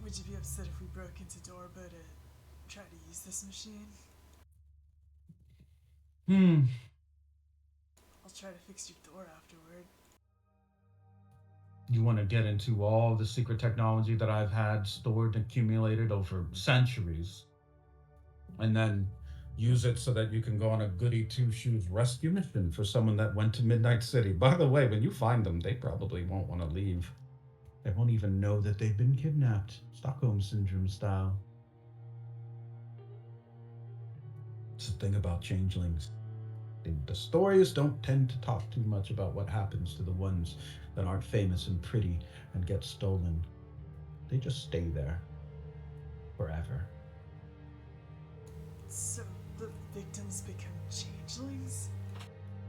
Speaker 3: Would you be upset if we broke into Dorba to try to use this machine? I'll try to fix your door afterward.
Speaker 1: You want to get into all the secret technology that I've had stored and accumulated over centuries, and then use it so that you can go on a goody two shoes rescue mission for someone that went to Midnight City. By the way, when you find them, they probably won't want to leave. They won't even know that they've been kidnapped, Stockholm Syndrome style. It's the thing about changelings. The stories don't tend to talk too much about what happens to the ones that aren't famous and pretty and get stolen. They just stay there forever.
Speaker 3: So the victims become changelings?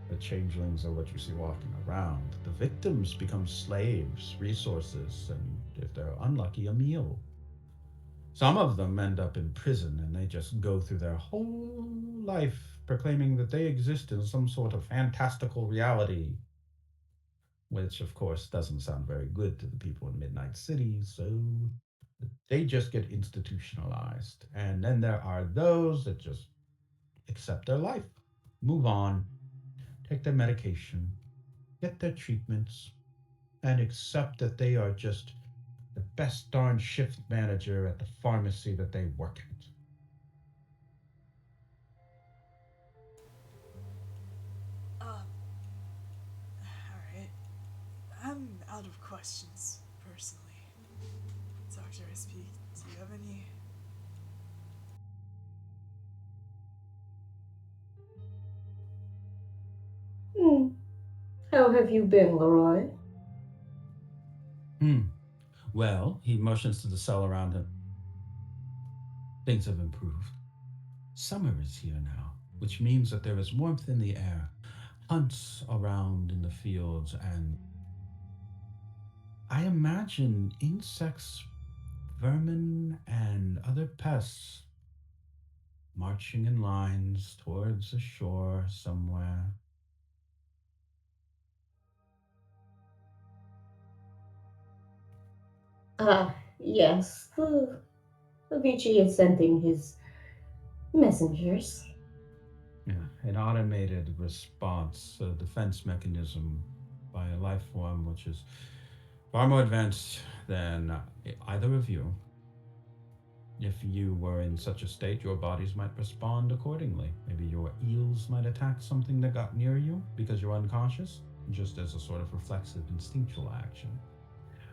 Speaker 1: The changelings are what you see walking around. The victims become slaves, resources, and if they're unlucky, a meal. Some of them end up in prison and they just go through their whole life proclaiming that they exist in some sort of fantastical reality, which of course doesn't sound very good to the people in Midnight City, so they just get institutionalized. And then there are those that just accept their life, move on, take their medication, get their treatments, and accept that they are just the best darn shift manager at the pharmacy that they work at.
Speaker 3: Alright. I'm out of questions, personally. Dr. SP, do you have any?
Speaker 7: How have you been, Leroy?
Speaker 1: Well, he motions to the cell around him. Things have improved. Summer is here now, which means that there is warmth in the air, hunts around in the fields, and I imagine insects, vermin, and other pests marching in lines towards the shore somewhere.
Speaker 7: Yes, the VG is sending his messengers.
Speaker 1: Yeah, an automated response, a defense mechanism by a life form which is far more advanced than either of you. If you were in such a state, your bodies might respond accordingly. Maybe your eels might attack something that got near you because you're unconscious, just as a sort of reflexive, instinctual action.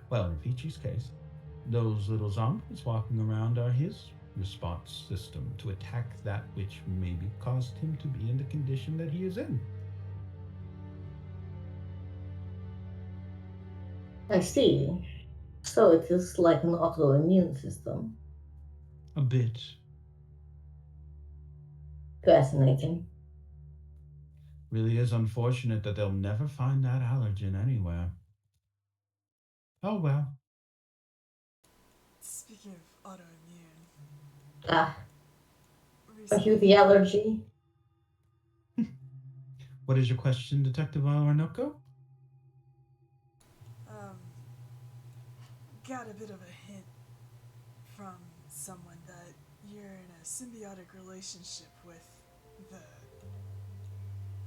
Speaker 1: Well, in Peachy's case, those little zombies walking around are his response system to attack that which maybe caused him to be in the condition that he is in.
Speaker 7: I see. So it is like an autoimmune system.
Speaker 1: A bit.
Speaker 7: Fascinating.
Speaker 1: Really is unfortunate that they'll never find that allergen anywhere. Oh well.
Speaker 3: Speaking of autoimmune,
Speaker 7: Ah, are you
Speaker 3: recently,
Speaker 7: the allergy?
Speaker 1: What is your question, Detective Orinoco?
Speaker 3: um, got a bit of a hint from someone that you're in a symbiotic relationship with the,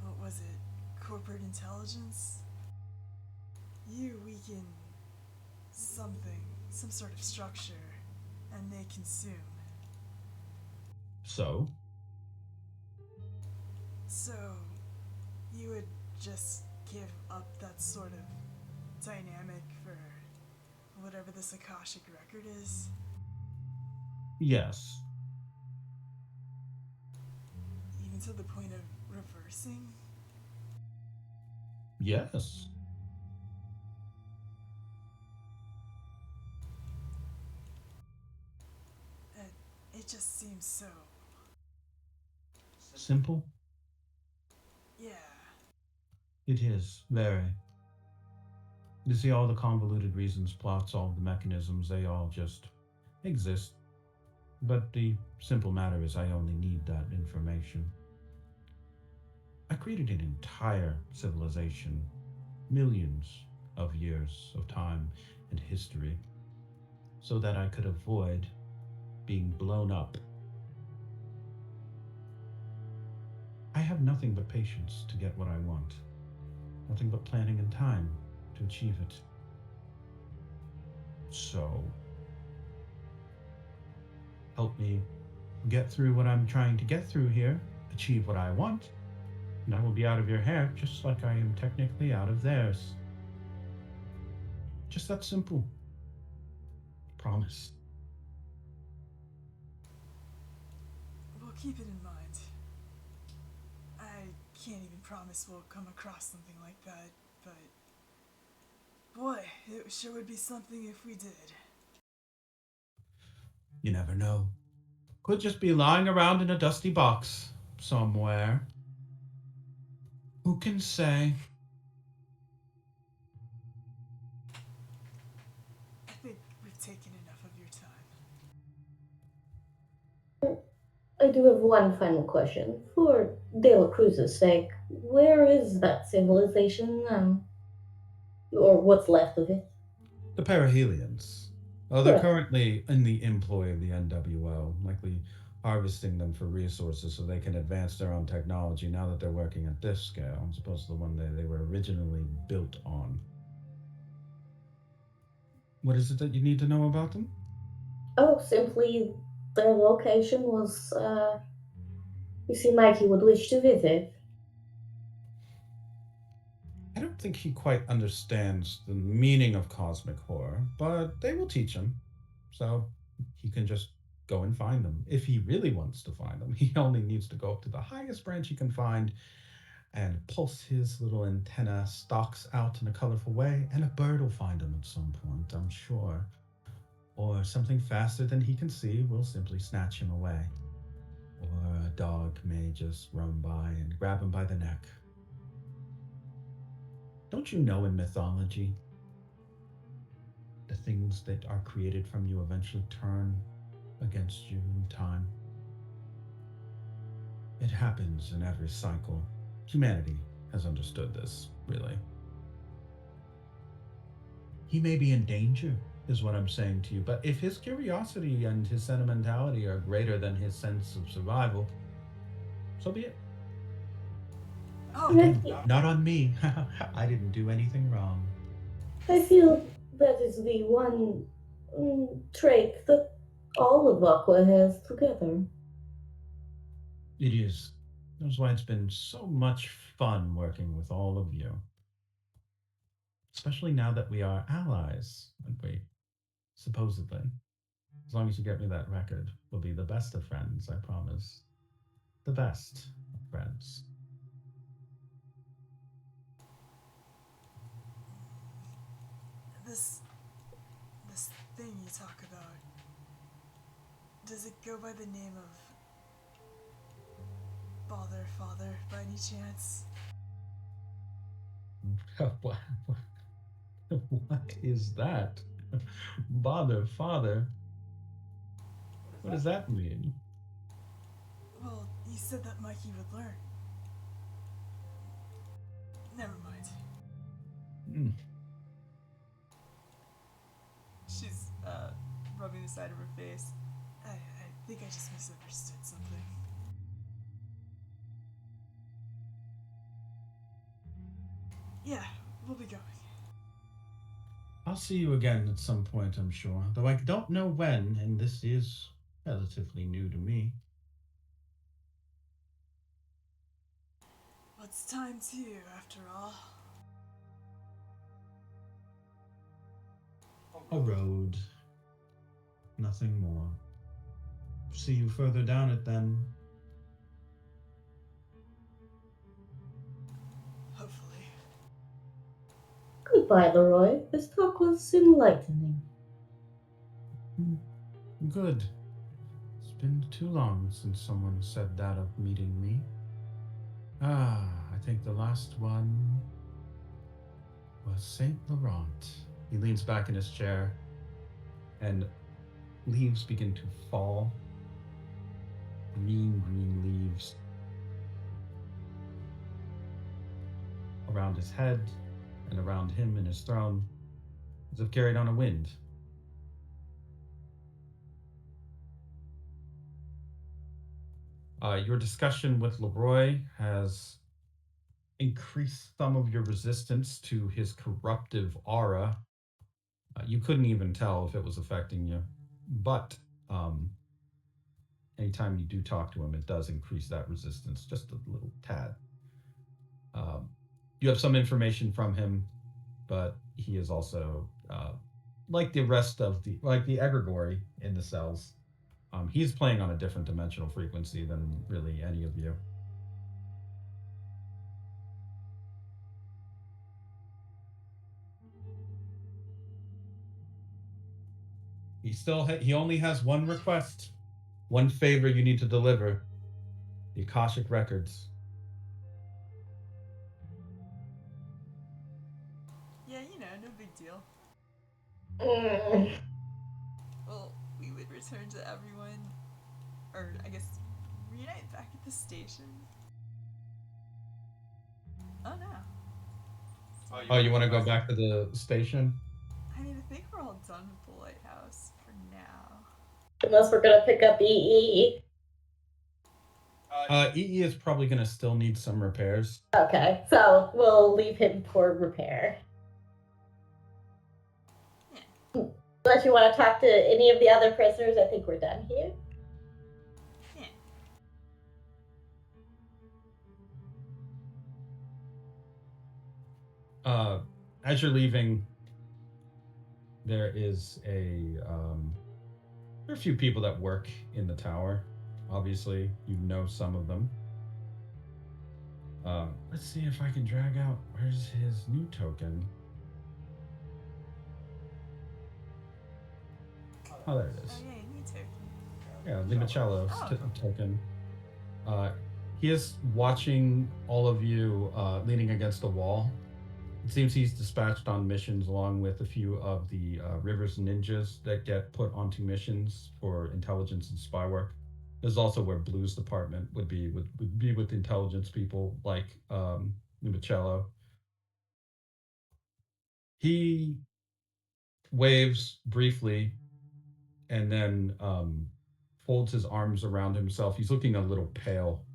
Speaker 3: what was it corporate intelligence. You weaken something, some sort of structure, and they consume.
Speaker 1: So,
Speaker 3: So, you would just give up that sort of dynamic for whatever this Akashic record is?
Speaker 1: yes.
Speaker 3: Even to the point of reversing?
Speaker 1: Yes.
Speaker 3: It just seems so.
Speaker 1: Simple?
Speaker 3: Yeah.
Speaker 1: It is, very. You see, all the convoluted reasons, plots, all the mechanisms, they all just exist. But the simple matter is, I only need that information. I created an entire civilization, millions of years of time and history, so that I could avoid being blown up. I have nothing but patience to get what I want, nothing but planning and time to achieve it. So, help me get through what I'm trying to get through here, achieve what I want, and I will be out of your hair just like I am technically out of theirs. Just that simple. Promise.
Speaker 3: We'll keep it in mind. I can't even promise we'll come across something like that, but boy, it sure would be something if we did.
Speaker 1: You never know. Could just be lying around in a dusty box somewhere. Who can say?
Speaker 3: I think we've taken enough of your time.
Speaker 7: I do have one final question. For De La Cruz's sake, where is that civilization now? Or what's left of it?
Speaker 1: The Perihelions. Oh, they're
Speaker 7: Correct.
Speaker 1: currently in the employ of the NWO, likely harvesting them for resources so they can advance their own technology now that they're working at this scale, as opposed to the one they were originally built on. What is it that you need to know about them?
Speaker 7: Oh, simply their location was, you see, Mikey would wish to visit.
Speaker 1: I don't think he quite understands the meaning of cosmic horror, but they will teach him. So he can just go and find them. If he really wants to find them, he only needs to go up to the highest branch he can find and pulse his little antenna stalks out in a colorful way, and a bird will find him at some point, I'm sure. Or something faster than he can see will simply snatch him away. Or a dog may just run by and grab him by the neck. Don't you know in mythology, the things that are created from you eventually turn against you in time? It happens in every cycle. Humanity has understood this, really. He may be in danger, is what I'm saying to you, but if his curiosity and his sentimentality are greater than his sense of survival, so be it.
Speaker 3: Oh,
Speaker 1: Again, not on me. I didn't do anything wrong.
Speaker 7: I feel that is the one trait that all of Aqua has together.
Speaker 1: It is. That's why it's been so much fun working with all of you. Especially now that we are allies, aren't we? Supposedly. As long as you get me that record, we'll be the best of friends, I promise. The best of friends.
Speaker 3: this thing you talk about, does it go by the name of Bother Father by any chance?
Speaker 1: what, what is that? Bother, father? What does that mean?
Speaker 3: Well, you said that Mikey would learn. Never mind.
Speaker 1: Hmm.
Speaker 3: She's rubbing the side of her face. I think I just misunderstood something. Yeah, we'll be going.
Speaker 1: I'll see you again at some point, I'm sure. Though I don't know when, and this is relatively new to me.
Speaker 3: What's time to you, after all?
Speaker 1: A road. Nothing more. See you further down it then.
Speaker 3: Hopefully.
Speaker 7: Goodbye, Leroy. This talk was enlightening.
Speaker 1: Good. It's been too long since someone said that of meeting me. I think the last one was Saint Laurent. He leans back in his chair, and leaves begin to fall. Green leaves around his head and around him and his throne, as if carried on a wind. Your discussion with Leroy has increased some of your resistance to his corruptive aura. You couldn't even tell if it was affecting you, but anytime you do talk to him, it does increase that resistance just a little tad. You have some information from him, but he is also like the rest of the egregore in the cells. He's playing on a different dimensional frequency than really any of you. He only has one request, one favor you need to deliver: the Akashic records.
Speaker 3: Yeah, no big deal.
Speaker 7: Mm.
Speaker 3: Well, we would return to everyone, or I guess reunite back at the station. Oh no.
Speaker 1: Oh, you want to go back to the station?
Speaker 3: I mean, I think we're all done with the lighthouse for now.
Speaker 7: Unless we're gonna pick up EE.
Speaker 1: EE is probably going to still need some repairs.
Speaker 7: Okay, so we'll leave him for repair.
Speaker 3: Yeah.
Speaker 7: Unless you want to talk to any of the other prisoners, I think we're done here.
Speaker 3: Yeah.
Speaker 1: As you're leaving, there is there are a few people that work in the tower. Obviously, you know some of them. Let's see if I can drag out. Where's his new token? Oh, there it is.
Speaker 3: Oh yeah, new token.
Speaker 1: Yeah, Limoncello's
Speaker 3: Oh.
Speaker 1: token. He is watching all of you leaning against the wall. It seems he's dispatched on missions along with a few of the Rivers ninjas that get put onto missions for intelligence and spy work. This is also where Blue's department would be with intelligence people like Limoncello. He waves briefly and then folds his arms around himself. He's looking a little pale.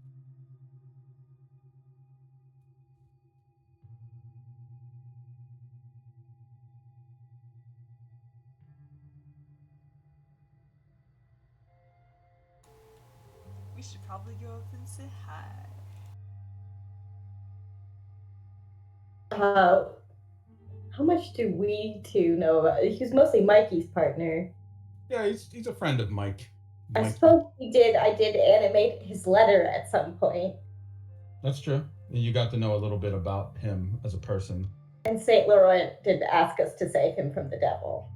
Speaker 3: We should probably go up and say hi.
Speaker 7: How much do we two know about? He's mostly Mikey's partner.
Speaker 1: Yeah, he's a friend of Mike.
Speaker 7: I suppose I did animate his letter at some point.
Speaker 1: That's true. You got to know a little bit about him as a person.
Speaker 7: And Saint Laurent did ask us to save him from the devil.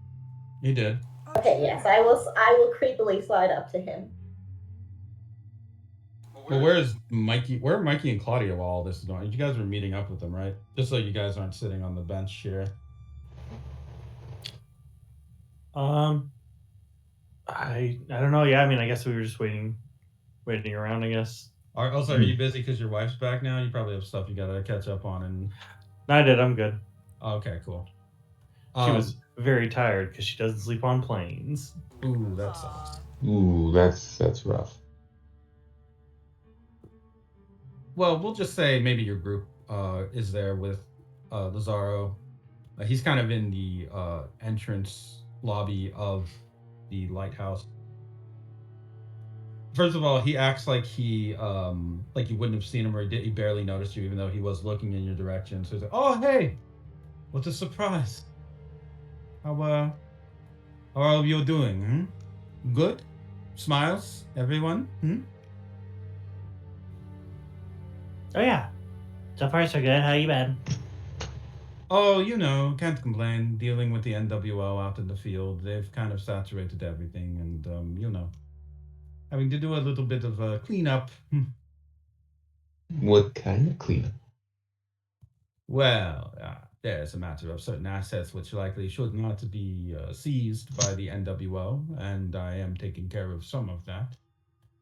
Speaker 1: He did.
Speaker 7: Okay, yes, I will creepily slide up to him.
Speaker 1: Well, where are Mikey and Claudia while all this is going? You guys were meeting up with them, right? Just so you guys aren't sitting on the bench here.
Speaker 4: I don't know. Yeah, I mean, I guess we were just waiting around. I guess.
Speaker 1: Also, are you busy because your wife's back now? You probably have stuff you gotta catch up on. And
Speaker 4: No, I did. I'm good.
Speaker 1: Okay, cool.
Speaker 4: She was very tired because she doesn't sleep on planes.
Speaker 1: Ooh, that sucks.
Speaker 6: Ooh, that's rough.
Speaker 1: Well, we'll just say maybe your group is there with Lazaro. He's kind of in the entrance lobby of the lighthouse. First of all, he acts like you wouldn't have seen him, or he barely noticed you, even though he was looking in your direction. So he's like, "Oh, hey, what a surprise! How how are you doing? Hmm? Good? Smiles, everyone? Hmm?
Speaker 5: Oh yeah, so far so good. How you been?
Speaker 1: Oh, you know, can't complain. Dealing with the NWO out in the field, they've kind of saturated everything, and you know, having to do a little bit of cleanup.
Speaker 6: What kind of cleanup?
Speaker 1: Well, there's a matter of certain assets which likely should not be seized by the NWO, and I am taking care of some of that.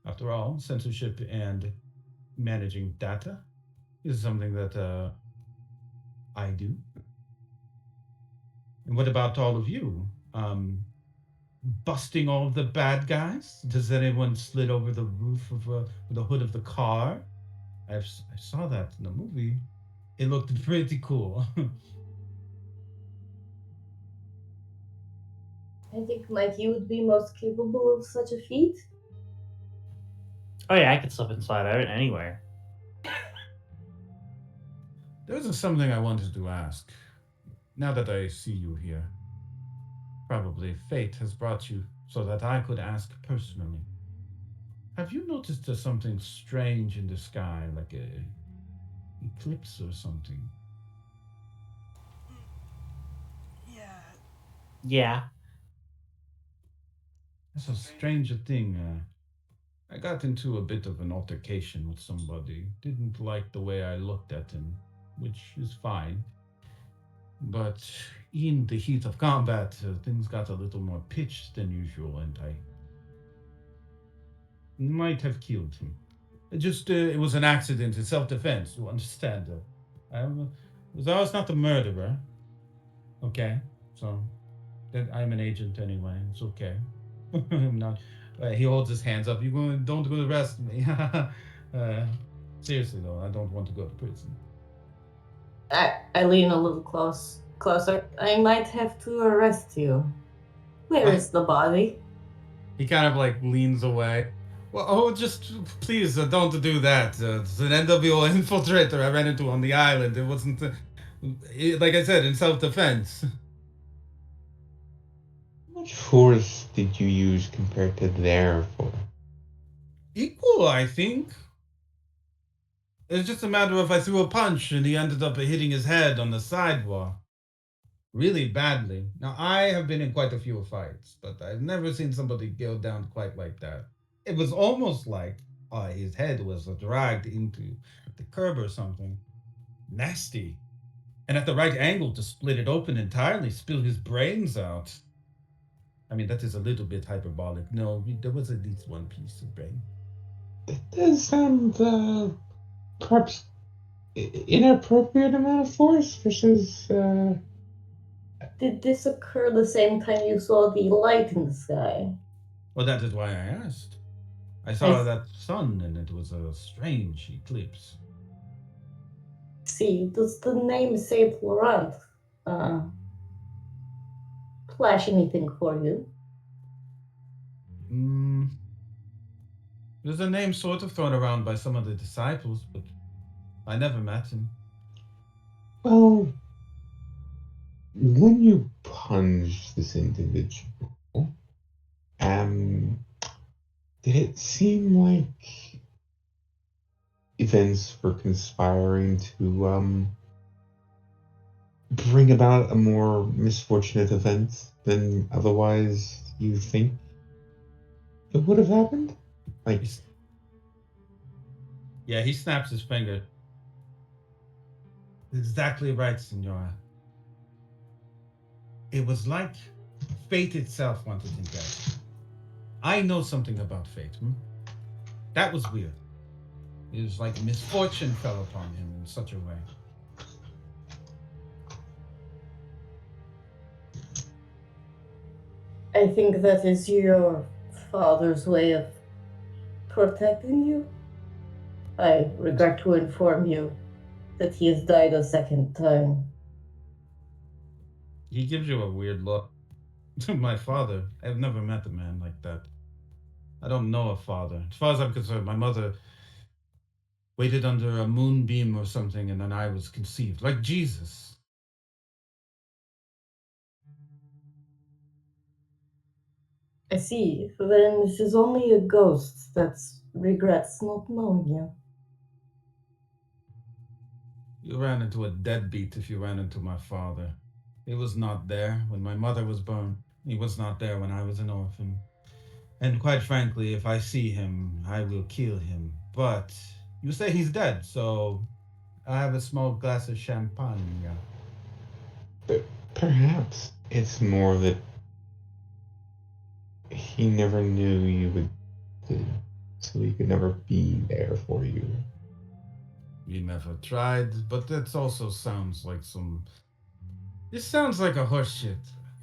Speaker 1: After all, censorship and managing data is something that I do. And what about all of you? Busting all of the bad guys? Does anyone slid over the roof of the hood of the car? I saw that in the movie. It looked pretty cool.
Speaker 7: I think Mikey would be most capable of such a feat.
Speaker 4: Oh yeah, I could slip and slide out anywhere.
Speaker 1: There's something I wanted to ask. Now that I see you here, probably fate has brought you so that I could ask personally. Have you noticed there's something strange in the sky, like a eclipse or something?
Speaker 3: Yeah.
Speaker 4: Yeah.
Speaker 1: That's a stranger thing. I got into a bit of an altercation with somebody. Didn't like the way I looked at him, which is fine. But in the heat of combat, things got a little more pitched than usual, and I might have killed him. It was an accident, in self-defense. You understand? I was not the murderer. Okay, so that I'm an agent anyway. It's okay. I'm not. He holds his hands up. Don't go arrest me. Seriously though, I don't want to go to prison.
Speaker 7: I lean a little closer. I might have to arrest you. Where is the body?
Speaker 1: He kind of like leans away. Well, oh, just please don't do that. It's an NWO infiltrator I ran into on the island. It wasn't, like I said, in self-defense.
Speaker 6: How much force did you use compared to their force?
Speaker 1: Equal, I think. It's just a matter of I threw a punch and he ended up hitting his head on the sidewalk. Really badly. Now, I have been in quite a few fights, but I've never seen somebody go down quite like that. It was almost like his head was dragged into the curb or something. Nasty. And at the right angle to split it open entirely, spill his brains out. I mean, that is a little bit hyperbolic. No, there was at least one piece of brain.
Speaker 6: That does sound perhaps inappropriate amount of force versus.
Speaker 7: Did this occur the same time you saw the light in the sky?
Speaker 1: Well, that is why I asked. I saw that sun and it was a strange eclipse.
Speaker 7: See, does the name Saint Laurent flash anything for you?
Speaker 1: There's a name sort of thrown around by some of the disciples, but I never met him.
Speaker 6: Well, when you punched this individual, did it seem like events were conspiring to bring about a more misfortunate event than otherwise you think it would have happened? Like,
Speaker 1: yeah, he snaps his finger. Exactly right, Senora. It was like fate itself wanted him dead. I know something about fate. That was weird. It was like misfortune fell upon him in such a way.
Speaker 7: I think that is your father's way of protecting you. I regret to inform you that he has died a second time.
Speaker 1: He gives you a weird look. My father, I've never met a man like that. I don't know a father. As far as I'm concerned, my mother waited under a moonbeam or something, and then I was conceived, like Jesus.
Speaker 7: I see. Then this is only a ghost that regrets not knowing you.
Speaker 1: You ran into a deadbeat if you ran into my father. He was not there when my mother was born. He was not there when I was an orphan. And quite frankly, if I see him, I will kill him. But you say he's dead, so I have a small glass of champagne.
Speaker 6: But perhaps it's more that he never knew you would, so he could never be there for you.
Speaker 1: You never tried, but that also sounds like some. This sounds like a horseshit.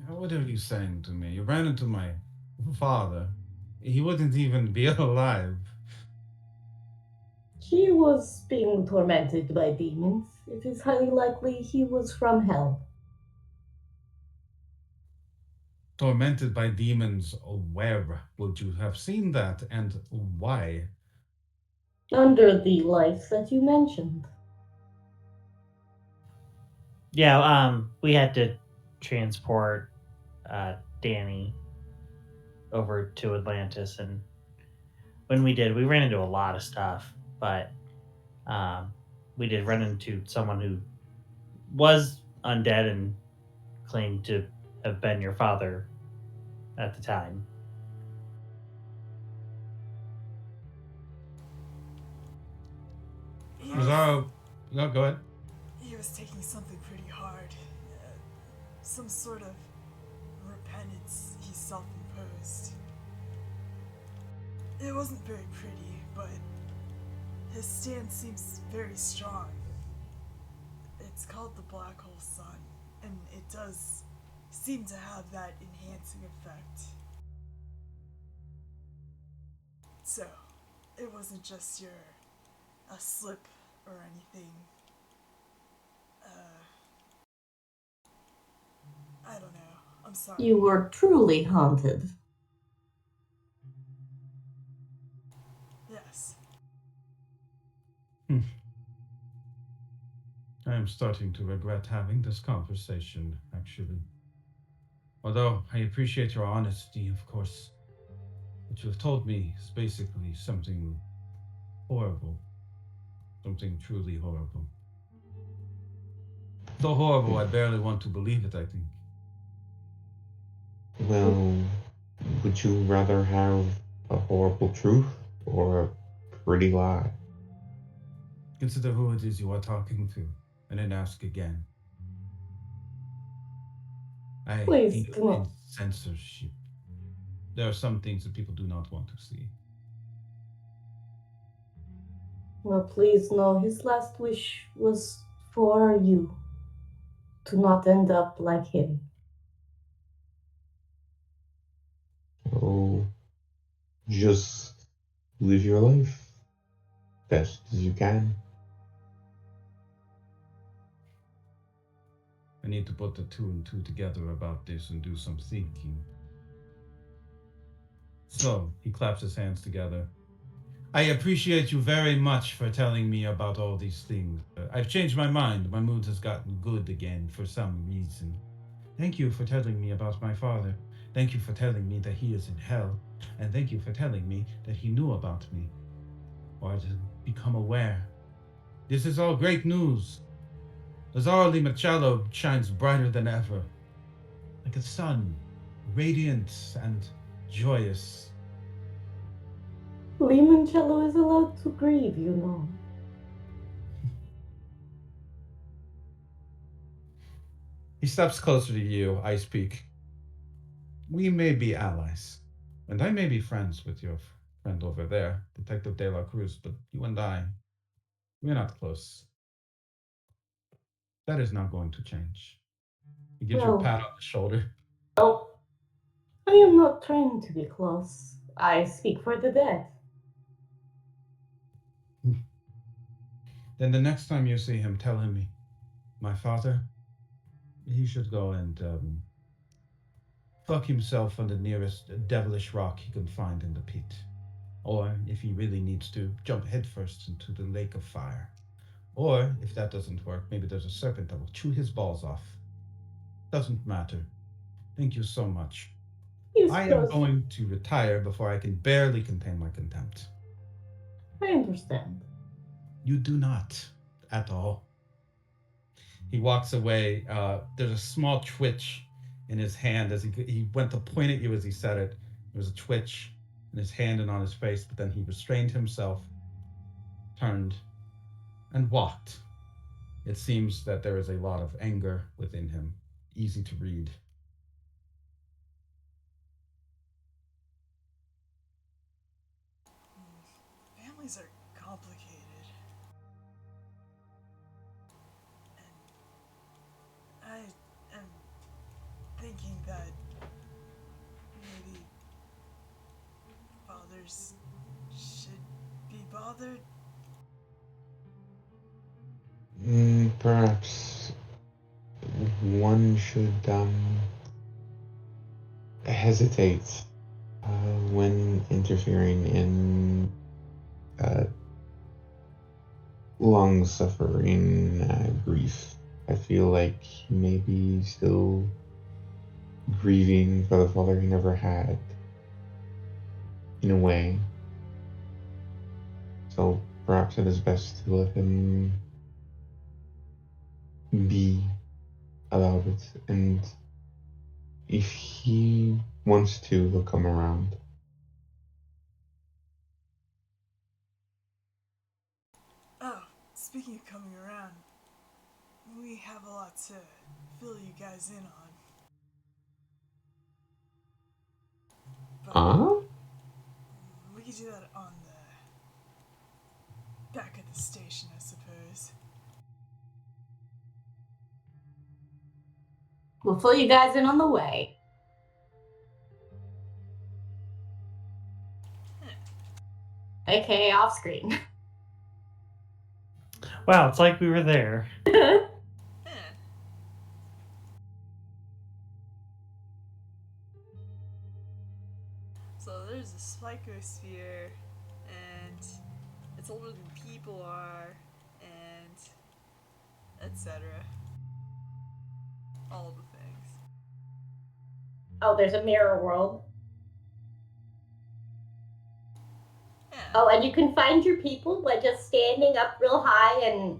Speaker 1: What are you saying to me? You ran into my father. He wouldn't even be alive.
Speaker 7: He was being tormented by demons. It is highly likely he was from hell.
Speaker 1: Tormented by demons, where would you have seen that, and why?
Speaker 7: Under the life that you mentioned.
Speaker 5: Yeah, we had to transport Danny over to Atlantis, and when we did, we ran into a lot of stuff, but um, we did run into someone who was undead and claimed to have been your father at the time.
Speaker 3: He was,
Speaker 1: Lazaro, no, go ahead.
Speaker 3: he was taking something pretty hard. Some sort of repentance he self-imposed. It wasn't very pretty, but his stand seems very strong. It's called the Black Hole Sun, and it does seem to have that enhancing effect. So, it wasn't just a slip or anything. I don't know. I'm sorry.
Speaker 7: You were truly haunted.
Speaker 3: Yes.
Speaker 1: I am starting to regret having this conversation, actually. Although I appreciate your honesty, of course. What you have told me is basically something horrible. Something truly horrible. So horrible, I barely want to believe it, I think.
Speaker 6: Well, would you rather have a horrible truth or a pretty lie?
Speaker 1: Consider who it is you are talking to, and then ask again. I
Speaker 7: Please
Speaker 1: deal
Speaker 7: do
Speaker 1: in
Speaker 7: not.
Speaker 1: censorship. There are some things that people do not want to see.
Speaker 7: Well, please know his last wish was for you to not end up like him.
Speaker 6: Oh, just live your life best as you can.
Speaker 1: I need to put the two and two together about this and do some thinking. So, he claps his hands together. I appreciate you very much for telling me about all these things. I've changed my mind. My mood has gotten good again for some reason. Thank you for telling me about my father. Thank you for telling me that he is in hell. And thank you for telling me that he knew about me, or to become aware. This is all great news. Laranzo Limoncello shines brighter than ever, like a sun, radiant and joyous.
Speaker 7: Limoncello is allowed to grieve, you know.
Speaker 1: He steps closer to you, I speak. We may be allies, and I may be friends with your friend over there, Detective De La Cruz, but you and I, we're not close. That is not going to change. He gives you a
Speaker 7: Well,
Speaker 1: pat on the shoulder.
Speaker 7: well, I am not trying to be close. I speak for the dead.
Speaker 1: Then the next time you see him, tell him my father he should go and fuck himself on the nearest devilish rock he can find in the pit. Or, if he really needs to, jump headfirst into the lake of fire. Or, if that doesn't work, maybe there's a serpent that will chew his balls off. Doesn't matter. Thank you so much.
Speaker 7: Yes,
Speaker 1: I am
Speaker 7: does.
Speaker 1: going to retire before I can barely contain my contempt.
Speaker 7: I understand.
Speaker 1: You do not at all. He walks away. There's a small twitch in his hand as he went to point at you as he said it. There was a twitch in his hand and on his face, but then he restrained himself, turned, and walked. It seems that there is a lot of anger within him, easy to read.
Speaker 3: Families are complicated. And I am thinking that maybe fathers should be bothered.
Speaker 6: Perhaps one should hesitate when interfering in long-suffering grief. I feel like he may be still grieving for the father he never had, in a way. So perhaps it is best to let him be about it, and if he wants to, he'll come around.
Speaker 3: Oh, speaking of coming around, we have a lot to fill you guys in on. But
Speaker 6: Huh?
Speaker 3: we could do that on the back of the station, I suppose.
Speaker 7: We'll fill you guys in on the way. AKA off screen.
Speaker 4: Wow, it's like we were there.
Speaker 3: So there's a psychosphere, and it's older than people are, and etc. All the things.
Speaker 7: Oh, there's a mirror world.
Speaker 3: Yeah.
Speaker 7: Oh, and you can find your people by just standing up real high and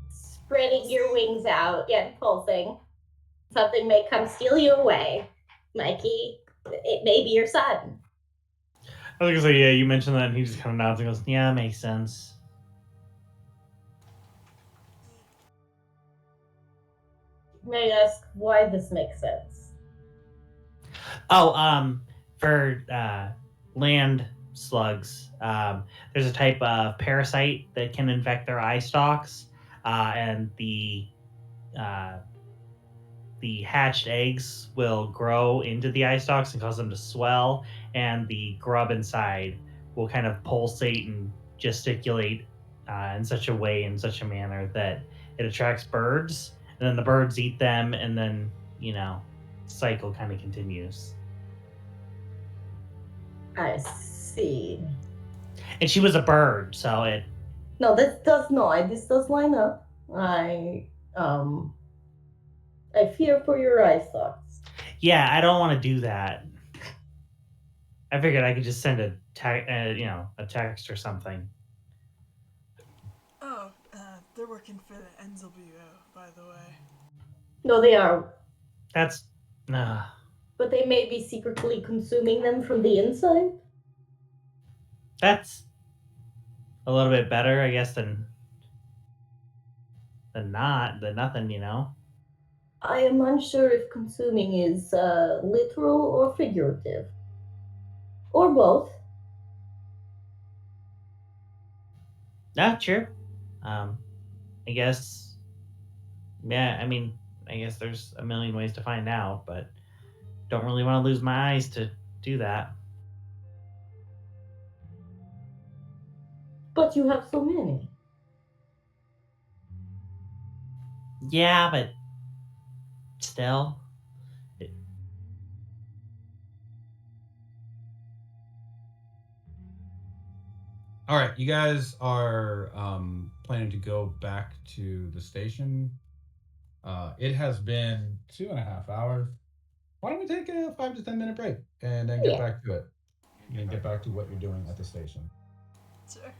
Speaker 7: spreading your wings out. Yeah, pulsing. Something may come steal you away. Mikey, it may be your son.
Speaker 4: I was gonna say, yeah, you mentioned that, and he just kind of nods and goes, "Yeah, makes sense."
Speaker 7: May I ask why this makes sense?
Speaker 5: Oh, for land slugs, there's a type of parasite that can infect their eye stalks, and the hatched eggs will grow into the eye stalks and cause them to swell, and the grub inside will kind of pulsate and gesticulate in such a way, in such a manner that it attracts birds, and then the birds eat them, and then, cycle kind of continues.
Speaker 7: I see.
Speaker 5: And she was a bird, so it.
Speaker 7: No, this does line up. I fear for your eye stalks.
Speaker 5: Yeah, I don't want to do that. I figured I could just send a text or something.
Speaker 3: Oh, they're working for the NWO, by the way.
Speaker 7: No, they are.
Speaker 5: That's.
Speaker 7: But they may be secretly consuming them from the inside.
Speaker 5: That's a little bit better, I guess, than nothing.
Speaker 7: I am unsure if consuming is literal or figurative. Or both.
Speaker 5: Not true. I guess. Yeah, I guess there's a million ways to find out, but don't really want to lose my eyes to do that.
Speaker 7: But you have so many.
Speaker 5: Yeah, but Still,
Speaker 1: All right, you guys are planning to go back to the station. It has been 2.5 hours. Why don't we take a 5 to 10 minute break and then get
Speaker 7: Yeah.
Speaker 1: back to it and get back to what you're doing at the station?
Speaker 3: Sure.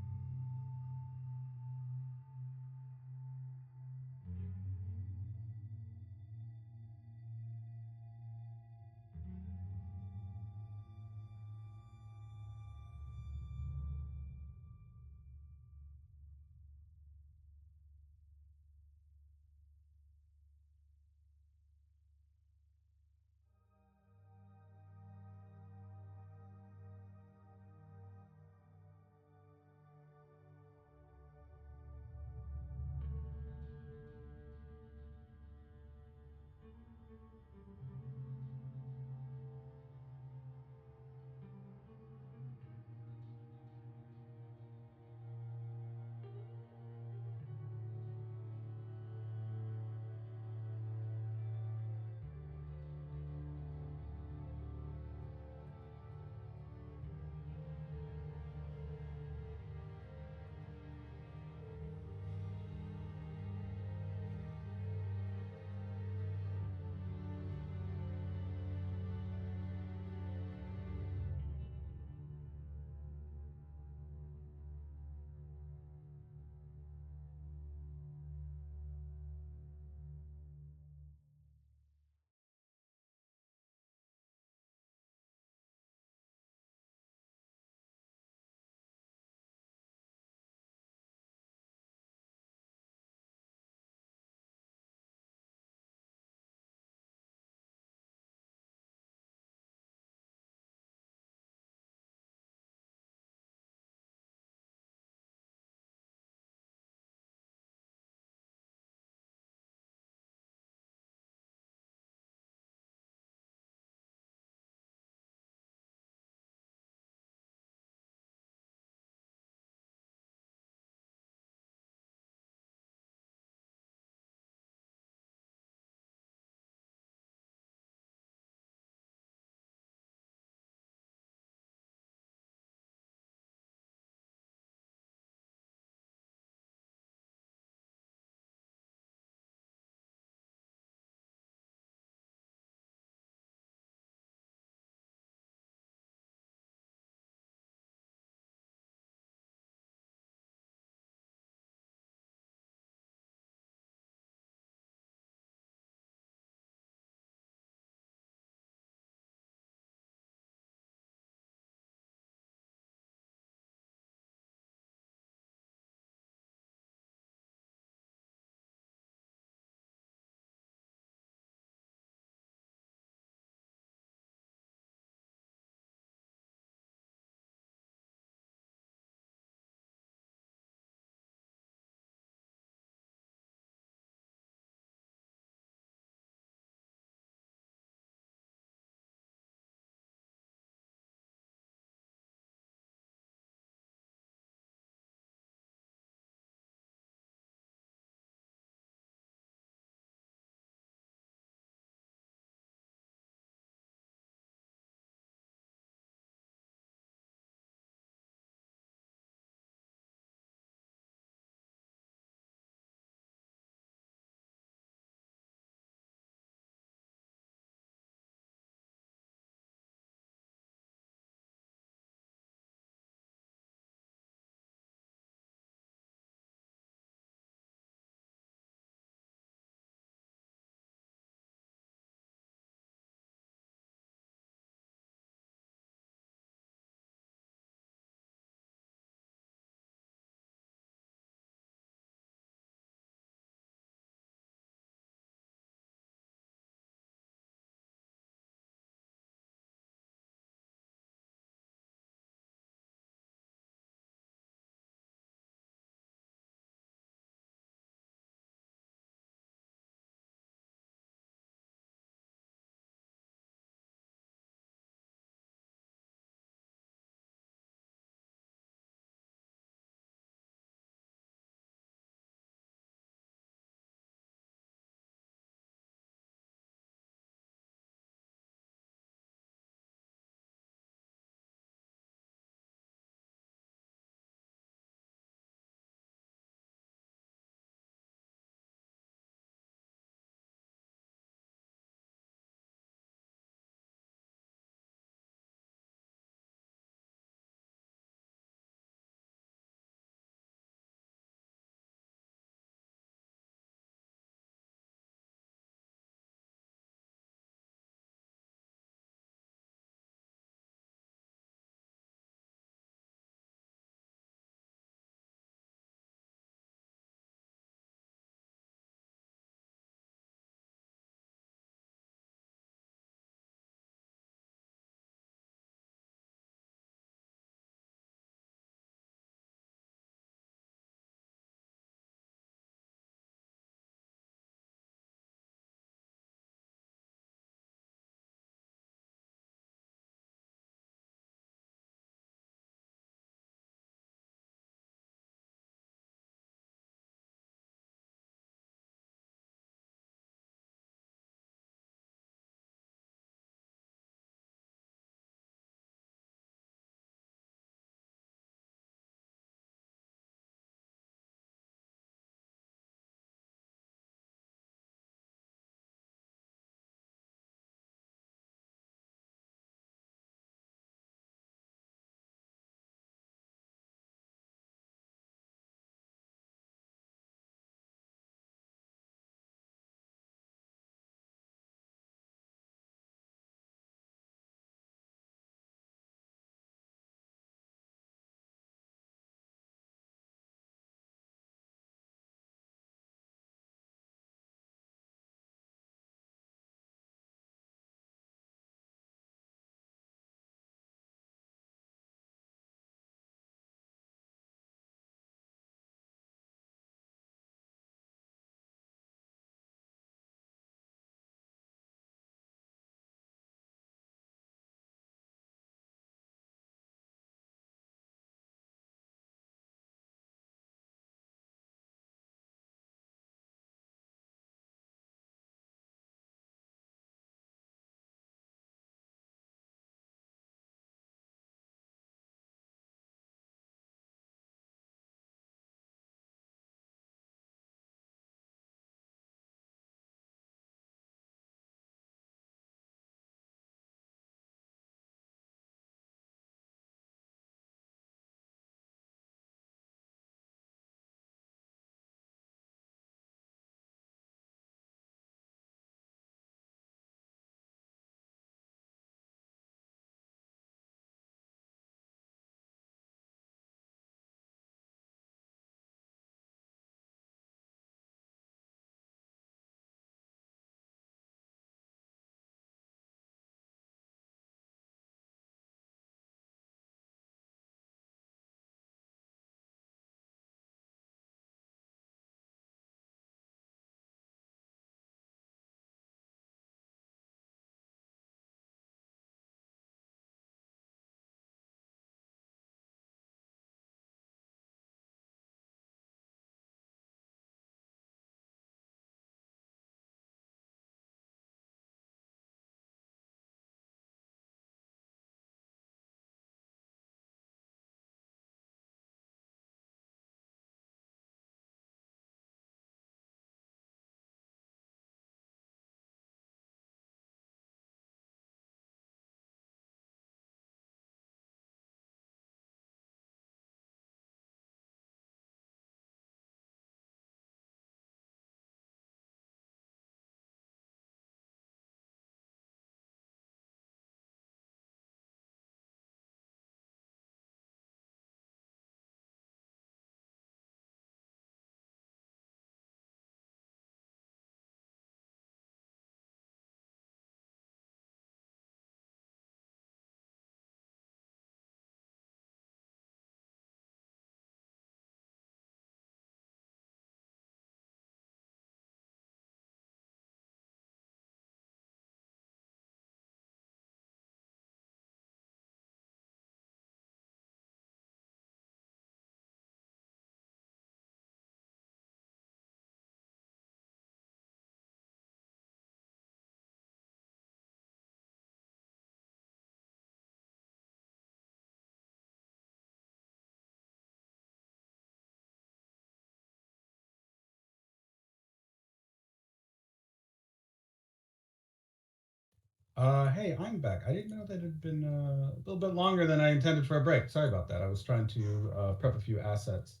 Speaker 1: Hey, I'm back. I didn't know that it had been a little bit longer than I intended for a break. Sorry about that. I was trying to prep a few assets.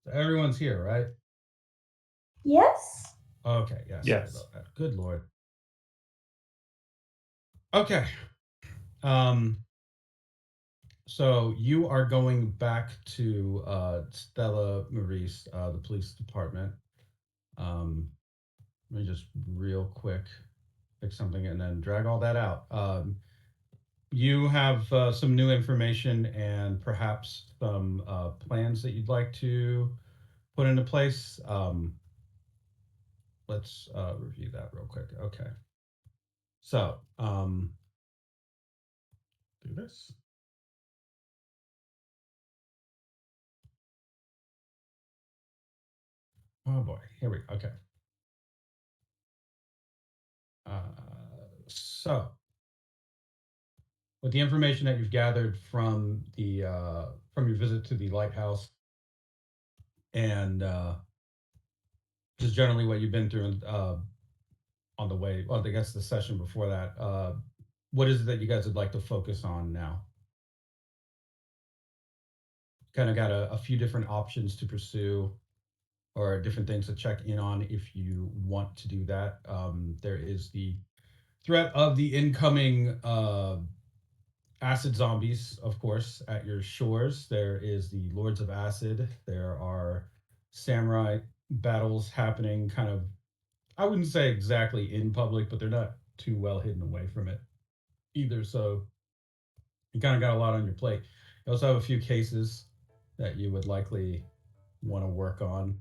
Speaker 1: So everyone's here, right?
Speaker 2: Yes.
Speaker 1: Okay, yeah, sorry
Speaker 4: Yes.
Speaker 1: about that. Good lord. Okay. Um, so you are going back to Stella Maurice, the police department. Um, Let me just real quick fix something and then drag all that out. You have some new information and perhaps some plans that you'd like to put into place. Let's review that real quick. Okay. So, do this. Oh boy, here we go. Okay. So, with the information that you've gathered from your visit to the lighthouse and just generally what you've been through on the way, well, I guess the session before that, what is it that you guys would like to focus on now? Kind of got a few different options to pursue or different things to check in on if you want to do that. There is the threat of the incoming acid zombies, of course, at your shores. There is the Lords of Acid. There are samurai battles happening kind of, I wouldn't say exactly in public, but they're not too well hidden away from it either. So you kind of got a lot on your plate. You also have a few cases that you would likely want to work on.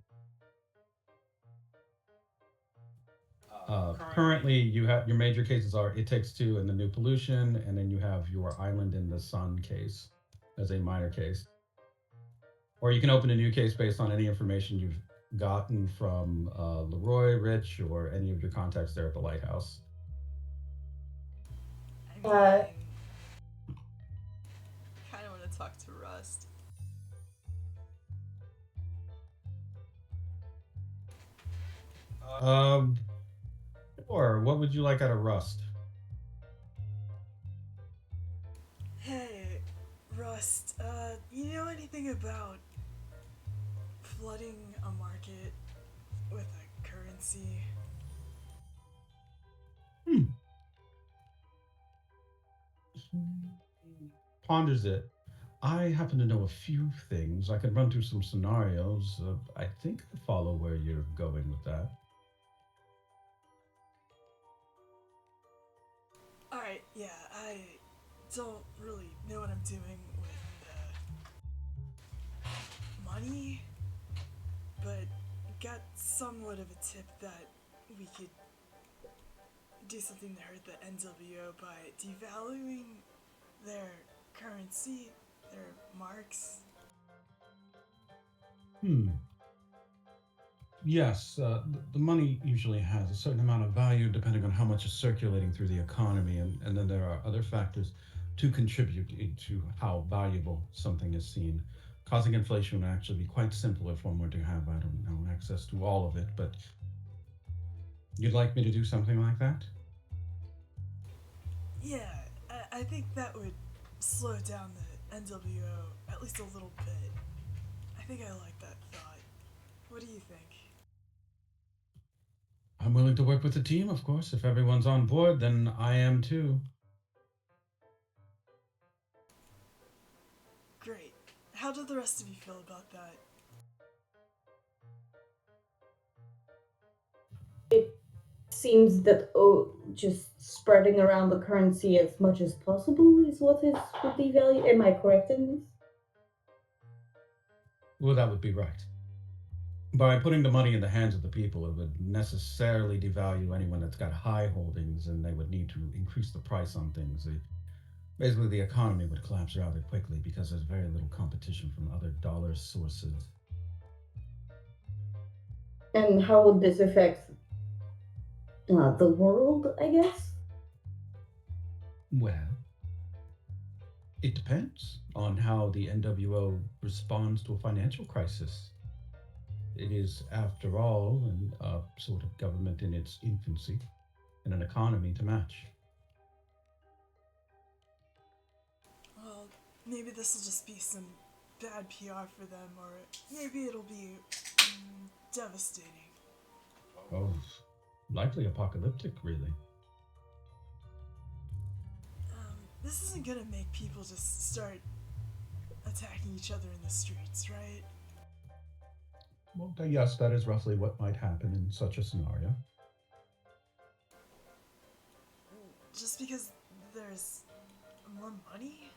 Speaker 1: Currently, you have your major cases are It Takes Two and the New Pollution, and then you have your Island in the Sun case as a minor case. Or you can open a new case based on any information you've gotten from Leroy, Rich, or any of your contacts there at the Lighthouse.
Speaker 3: I mean,
Speaker 2: Uh,
Speaker 3: kind of want to talk to Rust.
Speaker 1: Um, or what would you like out of Rust?
Speaker 3: Hey, Rust, you know anything about flooding a market with a currency?
Speaker 1: Hmm. Ponders it. I happen to know a few things. I could run through some scenarios. I think I follow where you're going with that.
Speaker 3: Alright, yeah, I don't really know what I'm doing with money, but got somewhat of a tip that we could do something to hurt the NWO by devaluing their currency, their marks.
Speaker 1: Hmm. Yes, the money usually has a certain amount of value depending on how much is circulating through the economy, and then there are other factors to contribute to how valuable something is seen. Causing inflation would actually be quite simple if one were to have, I don't know, access to all of it, but you'd like me to do something like that?
Speaker 3: Yeah, I think that would slow down the NWO at least a little bit. I think I like that thought. What do you think?
Speaker 1: I'm willing to work with the team, of course. If everyone's on board, then I am too.
Speaker 3: Great. How do the rest of you feel about that?
Speaker 2: it seems that just spreading around the currency as much as possible is what is would be value. Am I correct in this?
Speaker 1: Well, that would be right. By putting the money in the hands of the people, it would necessarily devalue anyone that's got high holdings, and they would need to increase the price on things. Basically, the economy would collapse rather quickly because there's very little competition from other dollar sources.
Speaker 2: And how would this affect the world? I guess.
Speaker 1: Well, it depends on how the NWO responds to a financial crisis. It is, after all, a sort of government in its infancy and an economy to match.
Speaker 3: maybe this will just be some bad PR for them, or maybe it'll be devastating.
Speaker 1: Oh, likely apocalyptic, really.
Speaker 3: This isn't gonna make people just start attacking each other in the streets, right?
Speaker 1: Well, yes, that is roughly what might happen in such a scenario.
Speaker 3: Just because there's more money?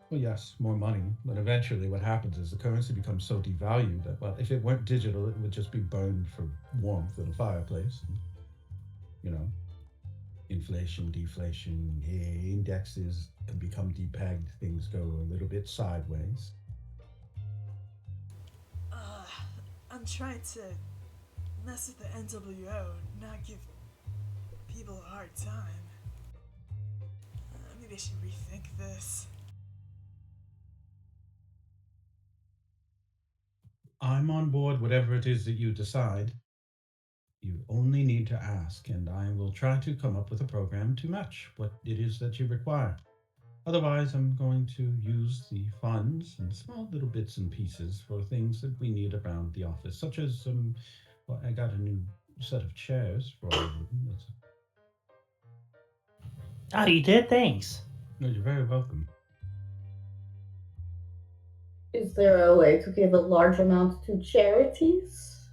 Speaker 1: Well, yes, more money, but eventually what happens is the currency becomes so devalued that, well, if it weren't digital, it would just be burned for warmth in a fireplace. And, you know, inflation, deflation, indexes can become depegged, things go a little bit sideways.
Speaker 3: I'm trying to mess with the NWO, not give people a hard time. Maybe I should rethink this.
Speaker 1: I'm on board, whatever it is that you decide. You only need to ask, and I will try to come up with a program to match what it is that you require. Otherwise, I'm going to use the funds and small little bits and pieces for things that we need around the office, such as, well, I got a new set of chairs for all of them.
Speaker 5: Oh, you did? Thanks.
Speaker 1: No, you're very welcome.
Speaker 2: Is there a way to give a large amount to charities?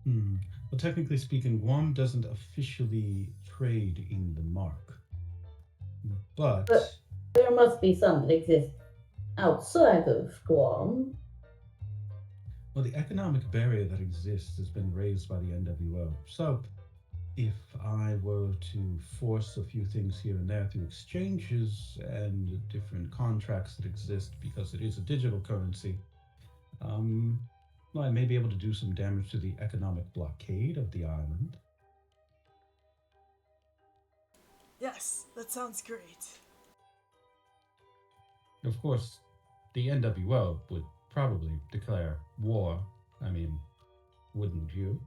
Speaker 1: Well, technically speaking, Guam doesn't officially trade in the mark. But
Speaker 2: there must be some that exist outside of Guam.
Speaker 1: Well, the economic barrier that exists has been raised by the NWO. So, if I were to force a few things here and there through exchanges and different contracts that exist because it is a digital currency, well, I may be able to do some damage to the economic blockade of the island.
Speaker 3: Yes, that sounds great.
Speaker 1: Of course, the NWO would probably declare war. I mean, wouldn't you?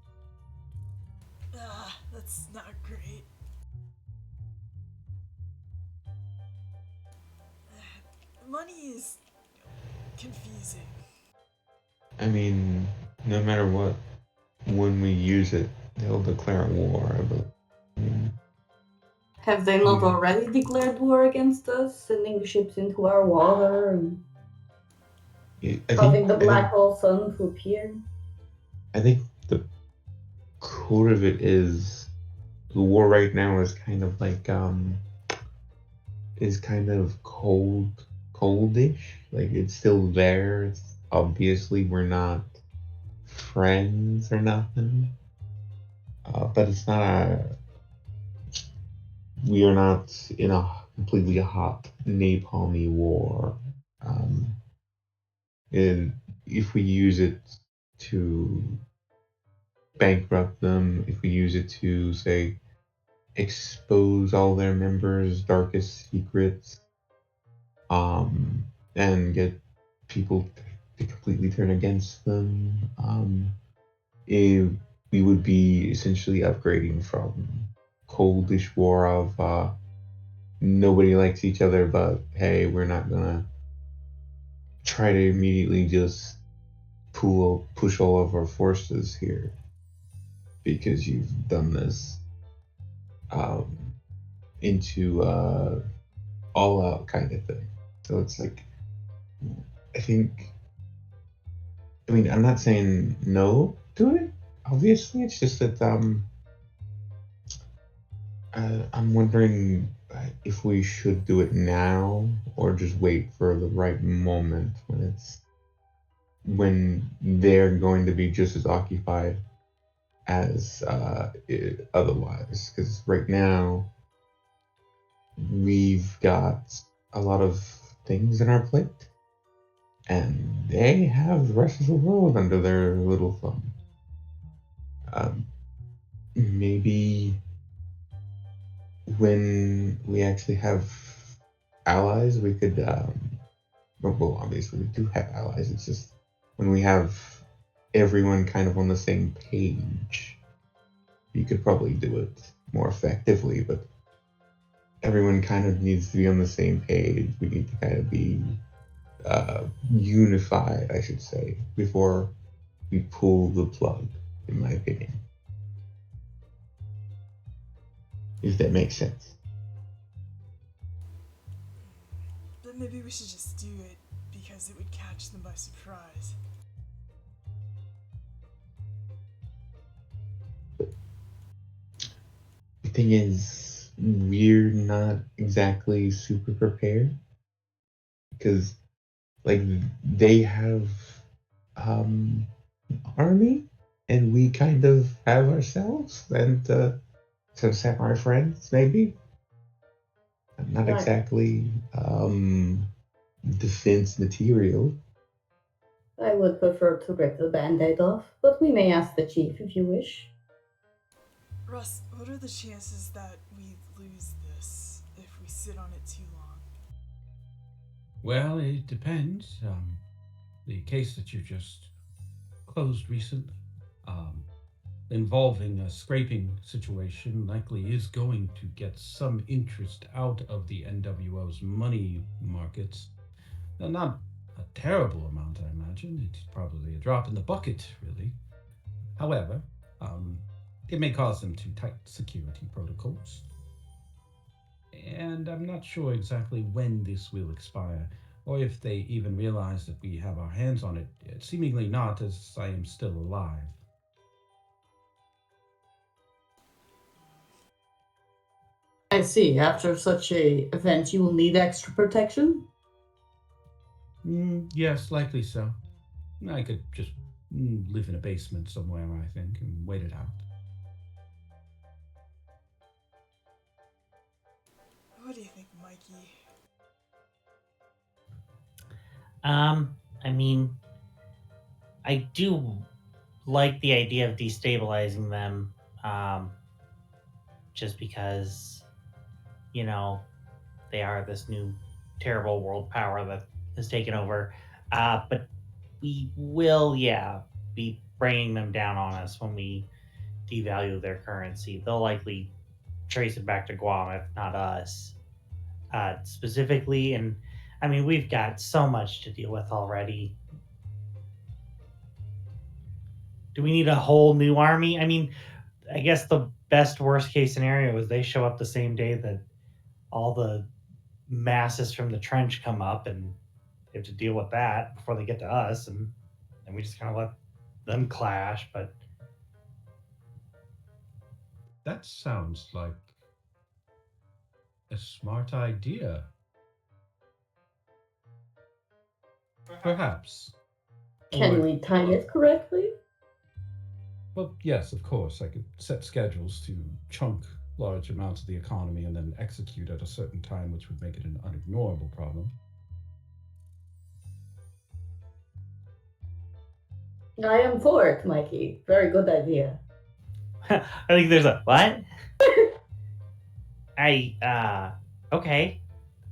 Speaker 3: That's not great. Money is confusing.
Speaker 6: I mean, no matter what, when we use it, they'll declare war. But I mean,
Speaker 2: Have they not already declared war against us, sending ships into our water and causing the black hole sun to appear?
Speaker 6: I think the core of it is the war right now is kind of like coldish. Like it's still there. It's obviously we're not friends or nothing. But it's not we are not in a completely hot napalmy war. And if we use it to bankrupt them, if we use it to, say, expose all their members' darkest secrets, and get people to completely turn against them, we would be essentially upgrading from coldish war of nobody likes each other, but hey, we're not gonna try to immediately just push all of our forces here because you've done this, into all out kind of thing. So it's like, I mean, I'm not saying no to it, obviously. It's just that I'm wondering if we should do it now or just wait for the right moment when they're going to be just as occupied as otherwise. Because right now we've got a lot of things in our plate, and they have the rest of the world under their little thumb. Maybe when we actually have allies, we could. Well, obviously we do have allies. It's just when we have everyone kind of on the same page, you could probably do it more effectively. But everyone kind of needs to be on the same page. We need to kind of be unified, I should say, before we pull the plug, in my opinion. If that makes sense.
Speaker 3: But maybe we should just do it because it would catch them by surprise.
Speaker 6: The thing is, we're not exactly super prepared because, like, they have army, and we kind of have ourselves, and some samurai friends, maybe. Not
Speaker 2: Right.
Speaker 6: exactly defense material.
Speaker 2: I would prefer to rip the band-aid off, but we may ask the chief if you wish.
Speaker 3: Russ, what are the chances that we lose this if we sit on it too long?
Speaker 1: Well, it depends. The case that you just closed recently, um, involving a scraping situation, likely is going to get some interest out of the NWO's money markets. Now, not a terrible amount, I imagine. It's probably a drop in the bucket, really. However, it may cause them to tight security protocols. And I'm not sure exactly when this will expire, or if they even realize that we have our hands on it. Seemingly not, as I am still alive.
Speaker 2: I see. After such a event, you will need extra protection?
Speaker 1: Yes, likely so. I could just live in a basement somewhere, I think, and wait it out.
Speaker 3: What do you think, Mikey?
Speaker 5: I mean, I do like the idea of destabilizing them, just because, you know, they are this new terrible world power that has taken over. But we will, yeah, be bringing them down on us when we devalue their currency. They'll likely trace it back to Guam, if not us, specifically. And I mean, we've got so much to deal with already. Do we need a whole new army? I mean, I guess the best worst case scenario is they show up the same day that all the masses from the trench come up, and they have to deal with that before they get to us, and we just kind of let them clash. But
Speaker 1: That sounds like a smart idea. Perhaps.
Speaker 2: Can
Speaker 1: Or,
Speaker 2: we time it correctly?
Speaker 1: well, yes, of course. I could set schedules to chunk large amounts of the economy and then execute at a certain time, which would make it an unignorable problem.
Speaker 2: I am for it, Mikey. Very good idea.
Speaker 5: I think there's a what? Okay.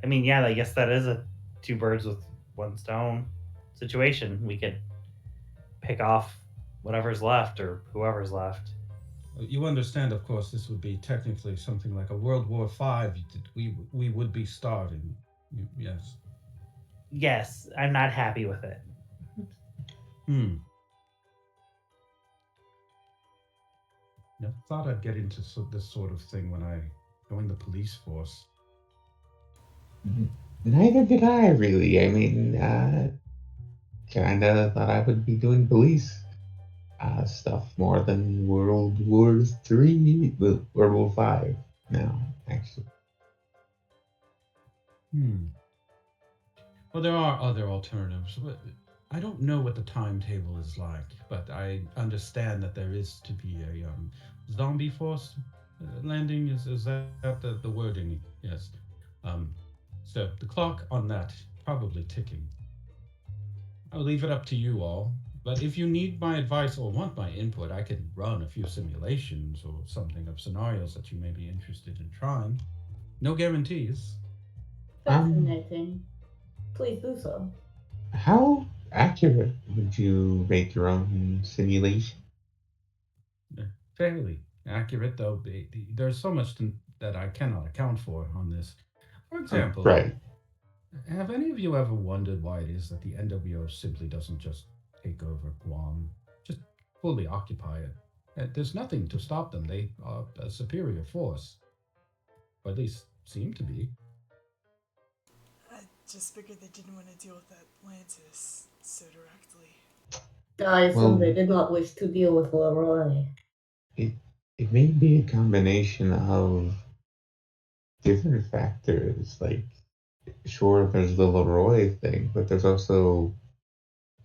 Speaker 5: I mean, yeah, I guess that is a two birds with one stone situation. We could pick off whatever's left or whoever's left.
Speaker 1: You understand, of course, this would be technically something like a World War V. We would be starting. Yes.
Speaker 5: Yes, I'm not happy with it.
Speaker 1: Hmm. Never thought I'd get into this sort of thing when I joined the police force.
Speaker 6: Neither did I, really. I mean, kind of thought I would be doing police stuff more than World War Five now, actually.
Speaker 1: Well, there are other alternatives. I don't know what the timetable is like, but I understand that there is to be a zombie force landing. Is that the wording? Yes. So the clock on that probably ticking. I'll leave it up to you all. But if you need my advice or want my input, I can run a few simulations or something of scenarios that you may be interested in trying. No guarantees.
Speaker 2: Fascinating. Please do so.
Speaker 6: How accurate would you make your own simulation?
Speaker 1: Fairly accurate, though. There's so much that I cannot account for on this. For example,
Speaker 6: Right.
Speaker 1: have any of you ever wondered why it is that the NWO simply doesn't just take over Guam, just fully occupy it? There's nothing to stop them. They are a superior force, or at least seem to be.
Speaker 3: I just figured they didn't want to deal with Atlantis so directly.
Speaker 2: I assume
Speaker 6: Well,
Speaker 2: they did not wish to deal with Leroy.
Speaker 6: it may be a combination of different factors. Like, sure, there's the Leroy thing, but there's also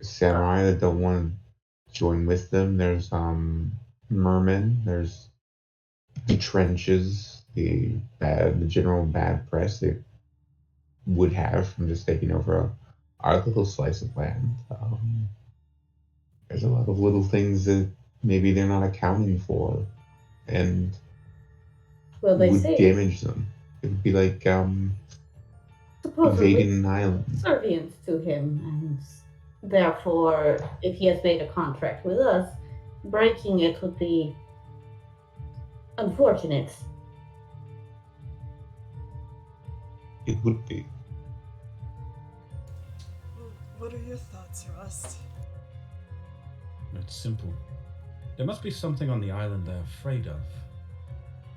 Speaker 6: samurai that don't want to join with them. There's mermen. There's the trenches, the general bad press they would have from just taking over our little slice of land. There's a lot of little things that maybe they're not accounting for, and
Speaker 2: Well, they
Speaker 6: would
Speaker 2: say
Speaker 6: damage them. It would be like
Speaker 2: supposedly
Speaker 6: invading an island.
Speaker 2: subservience to him, and therefore, if he has made a contract with us, breaking it would be unfortunate.
Speaker 6: It would be.
Speaker 3: Well, what are your thoughts, Rust?
Speaker 1: It's simple. There must be something on the island they're afraid of.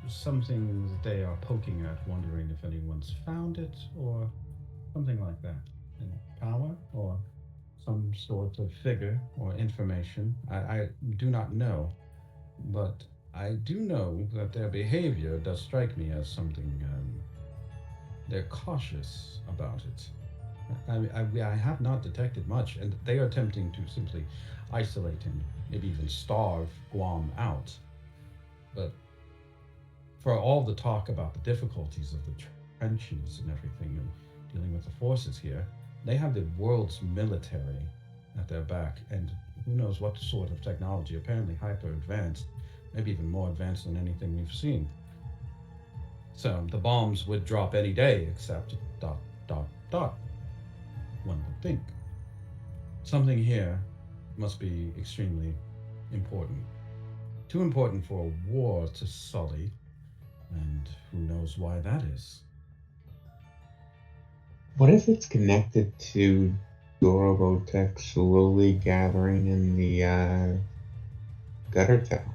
Speaker 1: Something that they are poking at, wondering if anyone's found it, or something like that. And power, or some sort of figure, or information. I do not know. But I do know that their behavior does strike me as something. They're cautious about it. I have not detected much, and they are attempting to simply isolate and maybe even starve Guam out. But for all the talk about the difficulties of the trenches and everything, and dealing with the forces here, they have the world's military at their back, and who knows what sort of technology, apparently hyper advanced, maybe even more advanced than anything we've seen. So the bombs would drop any day except ... One would think. Something here must be extremely important. Too important for a war to sully, and who knows why that is.
Speaker 6: What if it's connected to Dorobotech slowly gathering in the Guttertown?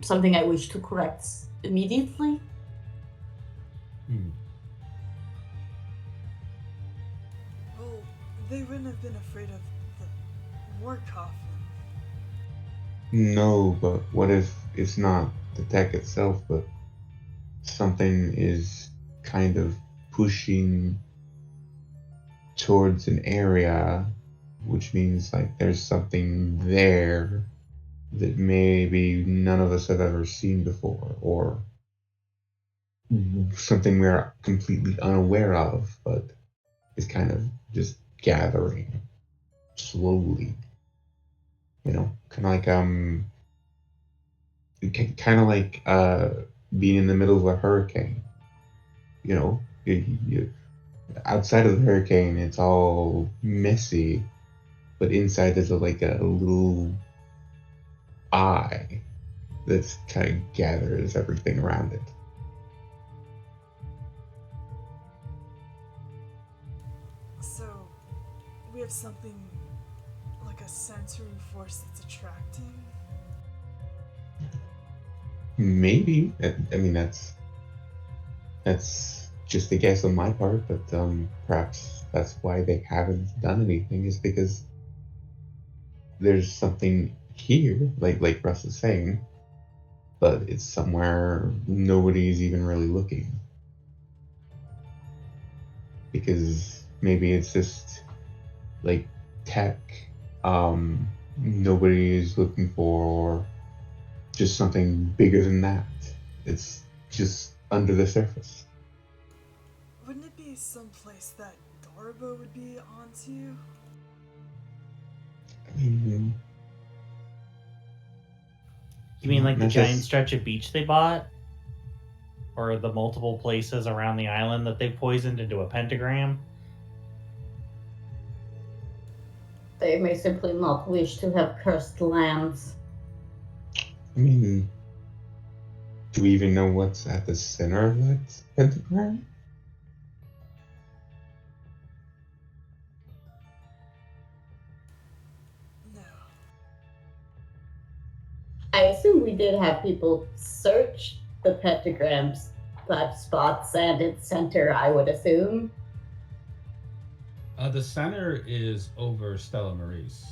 Speaker 2: Something I wish to correct immediately.
Speaker 3: Well, they wouldn't have been afraid of the war coffin.
Speaker 6: No, but what if it's not the tech itself, but something is kind of pushing towards an area, which means like there's something there that maybe none of us have ever seen before, or something we're completely unaware of, but is kind of just gathering slowly. You know, kind of like being in the middle of a hurricane. You know, outside of the hurricane, it's all messy, but inside there's like a little eye that kind of gathers everything around it.
Speaker 3: So, we have something like a sensory force that's attracting?
Speaker 6: Maybe. I mean, that's just a guess on my part, but perhaps that's why they haven't done anything, is because there's something here, like Russ is saying, but it's somewhere nobody's even really looking. Because maybe it's just like tech nobody is looking for, or just something bigger than that. It's just under the surface.
Speaker 3: Wouldn't it be someplace that Dorbo would be onto?
Speaker 6: I mean,
Speaker 5: You mean like the
Speaker 6: not
Speaker 5: giant
Speaker 6: just-
Speaker 5: stretch of beach they bought? Or the multiple places around the island that they poisoned into a pentagram?
Speaker 2: They may simply not wish to have cursed lands.
Speaker 6: I mean, Do we even know what's at the center of that pentagram?
Speaker 3: No.
Speaker 2: I assume we did have people search the pentagram's 5 spots and its center, I would assume.
Speaker 1: The center is over Stella Maris.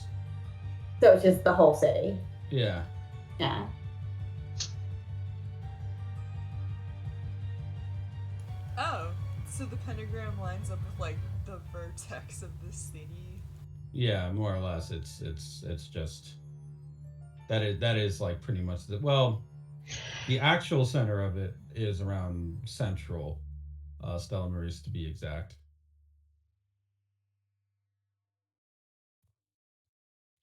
Speaker 2: So it's just the whole city.
Speaker 1: Yeah.
Speaker 2: Yeah.
Speaker 3: Oh, so the pentagram lines up with like the vertex of the city.
Speaker 1: Yeah, more or less. It's just that is like pretty much the actual center of it is around central Stella Maris to be exact.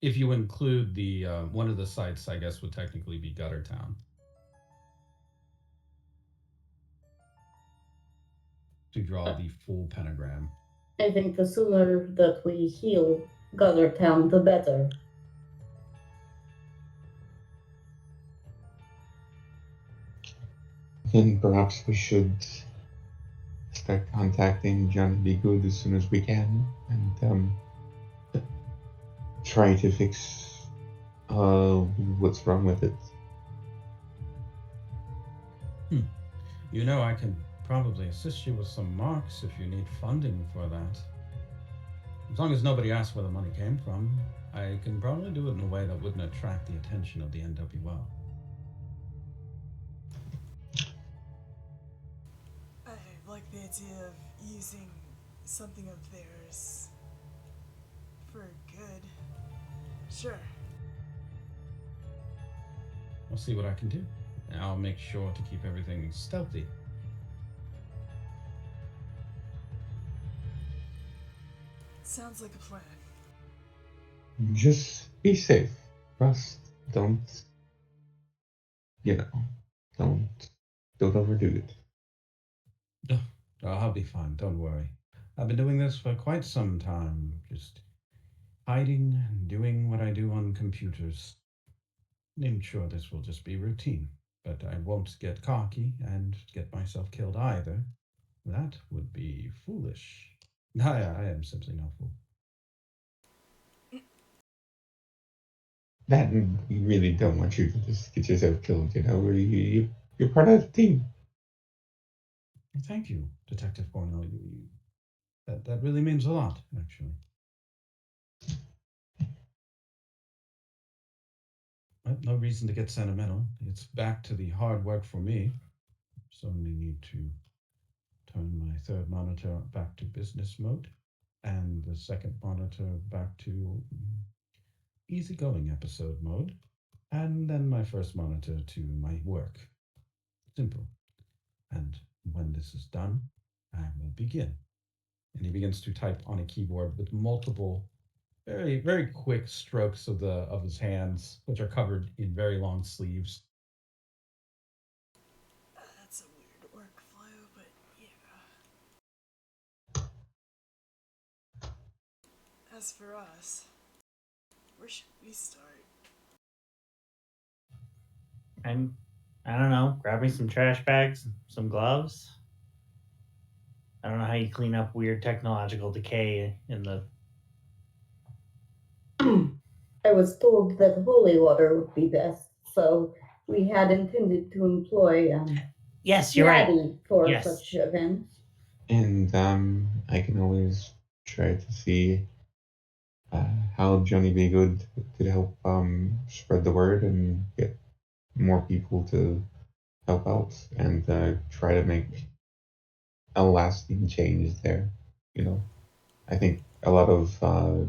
Speaker 1: If you include the one of the sites, I guess would technically be Guttertown. To draw the full pentagram.
Speaker 2: I think the sooner that we heal Guttertown, the better.
Speaker 6: Then perhaps we should start contacting John Be Good as soon as we can and try to fix what's wrong with it.
Speaker 1: You know, I can probably assist you with some marks if you need funding for that. As long as nobody asks where the money came from, I can probably do it in a way that wouldn't attract the attention of the NWO.
Speaker 3: I like the idea of using something of theirs for good. Sure.
Speaker 1: I'll see what I can do. I'll make sure to keep everything stealthy.
Speaker 3: Sounds like a plan.
Speaker 6: Just be safe. Trust. Don't. Don't overdo it.
Speaker 1: Oh, I'll be fine. Don't worry. I've been doing this for quite some time. Just hiding and doing what I do on computers. I'm sure this will just be routine, but I won't get cocky and get myself killed either. That would be foolish. I am simply no fool.
Speaker 6: That we really don't want you to just get yourself killed. You're part of the team.
Speaker 1: Thank you, Detective Cornell. That really means a lot, actually. Well, no reason to get sentimental. It's back to the hard work for me. So only need to turn my third monitor back to business mode and the second monitor back to easygoing episode mode, and then my first monitor to my work. Simple. And when this is done, I will begin. And he begins to type on a keyboard with multiple very, very quick strokes of his hands, which are covered in very long sleeves.
Speaker 3: That's a weird workflow, but yeah. As for us, where should we start?
Speaker 4: I don't know, grabbing some trash bags, some gloves. I don't know how you clean up weird technological decay in the.
Speaker 2: I was told that holy water would be best, so we had intended to employ
Speaker 5: Yes, you're right.
Speaker 2: Natty for
Speaker 5: Yes.
Speaker 2: such events.
Speaker 6: And I can always try to see how Johnny Be Good could help spread the word and get more people to help out and try to make a lasting change there. I think a lot of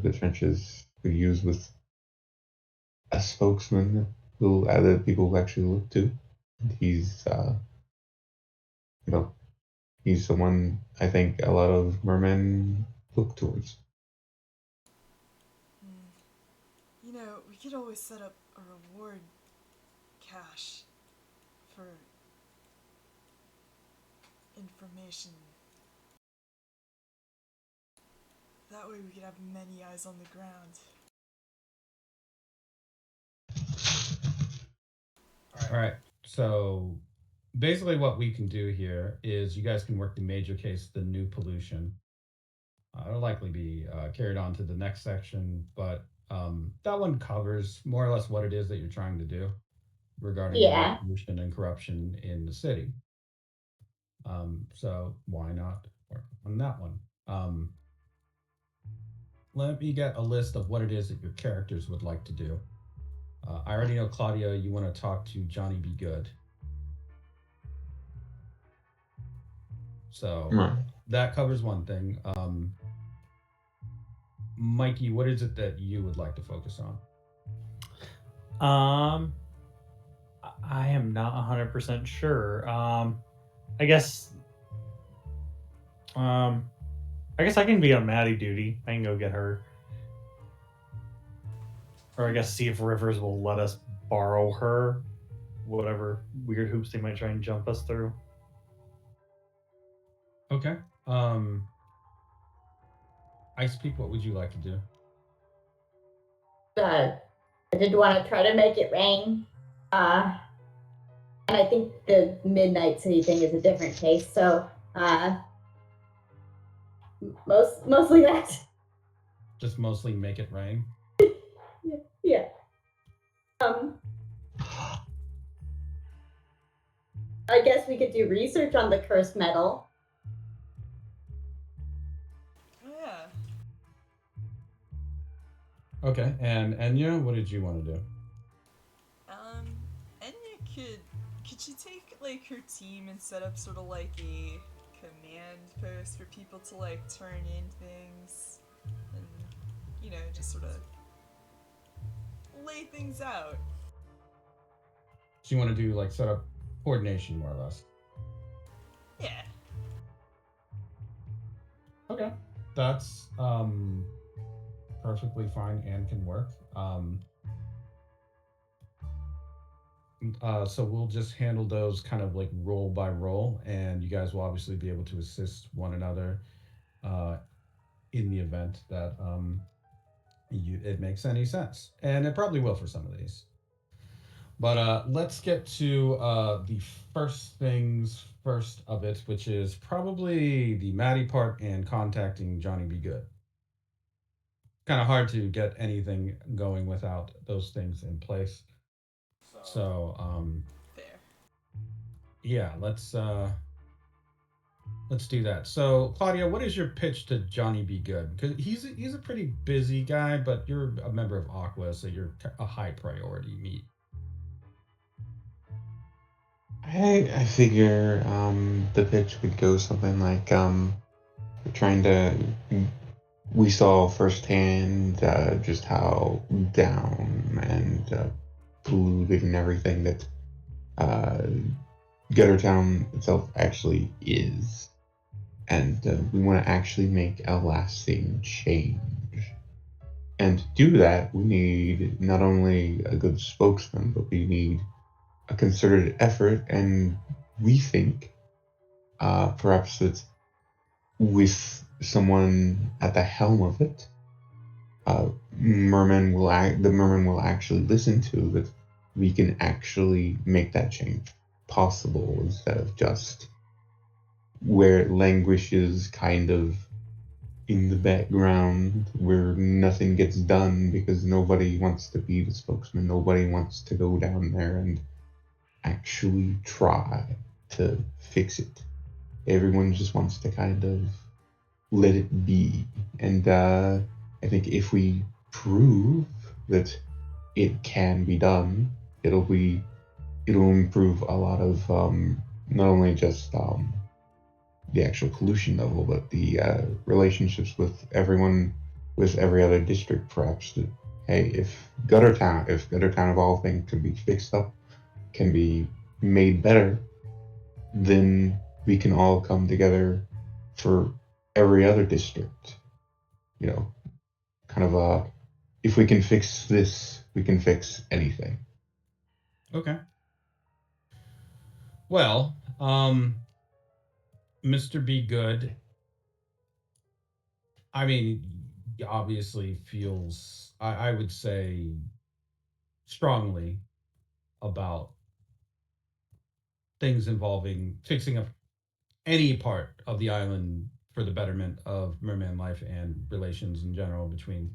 Speaker 6: the trenches could use with a spokesman that people will actually look to. And he's someone I think a lot of mermen look towards.
Speaker 3: We could always set up a reward cache for information. That way we could have many eyes on the ground.
Speaker 1: All right. So basically what we can do here is you guys can work the major case, the new pollution. It'll likely be carried on to the next section, but that one covers more or less what it is that you're trying to do regarding the
Speaker 7: Yeah.
Speaker 1: pollution and corruption in the city. So why not work on that one? Let me get a list of what it is that your characters would like to do. I already know, Claudia, you want to talk to Johnny Be Good. So
Speaker 6: Right.
Speaker 1: that covers one thing. Mikey, what is it that you would like to focus on?
Speaker 4: Um, I am not 100% sure. I guess. Um, I guess I can be on Maddie duty. I can go get her, or I guess see if Rivers will let us borrow her. Whatever weird hoops they might try and jump us through.
Speaker 1: Okay. Ice Peak, what would you like to do?
Speaker 7: I did want to try to make it rain. And I think the Midnight City thing is a different case. So mostly that.
Speaker 1: Just mostly make it rain.
Speaker 7: Yeah. Um, I guess we could do research on the cursed metal.
Speaker 3: Yeah.
Speaker 1: Okay, and Enya, what did you want to do?
Speaker 3: Enya could she take like her team and set up sort of like a command post for people to like turn in things and just sort of lay things out.
Speaker 1: So you want to do like set up coordination more or less?
Speaker 3: Yeah.
Speaker 1: Okay, that's perfectly fine and can work. So we'll just handle those kind of like roll by roll, and you guys will obviously be able to assist one another uh, in the event that it makes any sense, and it probably will for some of these. But let's get to the first things first of it, which is probably the Maddie part and contacting Johnny Be Good. Kind of hard to get anything going without those things in place. So
Speaker 3: Fair.
Speaker 1: yeah, let's do that. So Claudia, what is your pitch to Johnny Be Good? Because he's a pretty busy guy, but you're a member of Aqua, so you're a high priority meet.
Speaker 6: I figure the pitch would go something like we're trying to we saw firsthand just how down and polluted and everything that uh, Guttertown itself actually is, and we want to actually make a lasting change. And to do that, we need not only a good spokesman, but we need a concerted effort. And we think perhaps that with someone at the helm of it, the merman will actually listen to that. We can actually make that change possible instead of just where it languishes kind of in the background where nothing gets done because nobody wants to be the spokesman. Nobody wants to go down there and actually try to fix it. Everyone just wants to kind of let it be. And I think if we prove that it can be done, it'll improve a lot of not only just the actual pollution level, but the relationships with everyone, with every other district, perhaps. That, hey, if Guttertown of all things can be fixed up, can be made better, then we can all come together for every other district. You know, kind of if we can fix this, we can fix anything.
Speaker 1: Okay. Well, Mr. Be Good, I mean, he obviously feels, I would say, strongly about things involving fixing up any part of the island for the betterment of merman life and relations in general between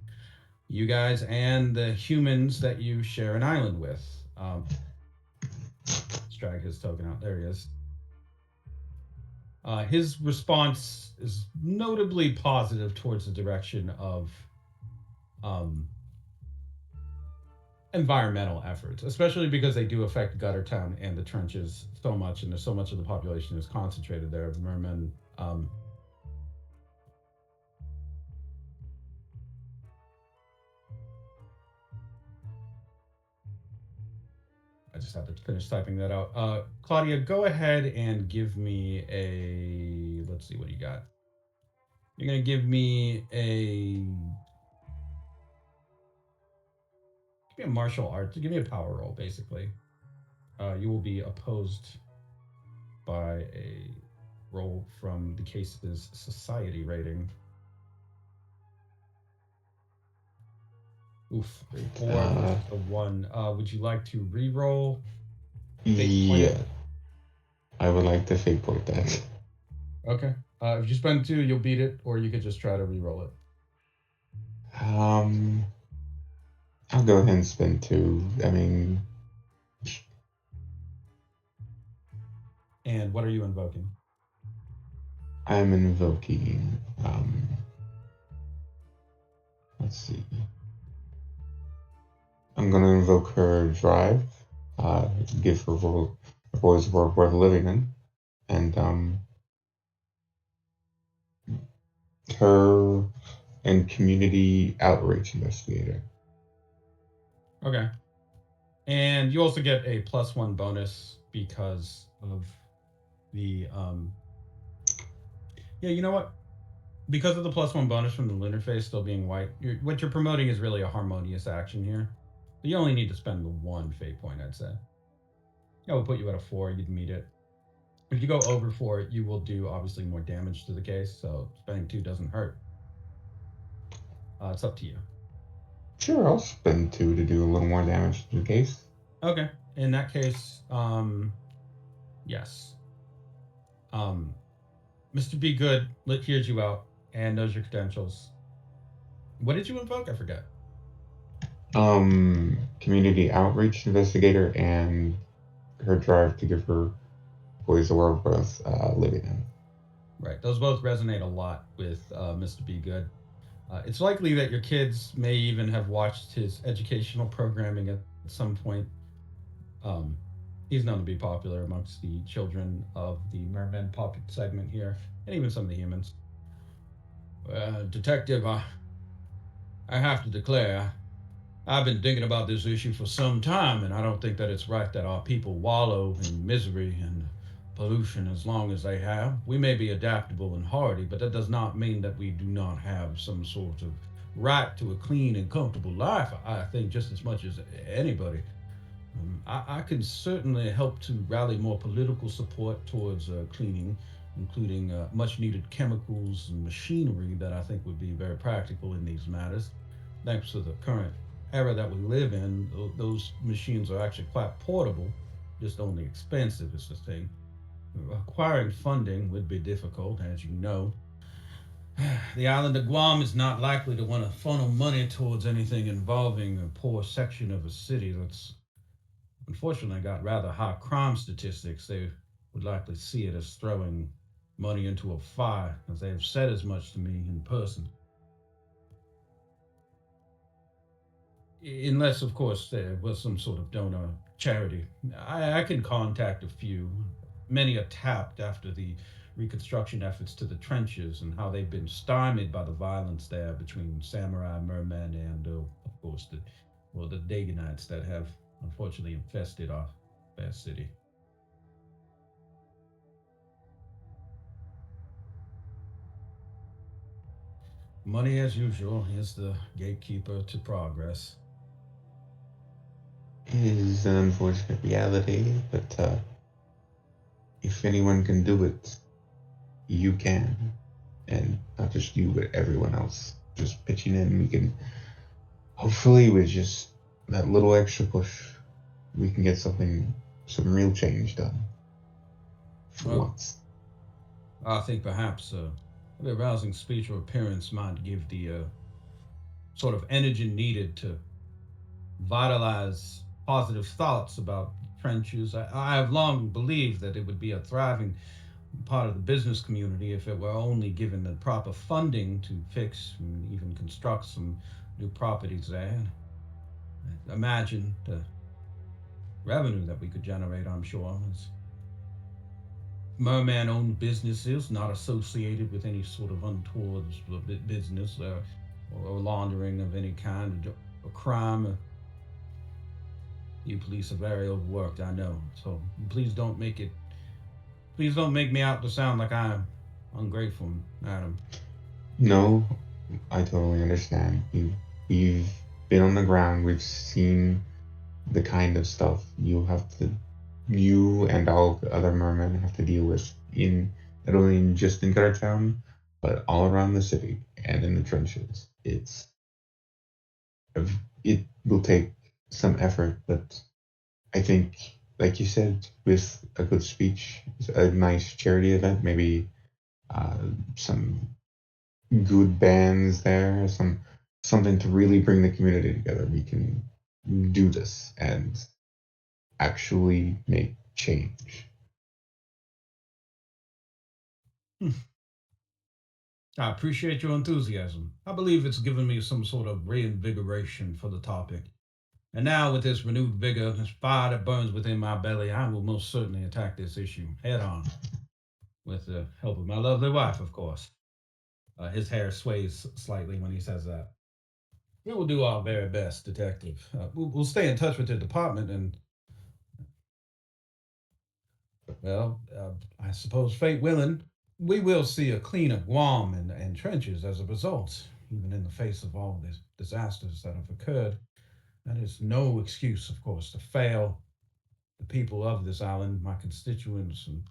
Speaker 1: you guys and the humans that you share an island with. Let's drag his token out. There he is. His response is notably positive towards the direction of um, environmental efforts, especially because they do affect Guttertown and the trenches so much, and there's so much of the population is concentrated there of mermen. I just have to finish typing that out. Claudia, go ahead and give me a. Let's see what you got. You're gonna give me a. Give me a martial arts. Give me a power roll, basically. You will be opposed by a roll from the case's society rating. Oof, 4 versus a 1. Would you like to re-roll?
Speaker 6: Yeah. I would like to fate point that.
Speaker 1: Okay. If you spend 2, you'll beat it, or you could just try to re-roll it.
Speaker 6: I'll go ahead and spend 2. I mean...
Speaker 1: And what are you invoking?
Speaker 6: I'm invoking... let's see. I'm going to invoke her drive, give her a voice worth living in, and her and community outreach investigator.
Speaker 1: Okay. And you also get a +1 bonus because of the yeah, you know what? Because of the +1 bonus from the lunar phase still being white, what you're promoting is really a harmonious action here. You only need to spend the 1 fate point, I'd say. I would put you at a 4, you'd meet it. If you go over 4, you will do obviously more damage to the case, so spending 2 doesn't hurt. It's up to you.
Speaker 6: Sure, I'll spend 2 to do a little more damage to the case.
Speaker 1: Okay. In that case, yes. Mr. Be Good hears you out and knows your credentials. What did you invoke? I forget.
Speaker 6: Community outreach investigator and her drive to give her boys a world worth living in.
Speaker 1: Right. Those both resonate a lot with Mr. Be Good. It's likely that your kids may even have watched his educational programming at some point. He's known to be popular amongst the children of the merman pop segment here, and even some of the humans. Detective, I have to declare, I've been thinking about this issue for some time, and I don't think that it's right that our people wallow in misery and pollution as long as they have. We may be adaptable and hardy, but that does not mean that we do not have some sort of right to a clean and comfortable life. I think just as much as anybody. I can certainly help to rally more political support towards cleaning, including much needed chemicals and machinery that I think would be very practical in these matters. Thanks to the current era that we live in, those machines are actually quite portable, just only expensive is the thing. Acquiring funding would be difficult, as you know. The island of Guam is not likely to want to funnel money towards anything involving a poor section of a city that's unfortunately got rather high crime statistics. They would likely see it as throwing money into a fire, as they have said as much to me in person. Unless, of course, there was some sort of donor charity. I can contact a few. Many are tapped after the reconstruction efforts to the trenches and how they've been stymied by the violence there between samurai, mermen, and, of course, the Daganites that have unfortunately infested our fair city. Money, as usual, is the gatekeeper to progress.
Speaker 6: It is an unfortunate reality, but if anyone can do it, you can. And not just you, but everyone else. Just pitching in, we can, hopefully with just that little extra push, we can get some real change done. for
Speaker 1: Well,
Speaker 6: once.
Speaker 1: I think perhaps a rousing speech or appearance might give the sort of energy needed to vitalize positive thoughts about trenches. I have long believed that it would be a thriving part of the business community if it were only given the proper funding to fix and even construct some new properties there. Imagine the revenue that we could generate, I'm sure. As merman owned businesses not associated with any sort of untoward business or laundering of any kind or crime. You police are very overworked, I know. So please don't make me out to sound like I'm ungrateful, madam.
Speaker 6: No, I totally understand. We've been on the ground. We've seen the kind of stuff you and all the other mermen have to deal with in not only just in Guttertown, but all around the city and in the trenches. It will take some effort, but I think, like you said, with a good speech, a nice charity event, maybe uh, some good bands there, something to really bring the community together. We can do this and actually make change.
Speaker 1: I appreciate your enthusiasm. I believe it's given me some sort of reinvigoration for the topic. And now, with this renewed vigor, this fire that burns within my belly, I will most certainly attack this issue head on, with the help of my lovely wife, of course. His hair sways slightly when he says that. We will do our very best, Detective. We'll stay in touch with the department, and, well, I suppose, fate willing, we will see a cleaner Guam and trenches as a result, even in the face of all these disasters that have occurred. That is no excuse, of course, to fail the people of this island, my constituents, and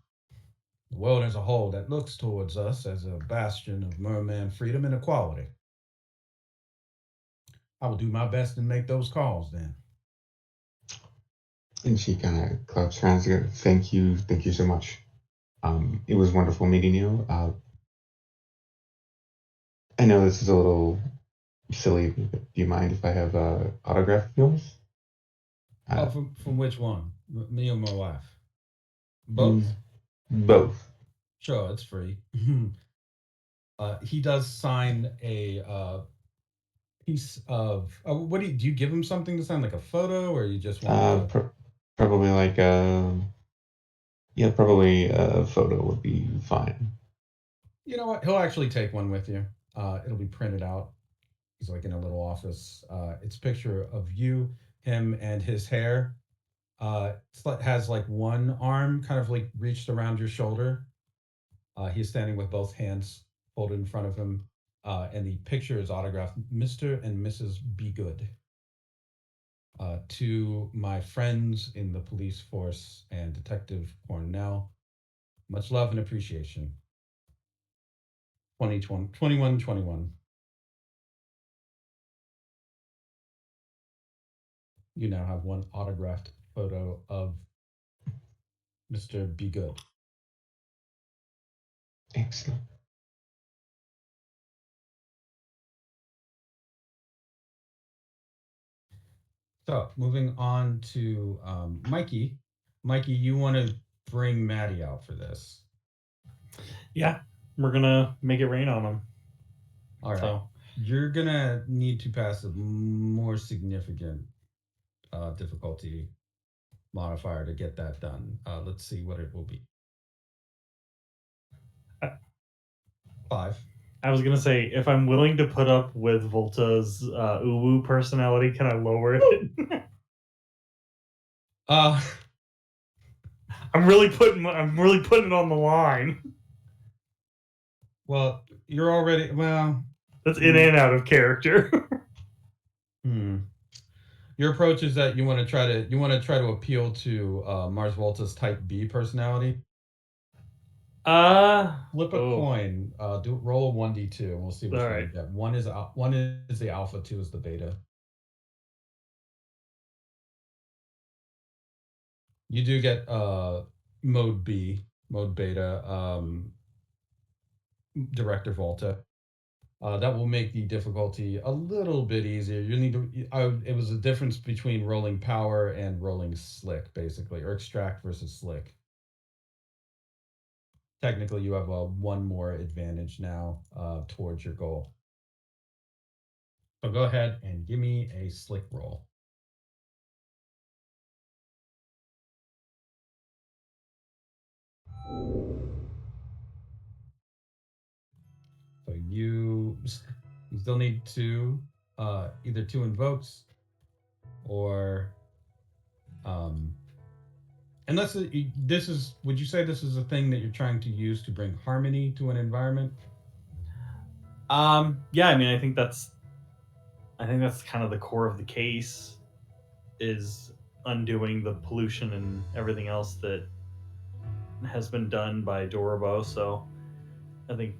Speaker 1: the world as a whole that looks towards us as a bastion of merman freedom and equality. I will do my best and make those calls then.
Speaker 6: And she kind of claps her hands together. Thank you so much. It was wonderful meeting you. I know this is a little silly, but do you mind if I have autograph of yours?
Speaker 1: Oh, from which one? Me or my wife?
Speaker 6: Mm,
Speaker 1: Both?
Speaker 6: both.
Speaker 1: Sure, it's free. He does sign a piece of. What do you give him something to sign, like a photo, or you just want him to?
Speaker 6: Probably like yeah, probably a photo would be fine.
Speaker 1: You know what? He'll actually take one with you. It'll be printed out. He's like in a little office. It's a picture of you, him, and his hair. Has like one arm kind of like reached around your shoulder. He's standing with both hands folded in front of him, and the picture is autographed, Mr. and Mrs. Be Good. To my friends in the police force and Detective Cornell, much love and appreciation. 2020, 21, 21. You now have one autographed photo of Mr. Be Good.
Speaker 6: Excellent.
Speaker 1: So, moving on to Mikey. Mikey, you want to bring Maddie out for this.
Speaker 4: Yeah, we're gonna make it rain on him.
Speaker 1: All right.
Speaker 4: So
Speaker 1: You're going to need to pass a more significant difficulty modifier to get that done. Let's see what it will be. 5.
Speaker 4: I was gonna say, if I'm willing to put up with Volta's uwu personality, can I lower it?
Speaker 1: Uh,
Speaker 4: I'm really putting it on the line.
Speaker 1: well, you're already
Speaker 4: That's in and out of character.
Speaker 1: Your approach is that you want to try to appeal to Mars Volta's type B personality. Flip a coin. Roll a 1d2, and we'll see which one you get. One is the alpha, 2 is the beta. You do get mode B, mode beta, Director Volta. That will make the difficulty a little bit easier. You need to. It was a difference between rolling power and rolling slick, basically, or extract versus slick. Technically, you have one more advantage now towards your goal. So go ahead and give me a slick roll. So you still need two, either two invokes or unless this is, would you say this is a thing that you're trying to use to bring harmony to an environment?
Speaker 4: Yeah, I mean, I think that's kind of the core of the case, is undoing the pollution and everything else that has been done by Dorobo. So I think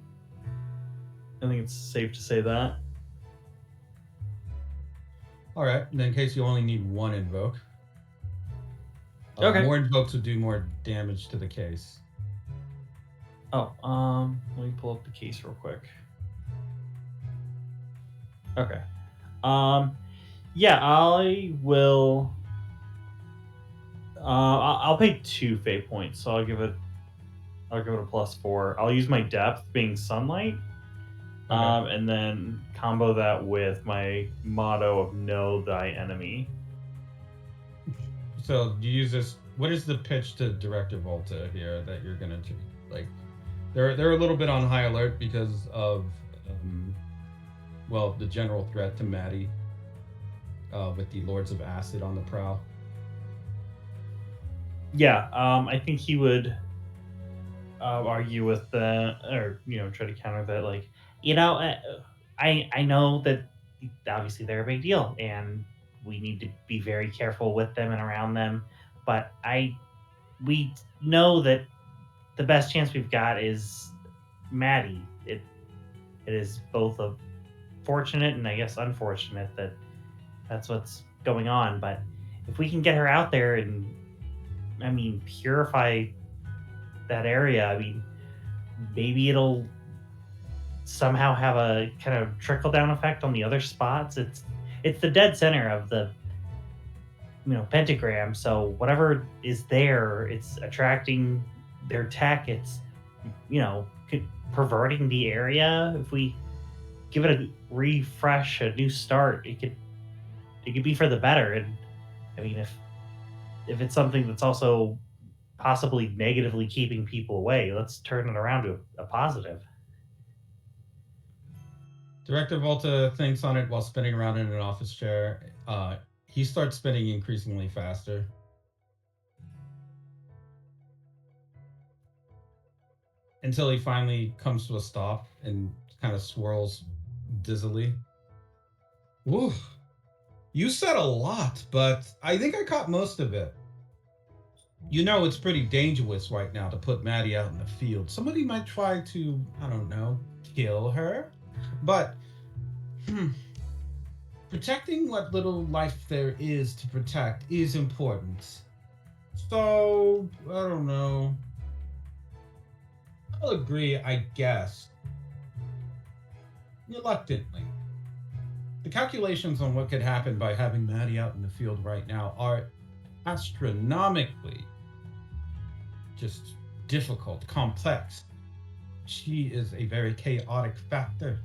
Speaker 4: it's safe to say that.
Speaker 1: All right, in case you only need one invoke.
Speaker 4: Okay.
Speaker 1: More invokes would do more damage to the case.
Speaker 4: Oh, let me pull up the case real quick. Okay. Yeah, I will. I'll pay 2 fate points, so I'll give it a +4. I'll use my depth being sunlight,
Speaker 1: Okay.
Speaker 4: and then combo that with my motto of know thy enemy.
Speaker 1: So you use this. What is the pitch to Director Volta here that you're gonna like? They're a little bit on high alert because of the general threat to Maddie with the Lords of Acid on the prowl.
Speaker 4: Yeah, I think he would argue with the, or try to counter that, like, I know that obviously they're a big deal and we need to be very careful with them and around them, but we know that the best chance we've got is Maddie. It is both a fortunate and I guess unfortunate that that's what's going on, but if we can get her out there and, I mean, purify that area, I mean, maybe it'll somehow have a kind of trickle down effect on the other spots. It's the dead center of the pentagram, so whatever is there, it's attracting their tech. It's perverting the area. If we give it a refresh, a new start, it could be for the better. And I mean, if it's something that's also possibly negatively keeping people away, let's turn it around to a positive.
Speaker 1: Director Volta thinks on it while spinning around in an office chair. He starts spinning increasingly faster. Until he finally comes to a stop and kind of swirls dizzily. Woo! You said a lot, but I think I caught most of it. It's pretty dangerous right now to put Maddie out in the field. Somebody might try to, I don't know, kill her. But protecting what little life there is to protect is important. So, I don't know. I'll agree, I guess. Reluctantly. The calculations on what could happen by having Maddie out in the field right now are astronomically just difficult, complex. She is a very chaotic factor,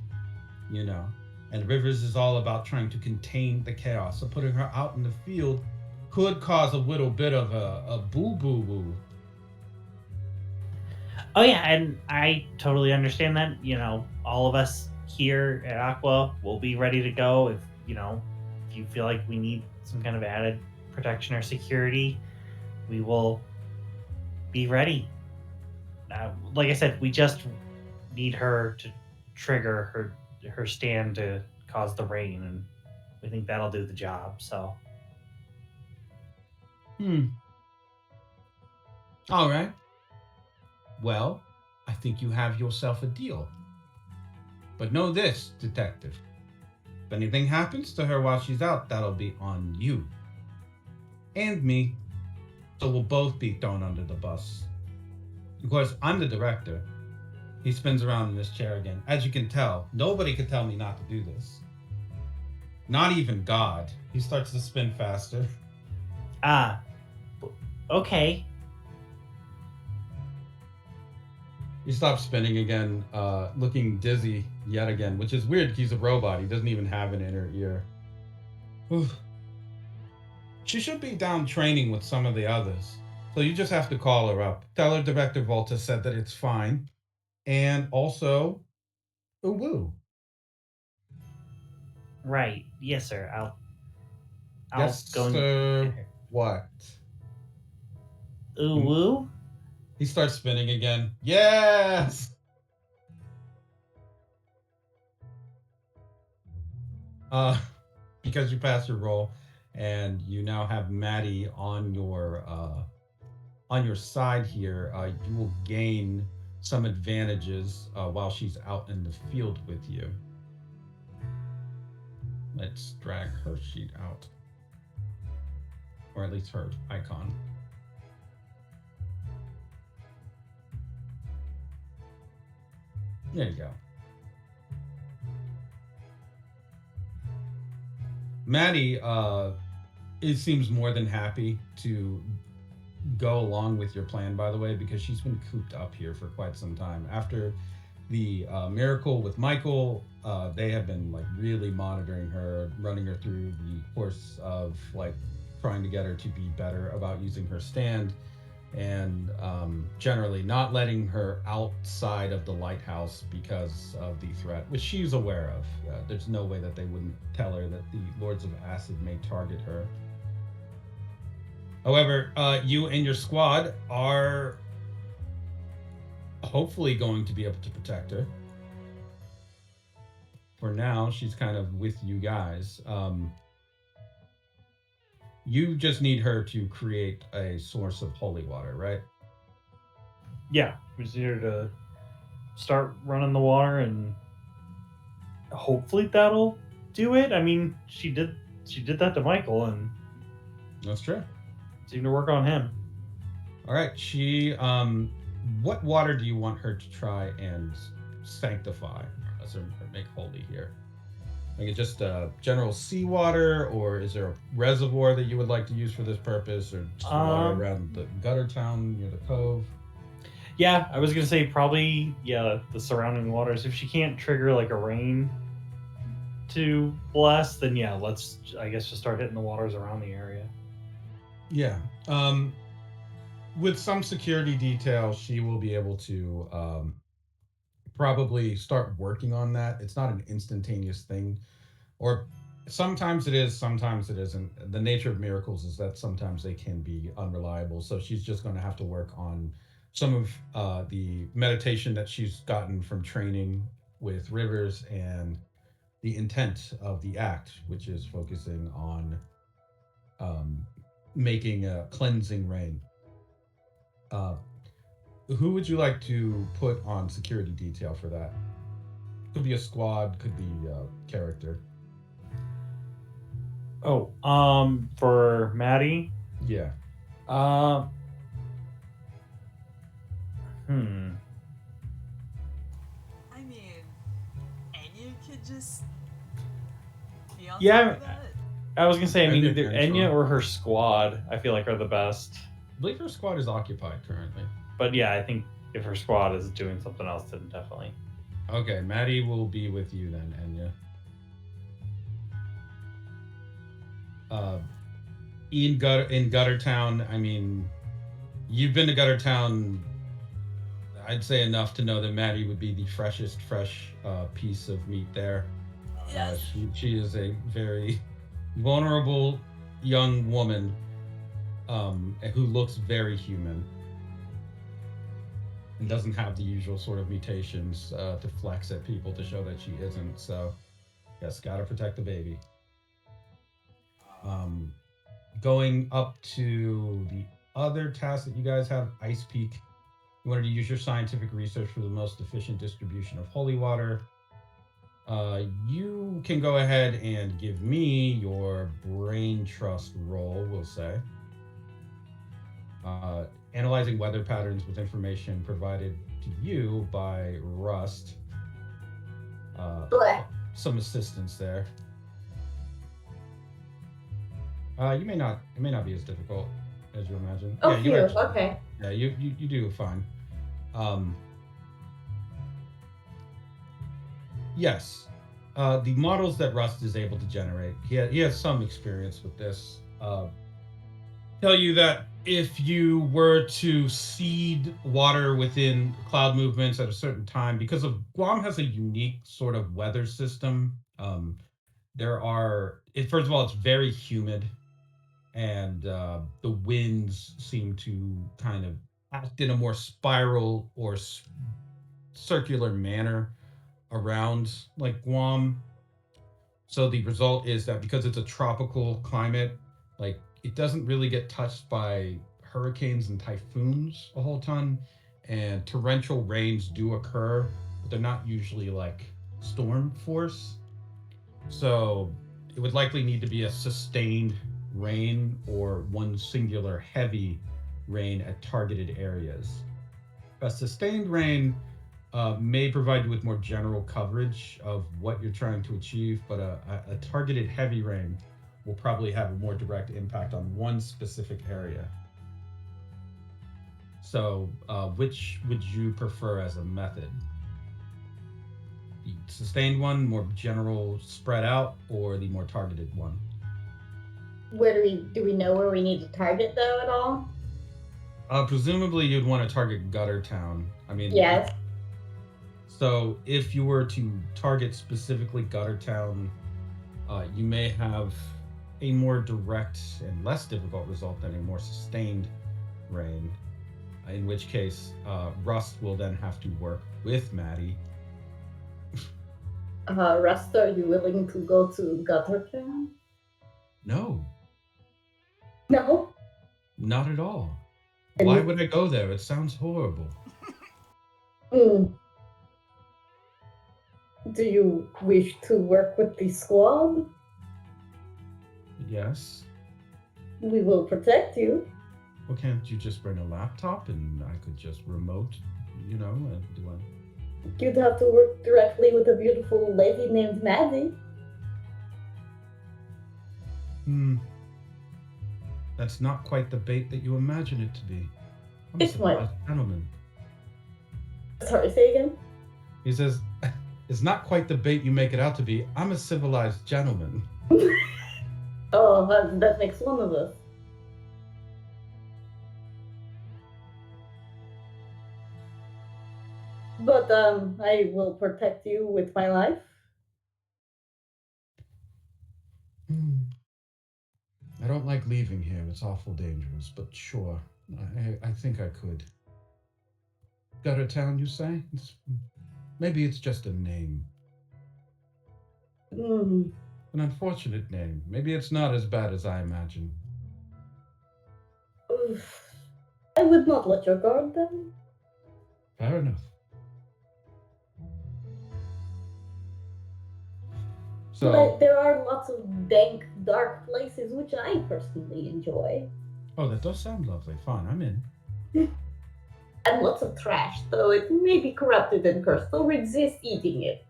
Speaker 1: and Rivers is all about trying to contain the chaos. So putting her out in the field could cause a little bit of a boo-boo-boo.
Speaker 5: Oh yeah, and I totally understand that. All of us here at Aqua will be ready to go if you feel like we need some kind of added protection or security, we will be ready. Like I said, we just need her to trigger her stand to cause the rain, and we think that'll do the job. So,
Speaker 1: All right. Well, I think you have yourself a deal. But know this, detective. If anything happens to her while she's out, that'll be on you. And me. So we'll both be thrown under the bus. Of course, I'm the director. He spins around in this chair again. As you can tell, nobody could tell me not to do this. Not even God. He starts to spin faster.
Speaker 5: Ah, okay.
Speaker 1: He stops spinning again, looking dizzy yet again, which is weird. He's a robot. He doesn't even have an inner ear. Whew. She should be down training with some of the others. So you just have to call her up. Tell her Director Volta said that it's fine. And also, ooh woo.
Speaker 5: Right. Yes, sir. I'll
Speaker 1: Yes,
Speaker 5: go and
Speaker 1: sir.
Speaker 5: get her.
Speaker 1: What?
Speaker 5: Ooh woo.
Speaker 1: He starts spinning again. Yes! Because you passed your roll, and you now have Maddie on your side here. You will gain some advantages while she's out in the field with you. Let's drag her sheet out, or at least her icon. There you go. Maddie, it seems more than happy to go along with your plan, by the way, because she's been cooped up here for quite some time. After the miracle with Michael, they have been like really monitoring her, running her through the course of like trying to get her to be better about using her stand, and generally not letting her outside of the lighthouse because of the threat, which she's aware of. There's no way that they wouldn't tell her that the Lords of Acid may target her. However, you and your squad are hopefully going to be able to protect her. For now, she's kind of with you guys. You just need her to create a source of holy water, right?
Speaker 4: Yeah, we just need her to start running the water, and hopefully that'll do it. I mean, she did that to Michael, and
Speaker 1: That's true.
Speaker 4: seemed to work on him.
Speaker 1: All right. What water do you want her to try and sanctify, or make holy here? Like just general seawater, or is there a reservoir that you would like to use for this purpose, or just water around the Guttertown near the cove?
Speaker 4: Yeah, I was gonna say probably the surrounding waters. If she can't trigger like a rain to bless, then yeah, let's I guess just start hitting the waters around the area.
Speaker 1: Yeah. With some security details, she will be able to probably start working on that. It's not an instantaneous thing, or sometimes it is, sometimes it isn't. The nature of miracles is that sometimes they can be unreliable. So she's just going to have to work on some of the meditation that she's gotten from training with Rivers, and the intent of the act, which is focusing on making a cleansing rain. Who would you like to put on security detail for that? Could be a squad, could be a character.
Speaker 4: Oh, for Maddie,
Speaker 1: Yeah.
Speaker 4: uh,
Speaker 3: I mean, Enya could just be on
Speaker 4: Yeah,
Speaker 3: top of that.
Speaker 4: I was gonna say, I mean,
Speaker 1: Enya
Speaker 4: either
Speaker 1: can,
Speaker 4: Enya
Speaker 1: sure.
Speaker 4: or her squad, I feel like are the best.
Speaker 1: I believe her squad is occupied currently.
Speaker 4: But yeah, I think if her squad is doing something else, then definitely.
Speaker 1: Okay, Maddie will be with you then, Enya. In Guttertown, I mean, you've been to Guttertown, I'd say enough to know that Maddie would be the fresh piece of meat there.
Speaker 3: Yes.
Speaker 1: She is a very vulnerable young woman who looks very human and doesn't have the usual sort of mutations to flex at people to show that she isn't. So, yes, gotta protect the baby. Going up to the other task that you guys have, Ice Peak. You wanted to use your scientific research for the most efficient distribution of holy water. You can go ahead and give me your brain trust roll, we'll say. analyzing weather patterns with information provided to you by Rust.
Speaker 2: Bleh.
Speaker 1: Some assistance there. It may not be as difficult as you imagine.
Speaker 2: Oh,
Speaker 1: Yeah, you
Speaker 2: phew.
Speaker 1: actually.
Speaker 2: Okay.
Speaker 1: Yeah, you do fine. Um, yes, the models that Rust is able to generate, he has some experience with this. Tell you that if you were to seed water within cloud movements at a certain time, because of Guam has a unique sort of weather system. First of all, it's very humid, and the winds seem to kind of act in a more spiral or circular manner around like Guam. So the result is that because it's a tropical climate, like it doesn't really get touched by hurricanes and typhoons a whole ton, and torrential rains do occur, but they're not usually like storm force. So it would likely need to be a sustained rain or one singular heavy rain at targeted areas. A sustained rain may provide you with more general coverage of what you're trying to achieve, but a targeted heavy rain will probably have a more direct impact on one specific area. So, which would you prefer as a method? The sustained one, more general, spread out, or the more targeted one?
Speaker 2: Where do we know where we need to target though at all?
Speaker 1: Presumably, you'd want to target Guttertown. I mean,
Speaker 2: Yes.
Speaker 1: So if you were to target specifically Guttertown, you may have a more direct and less difficult result than a more sustained rain. In which case, Rust will then have to work with Maddie.
Speaker 2: Rust, are you willing to go to Guttertown?
Speaker 1: No,
Speaker 2: No.
Speaker 1: not at all.
Speaker 2: And
Speaker 1: Why
Speaker 2: you-
Speaker 1: would I go there? It sounds horrible.
Speaker 2: Hmm. Do you wish to work with the squad?
Speaker 1: Yes.
Speaker 2: We will protect you.
Speaker 1: Well, can't you just bring a laptop and I could just remote, do I?
Speaker 2: You'd have to work directly with a beautiful lady named Maddie.
Speaker 1: That's not quite the bait that you imagine it to be. I'm a
Speaker 2: It's my-
Speaker 1: civilized gentleman.
Speaker 2: Sorry, say again?
Speaker 1: He says, it's not quite the bait you make it out to be. I'm a civilized gentleman.
Speaker 2: Oh, that makes one of us. But I will protect you with my life.
Speaker 1: I don't like leaving here. It's awful dangerous, but sure. I think I could. Guttertown, you say? Maybe it's just a name.
Speaker 2: Hmm.
Speaker 1: An unfortunate name. Maybe it's not as bad as I imagine.
Speaker 2: Oof. I would not let your guard down.
Speaker 1: Fair enough.
Speaker 2: But there are lots of dank, dark places which I personally enjoy.
Speaker 1: Oh, that does sound lovely. Fine, I'm in.
Speaker 2: And lots of trash, though it may be corrupted and cursed, so resist eating it.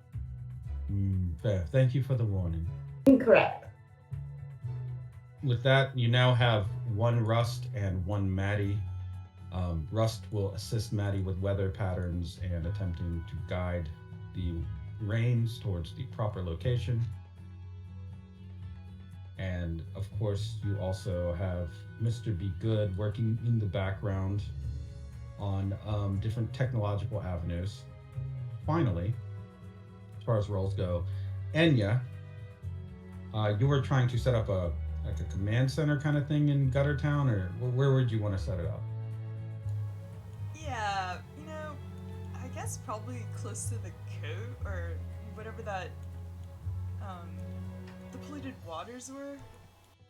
Speaker 1: Fair. Thank you for the warning.
Speaker 2: Incorrect.
Speaker 1: With that, you now have one Rust and one Maddie. Rust will assist Maddie with weather patterns and attempting to guide the rains towards the proper location. And of course, you also have Mr. Be Good working in the background on different technological avenues. Finally, as far as roles go, Enya, you were trying to set up a command center kind of thing in Guttertown, or where would you want to set it up?
Speaker 3: Yeah, I guess probably close to the coat or whatever that the polluted waters were.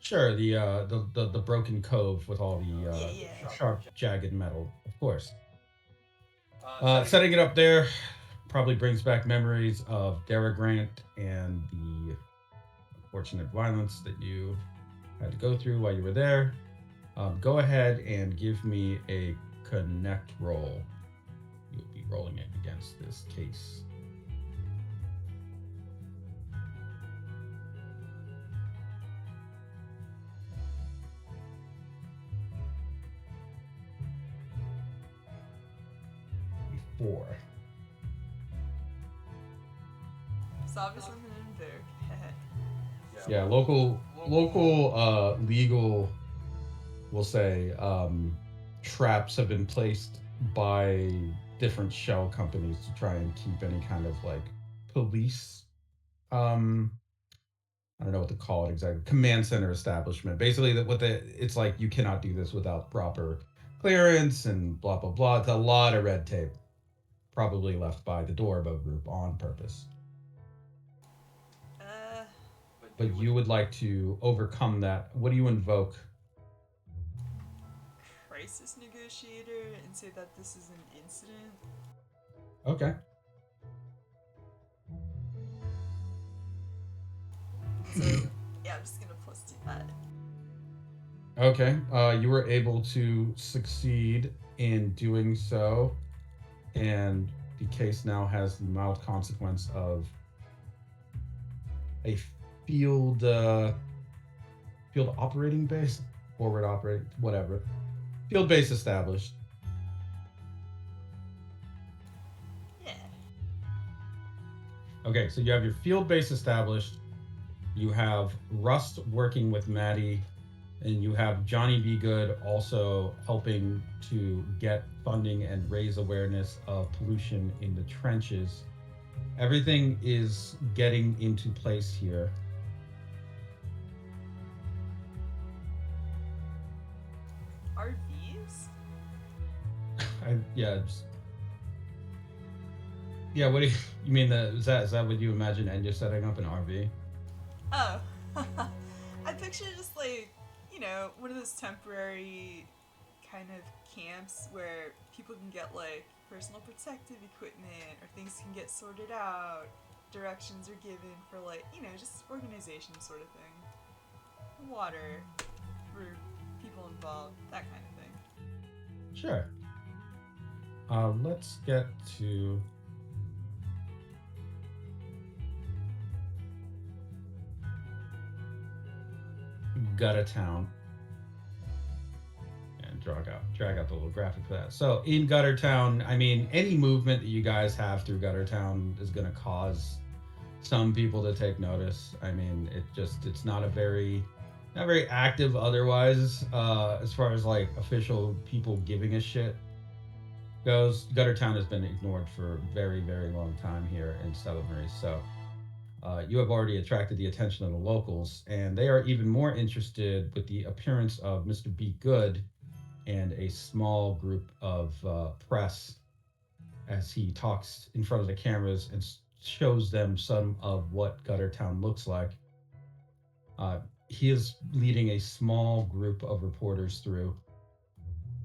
Speaker 1: Sure, the broken cove with all the sharp, jagged metal, of course. Setting it up there probably brings back memories of Dara Grant and the unfortunate violence that you had to go through while you were there. Go ahead and give me a connect roll. You'll be rolling it against this case. Four.
Speaker 3: It's obviously an invoke.
Speaker 1: Yeah, local legal will say traps have been placed by different shell companies to try and keep any kind of like police um I don't know what to call it exactly. Command center establishment. Basically, that what the it's like you cannot do this without proper clearance and blah blah blah. It's a lot of red tape, probably left by the Doribo group on purpose.
Speaker 3: uh,
Speaker 1: But you would like to overcome that. What do you invoke?
Speaker 3: crisis negotiator and say that this is an incident.
Speaker 1: Okay.
Speaker 3: So yeah, I'm just gonna plus 2 that.
Speaker 1: Okay. You were able to succeed in doing so, and the case now has the mild consequence of a field field operating base, forward operating, whatever. Field base established.
Speaker 3: Yeah.
Speaker 1: Okay, so you have your field base established. You have Rust working with Maddie, and you have Johnny Be Good also helping to get funding and raise awareness of pollution in the trenches. Everything is getting into place here.
Speaker 3: RVs?
Speaker 1: Yeah, yeah. What do you mean? Is that what you imagine? And you're setting up an RV?
Speaker 3: Oh. I picture just like, one of those temporary kind of camps where people can get like personal protective equipment or things can get sorted out, directions are given for like, just organization sort of thing. Water for people involved, that kind of thing.
Speaker 1: Sure. Let's get to Guttertown and drag out the little graphic for that. So in Guttertown, I mean, any movement that you guys have through Guttertown is going to cause some people to take notice. I mean, it's not very active otherwise, as far as like official people giving a shit goes. Guttertown has been ignored for a very, very long time here in Stella Marie. So you have already attracted the attention of the locals, and they are even more interested with the appearance of Mr. Be Good and a small group of press as he talks in front of the cameras and shows them some of what Guttertown looks like. Uh, he is leading a small group of reporters through.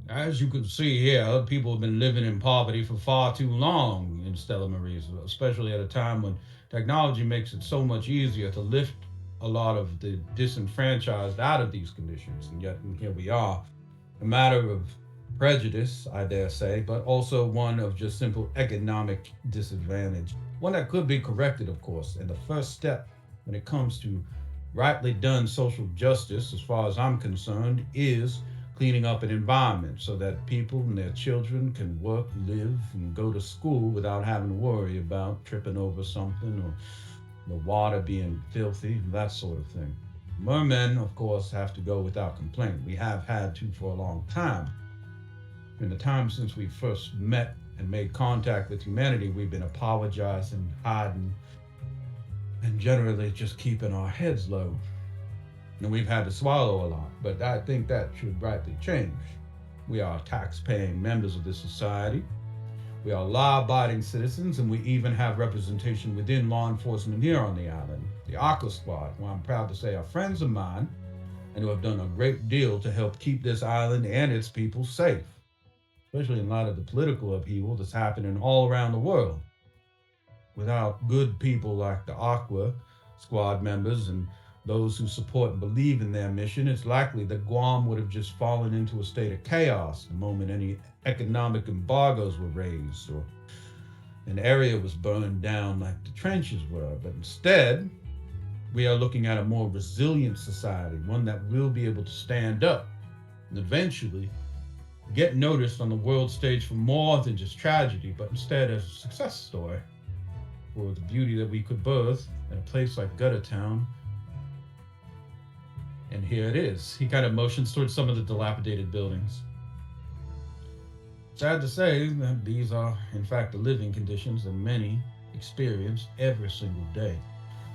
Speaker 1: As you can see here, people have been living in poverty for far too long in Stella Maris, especially at a time when technology makes it so much easier to lift a lot of the disenfranchised out of these conditions. And yet, here we are. A matter of prejudice, I dare say, but also one of just simple economic disadvantage. One that could be corrected, of course. And the first step when it comes to rightly done social justice, as far as I'm concerned, is cleaning up an environment so that people and their children can work, live, and go to school without having to worry about tripping over something or the water being filthy, that sort of thing. Mermen, of course, have to go without complaint. We have had to for a long time. In the time since we first met and made contact with humanity, we've been apologizing, hiding, and generally just keeping our heads low. And we've had to swallow a lot, but I think that should rightly change. We are tax-paying members of this society. We are law-abiding citizens, and we even have representation within law enforcement here on the island. The Aqua Squad, who I'm proud to say are friends of mine, and who have done a great deal to help keep this island and its people safe, especially in light of the political upheaval that's happening all around the world. Without good people like the Aqua Squad members and those who support and believe in their mission, it's likely that Guam would have just fallen into a state of chaos the moment any economic embargoes were raised or an area was burned down like the trenches were. But instead, we are looking at a more resilient society, one that will be able to stand up and eventually get noticed on the world stage for more than just tragedy, but instead as a success story for the beauty that we could birth in a place like Guttertown. And here it is. He kind of motions towards some of the dilapidated buildings. Sad to say that these are, in fact, the living conditions that many experience every single day.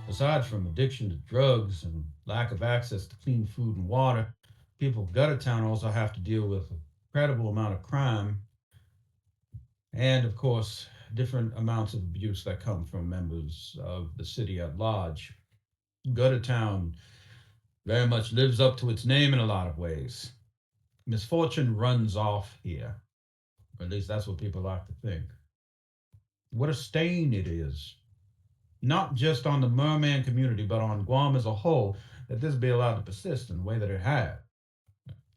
Speaker 1: Aside from addiction to drugs and lack of access to clean food and water, people of Guttertown also have to deal with an incredible amount of crime and, of course, different amounts of abuse that come from members of the city at large. Guttertown very much lives up to its name in a lot of ways. Misfortune runs off here, or at least that's what people like to think. What a stain it is, not just on the merman community, but on Guam as a whole, that this be allowed to persist in the way that it had.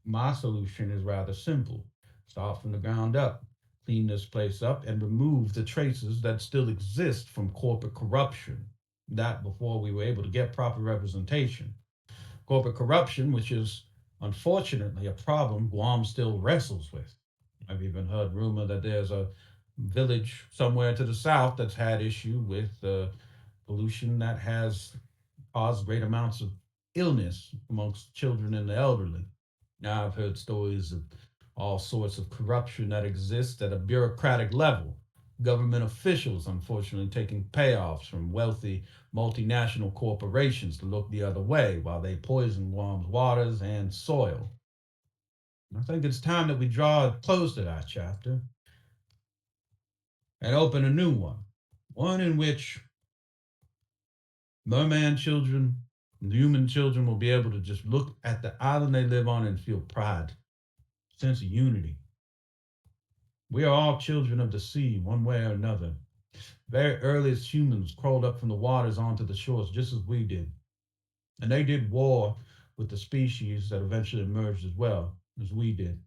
Speaker 1: My solution is rather simple: start from the ground up, clean this place up, and remove the traces that still exist from corporate corruption. That before we were able to get proper representation. Corporate corruption, which is unfortunately a problem Guam still wrestles with. I've even heard rumor that there's a village somewhere to the south that's had issue with pollution that has caused great amounts of illness amongst children and the elderly. Now, I've heard stories of all sorts of corruption that exists at a bureaucratic level. Government officials, unfortunately, taking payoffs from wealthy multinational corporations to look the other way while they poison Guam's waters and soil. I think it's time that we draw a close to that chapter and open a new one in which merman children and human children will be able to just look at the island they live on and feel pride, sense of unity. We are all children of the sea, one way or another. Very earliest humans crawled up from the waters onto the shores just as we did. And they did war with the species that eventually emerged as well as we did.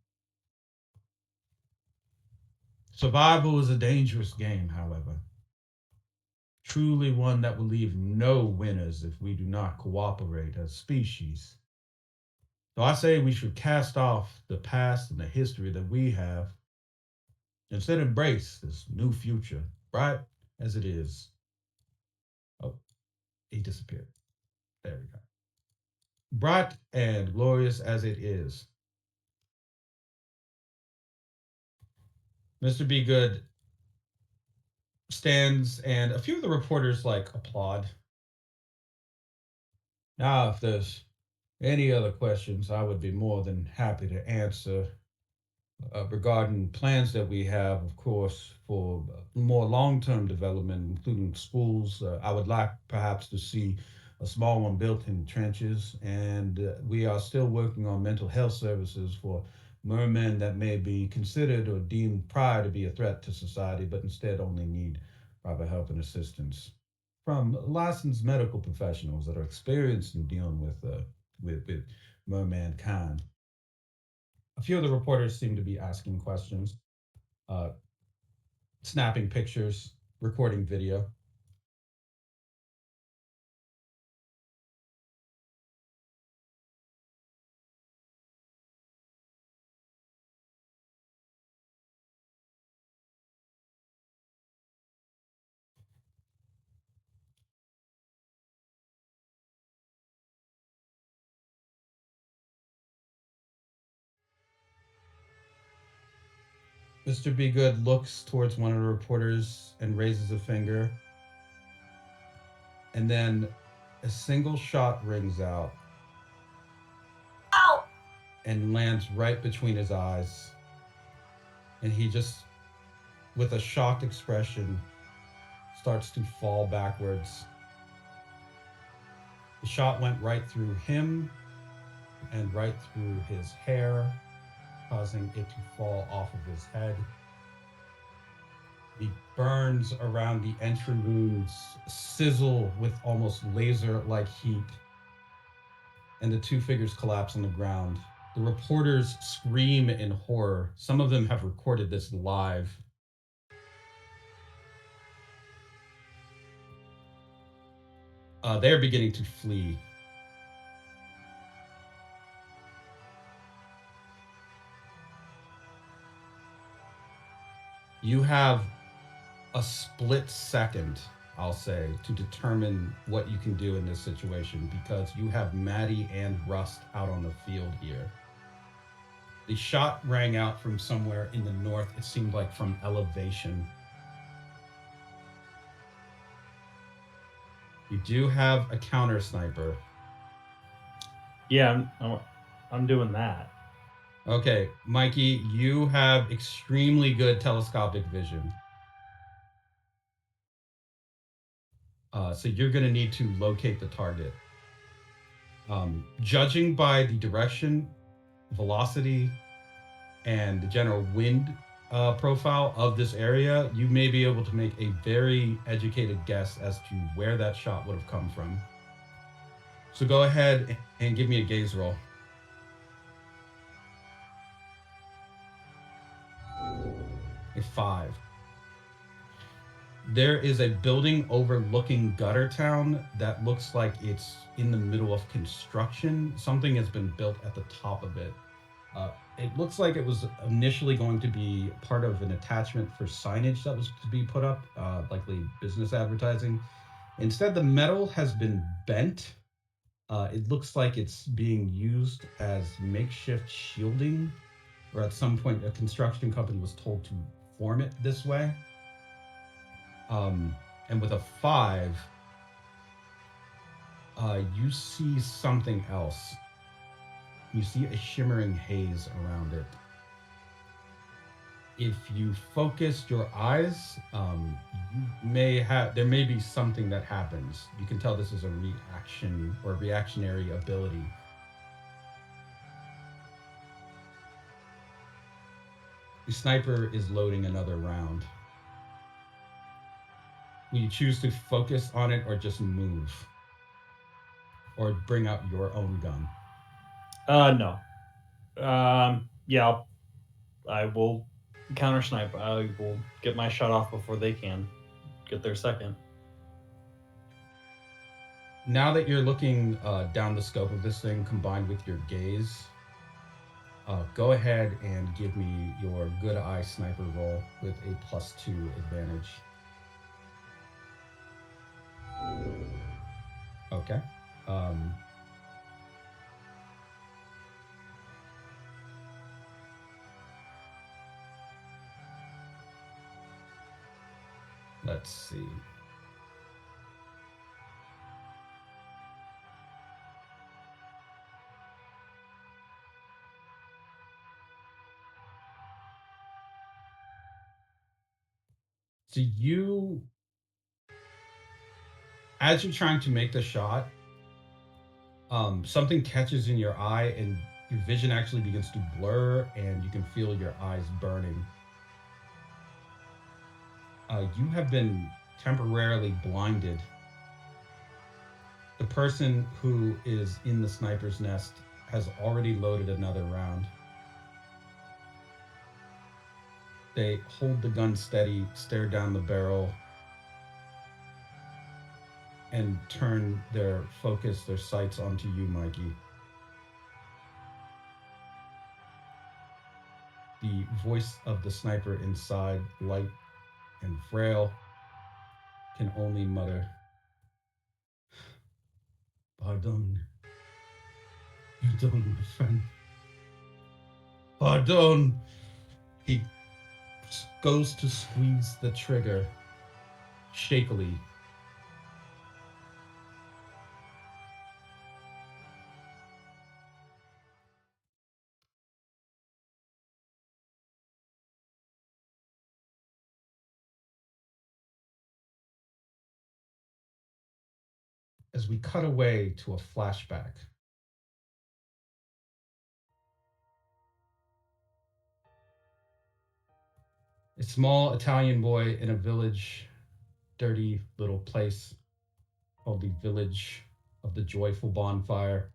Speaker 1: Survival is a dangerous game, however. Truly one that will leave no winners if we do not cooperate as species. So I say we should cast off the past and the history that we have, instead embrace this new future, bright as it is. Oh, he disappeared. There we go. Bright and glorious as it is. Mr. Be Good stands and a few of the reporters like applaud. Now, if there's any other questions, I would be more than happy to answer regarding plans that we have, of course, for more long-term development, including schools. I would like perhaps to see a small one built in trenches, and we are still working on mental health services for mermen that may be considered or deemed prior to be a threat to society, but instead only need proper help and assistance from licensed medical professionals that are experienced in dealing with merman kind. A few of the reporters seem to be asking questions, uh, snapping pictures, recording video. Mr. Be Good looks towards one of the reporters and raises a finger, and then a single shot rings out
Speaker 7: Ow!
Speaker 1: and lands right between his eyes. And he just, with a shocked expression, starts to fall backwards. The shot went right through him and right through his hair, causing it to fall off of his head. The burns around the entry wounds sizzle with almost laser like heat and the two figures collapse on the ground. The reporters scream in horror. Some of them have recorded this live. They are beginning to flee. You have a split second, I'll say, to determine what you can do in this situation because you have Maddie and Rust out on the field here. The shot rang out from somewhere in the north. It seemed like from elevation. You do have a counter sniper.
Speaker 4: Yeah, I'm doing that.
Speaker 1: Okay, Mikey, you have extremely good telescopic vision. So you're going to need to locate the target. Judging by the direction, velocity, and the general wind profile of this area, you may be able to make a very educated guess as to where that shot would have come from. So go ahead and give me a gaze roll. A 5. There is a building overlooking Guttertown that looks like it's in the middle of construction. Something has been built at the top of it. It looks like it was initially going to be part of an attachment for signage that was to be put up, likely business advertising. Instead, the metal has been bent. It looks like it's being used as makeshift shielding, or at some point, a construction company was told to form it this way. And with a 5, you see something else. You see a shimmering haze around it. If you focus your eyes, there may be something that happens. You can tell this is a reaction or reactionary ability. The sniper is loading another round. Will you choose to focus on it or just move? Or bring out your own gun?
Speaker 4: No. Yeah, I will counter snipe. I will get my shot off before they can get their second.
Speaker 1: Now that you're looking down the scope of this thing combined with your gaze, go ahead and give me your good eye sniper roll with a +2 advantage. Okay. Let's see. So as you're trying to make the shot, something catches in your eye and your vision actually begins to blur and you can feel your eyes burning. You have been temporarily blinded. The person who is in the sniper's nest has already loaded another round. They hold the gun steady, stare down the barrel, and turn their sights onto you, Mikey. The voice of the sniper inside, light and frail, can only mutter, "Pardon. Pardon, my friend. Pardon." He goes to squeeze the trigger shakily. As we cut away to a flashback, a small Italian boy in a village, dirty little place called the Village of the Joyful Bonfire.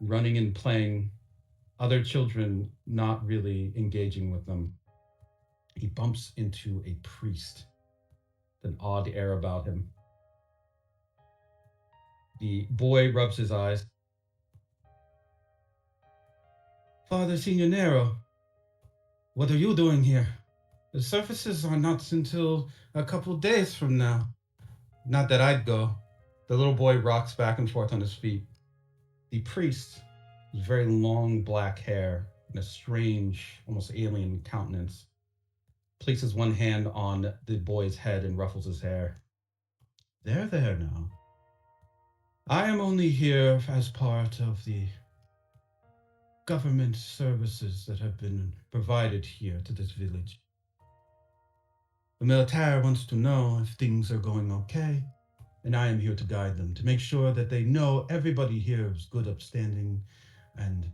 Speaker 1: running and playing, other children not really engaging with them. He bumps into a priest, with an odd air about him. The boy rubs his eyes. Father Signonero, what are you doing here? The services are not until a couple days from now. Not that I'd go. The little boy rocks back and forth on his feet. The priest, with very long black hair and a strange, almost alien countenance, places one hand on the boy's head and ruffles his hair. There now. I am only here as part of the government services that have been provided here to this village. The military wants to know if things are going okay, and I am here to guide them, to make sure that they know everybody here is good, upstanding, and,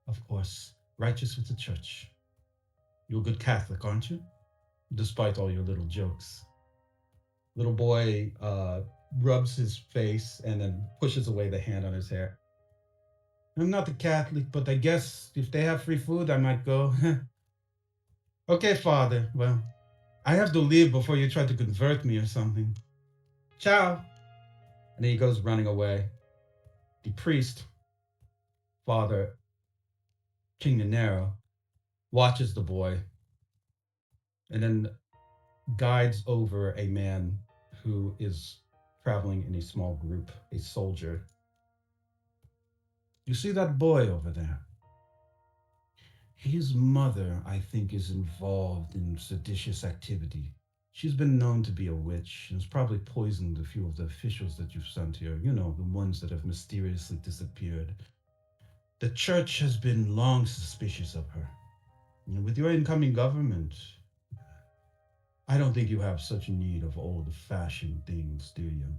Speaker 1: of course, righteous with the church. You're a good Catholic, aren't you? Despite all your little jokes. Little boy rubs his face and then pushes away the hand on his hair. I'm not a Catholic, but I guess if they have free food, I might go. Okay, Father. Well, I have to leave before you try to convert me or something. Ciao. And then he goes running away. The priest, Father Chignanero, watches the boy and then guides over a man who is traveling in a small group, a soldier. You see that boy over there? His mother, I think, is involved in seditious activity. She's been known to be a witch and has probably poisoned a few of the officials that you've sent here. You know, the ones that have mysteriously disappeared. The church has been long suspicious of her. And with your incoming government, I don't think you have such need of old-fashioned things, do you?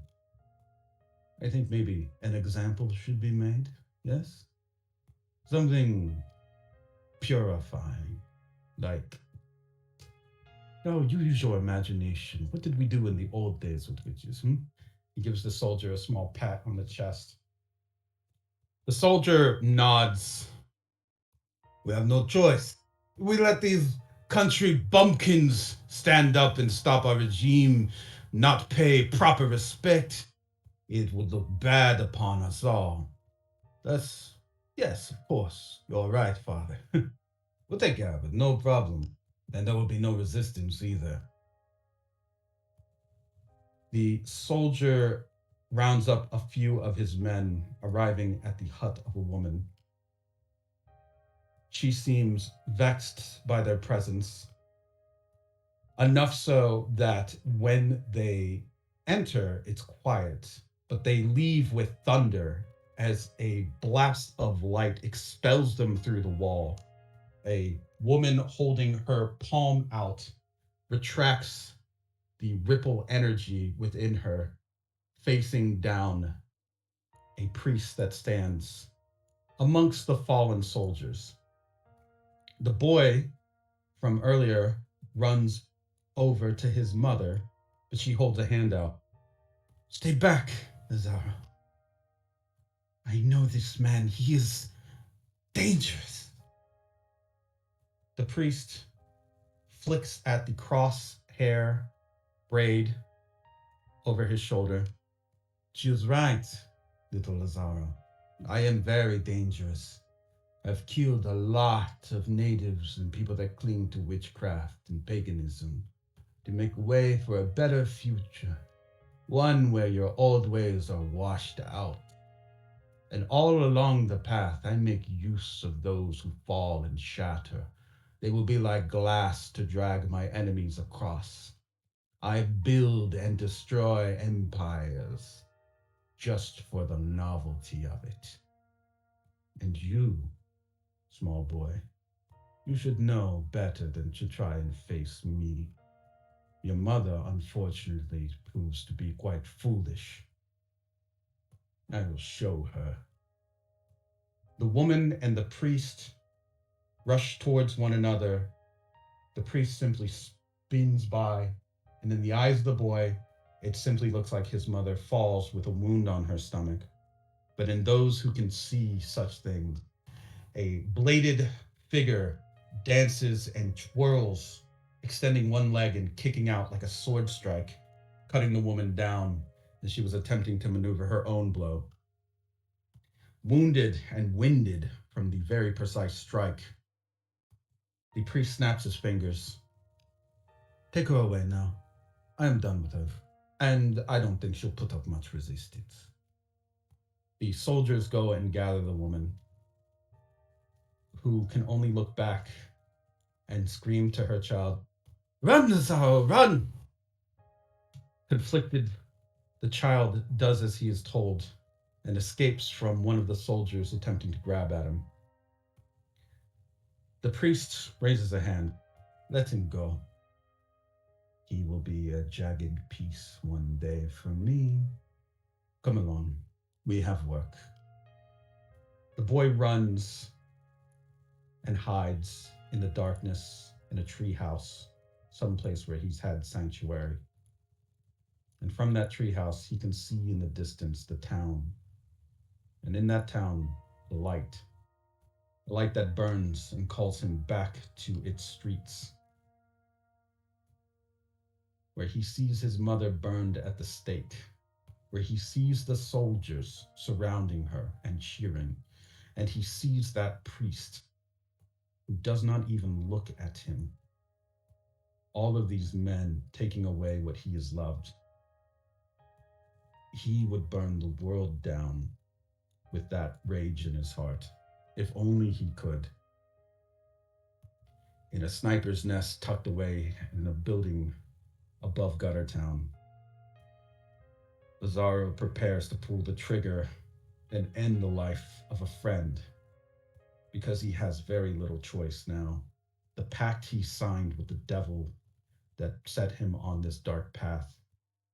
Speaker 1: I think maybe an example should be made, yes? Something purifying, like, no, you use your imagination. What did we do in the old days with witches, He gives the soldier a small pat on the chest. The soldier nods. We have no choice. We let these country bumpkins stand up and stop our regime, not pay proper respect. It would look bad upon us all. Yes, of course. You're right, Father. We'll take care of it, no problem. And there will be no resistance either. The soldier rounds up a few of his men, arriving at the hut of a woman. She seems vexed by their presence, enough so that when they enter, it's quiet, but they leave with thunder as a blast of light expels them through the wall. A woman holding her palm out retracts the ripple energy within her, facing down a priest that stands amongst the fallen soldiers. The boy from earlier runs over to his mother, but she holds a hand out. Stay back, Lazaro. I know this man. He is dangerous. The priest flicks at the crosshair braid over his shoulder. She was right, little Lazaro. I am very dangerous. I've killed a lot of natives and people that cling to witchcraft and paganism to make way for a better future, one where your old ways are washed out. And all along the path, I make use of those who fall and shatter. They will be like glass to drag my enemies across. I build and destroy empires just for the novelty of it. And you, small boy, you should know better than to try and face me. Your mother, unfortunately, proves to be quite foolish. I will show her. The woman and the priest rush towards one another. The priest simply spins by, and in the eyes of the boy, it simply looks like his mother falls with a wound on her stomach. But in those who can see such things, a bladed figure dances and twirls, extending one leg and kicking out like a sword strike, cutting the woman down as she was attempting to maneuver her own blow. Wounded and winded from the very precise strike, the priest snaps his fingers. Take her away now. I am done with her, and I don't think she'll put up much resistance. The soldiers go and gather the woman, who can only look back and scream to her child, "Run, Lazaro, run!" Conflicted, the child does as he is told and escapes from one of the soldiers attempting to grab at him. The priest raises a hand. Let him go. He will be a jagged piece one day for me. Come along. We have work. The boy runs and hides in the darkness in a tree house, someplace where he's had sanctuary. And from that tree house, he can see in the distance the town. And in that town, the light that burns and calls him back to its streets, where he sees his mother burned at the stake, where he sees the soldiers surrounding her and cheering, and he sees that priest who does not even look at him. All of these men taking away what he has loved. He would burn the world down with that rage in his heart, if only he could. In a sniper's nest tucked away in a building above Guttertown, Lazaro prepares to pull the trigger and end the life of a friend, because he has very little choice now. The pact he signed with the devil that set him on this dark path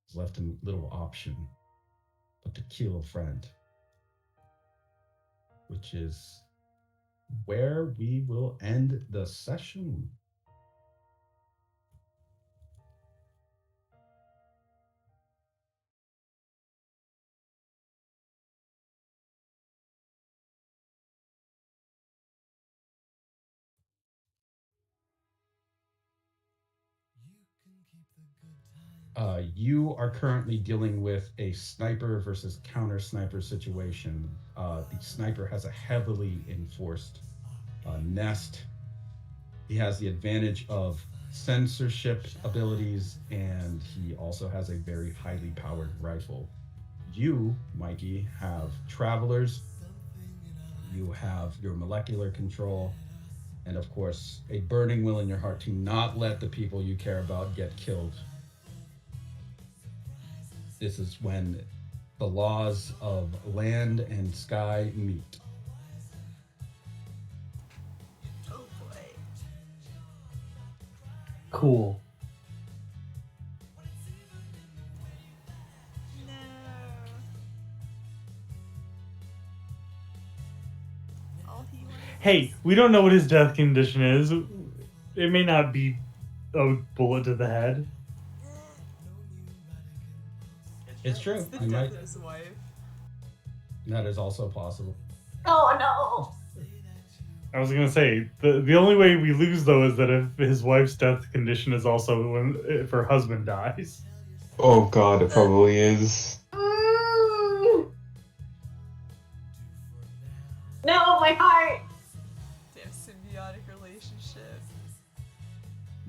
Speaker 1: has left him little option but to kill a friend, which is where we will end the session. You are currently dealing with a sniper versus counter sniper situation. The sniper has a heavily enforced nest. He has the advantage of censorship abilities, and he also has a very highly powered rifle. You, Mikey, have travelers, you have your molecular control, and of course, a burning will in your heart to not let the people you care about get killed. This is when the laws of land and sky meet.
Speaker 3: Oh boy.
Speaker 4: Cool.
Speaker 3: No. All he wanted
Speaker 4: Hey, we don't know what his death condition is. It may not be a bullet to the head.
Speaker 1: It's true.
Speaker 3: was the
Speaker 1: You
Speaker 3: death
Speaker 1: might.
Speaker 3: of his wife.
Speaker 1: That is also possible.
Speaker 7: Oh no!
Speaker 4: I was gonna say the only way we lose though is that if his wife's death condition is also if her husband dies.
Speaker 6: Oh god, it probably is.
Speaker 7: No, my heart!
Speaker 3: Damn symbiotic relationship.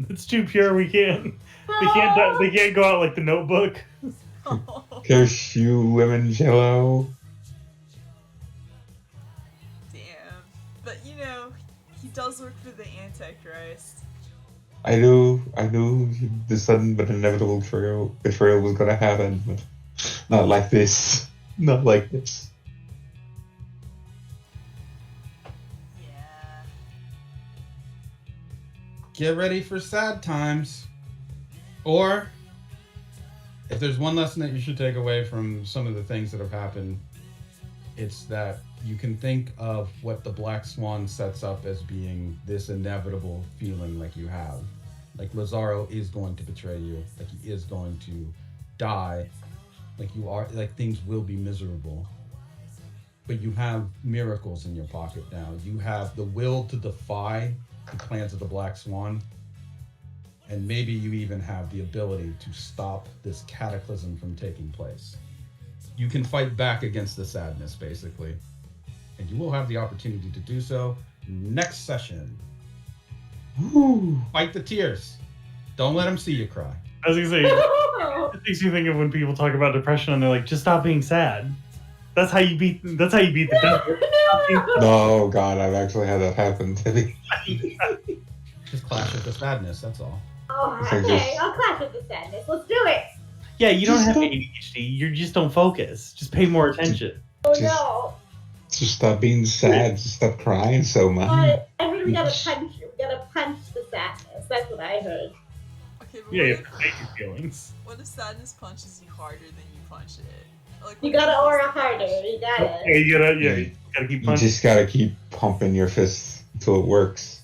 Speaker 4: It's too pure. We can't. They can't. They can't go out like the Notebook.
Speaker 3: Oh.
Speaker 6: Curse you, Limoncello.
Speaker 3: Damn. But you know, he does work for the Antichrist.
Speaker 6: I knew the sudden but inevitable betrayal was gonna happen, but not like this. Not like this.
Speaker 3: Yeah.
Speaker 1: Get ready for sad times. Or, if there's one lesson that you should take away from some of the things that have happened, it's that you can think of what the Black Swan sets up as being this inevitable feeling like you have. Like Lazaro is going to betray you, like he is going to die, like you are, like things will be miserable. but you have miracles in your pocket now. You have the will to defy the plans of the Black Swan, and maybe you even have the ability to stop this cataclysm from taking place. You can fight back against the sadness, basically, and you will have the opportunity to do so next session.
Speaker 6: Woo.
Speaker 1: Fight the tears. Don't let them see you cry.
Speaker 4: I was gonna say, it makes you think of when people talk about depression and they're like, just stop being sad. That's how you beat the devil.
Speaker 6: Oh God, I've actually had that happen to me.
Speaker 1: Just clash with the sadness, that's all.
Speaker 7: Oh,
Speaker 6: It's like
Speaker 7: okay.
Speaker 6: just-
Speaker 7: I'll clash with the sadness. Let's do it.
Speaker 4: Yeah, you don't
Speaker 6: Just
Speaker 4: have
Speaker 6: stop.
Speaker 4: ADHD. You just don't focus. Just pay more attention.
Speaker 7: Oh
Speaker 6: Just-
Speaker 7: no.
Speaker 6: Just stop being sad. Just stop crying so much.
Speaker 7: I heard we gotta punch the sadness. That's what I heard.
Speaker 3: Okay, but
Speaker 4: Yeah,
Speaker 3: what
Speaker 4: you
Speaker 3: if,
Speaker 4: have to take your feelings.
Speaker 3: what if sadness punches you harder than you punch it? Like,
Speaker 7: You
Speaker 3: what if
Speaker 7: gotta
Speaker 3: it's
Speaker 7: aura
Speaker 3: the
Speaker 7: harder.
Speaker 3: punch?
Speaker 7: You gotta.
Speaker 4: Yeah, you gotta keep
Speaker 6: You
Speaker 4: punching.
Speaker 6: just gotta keep pumping your fists until it works.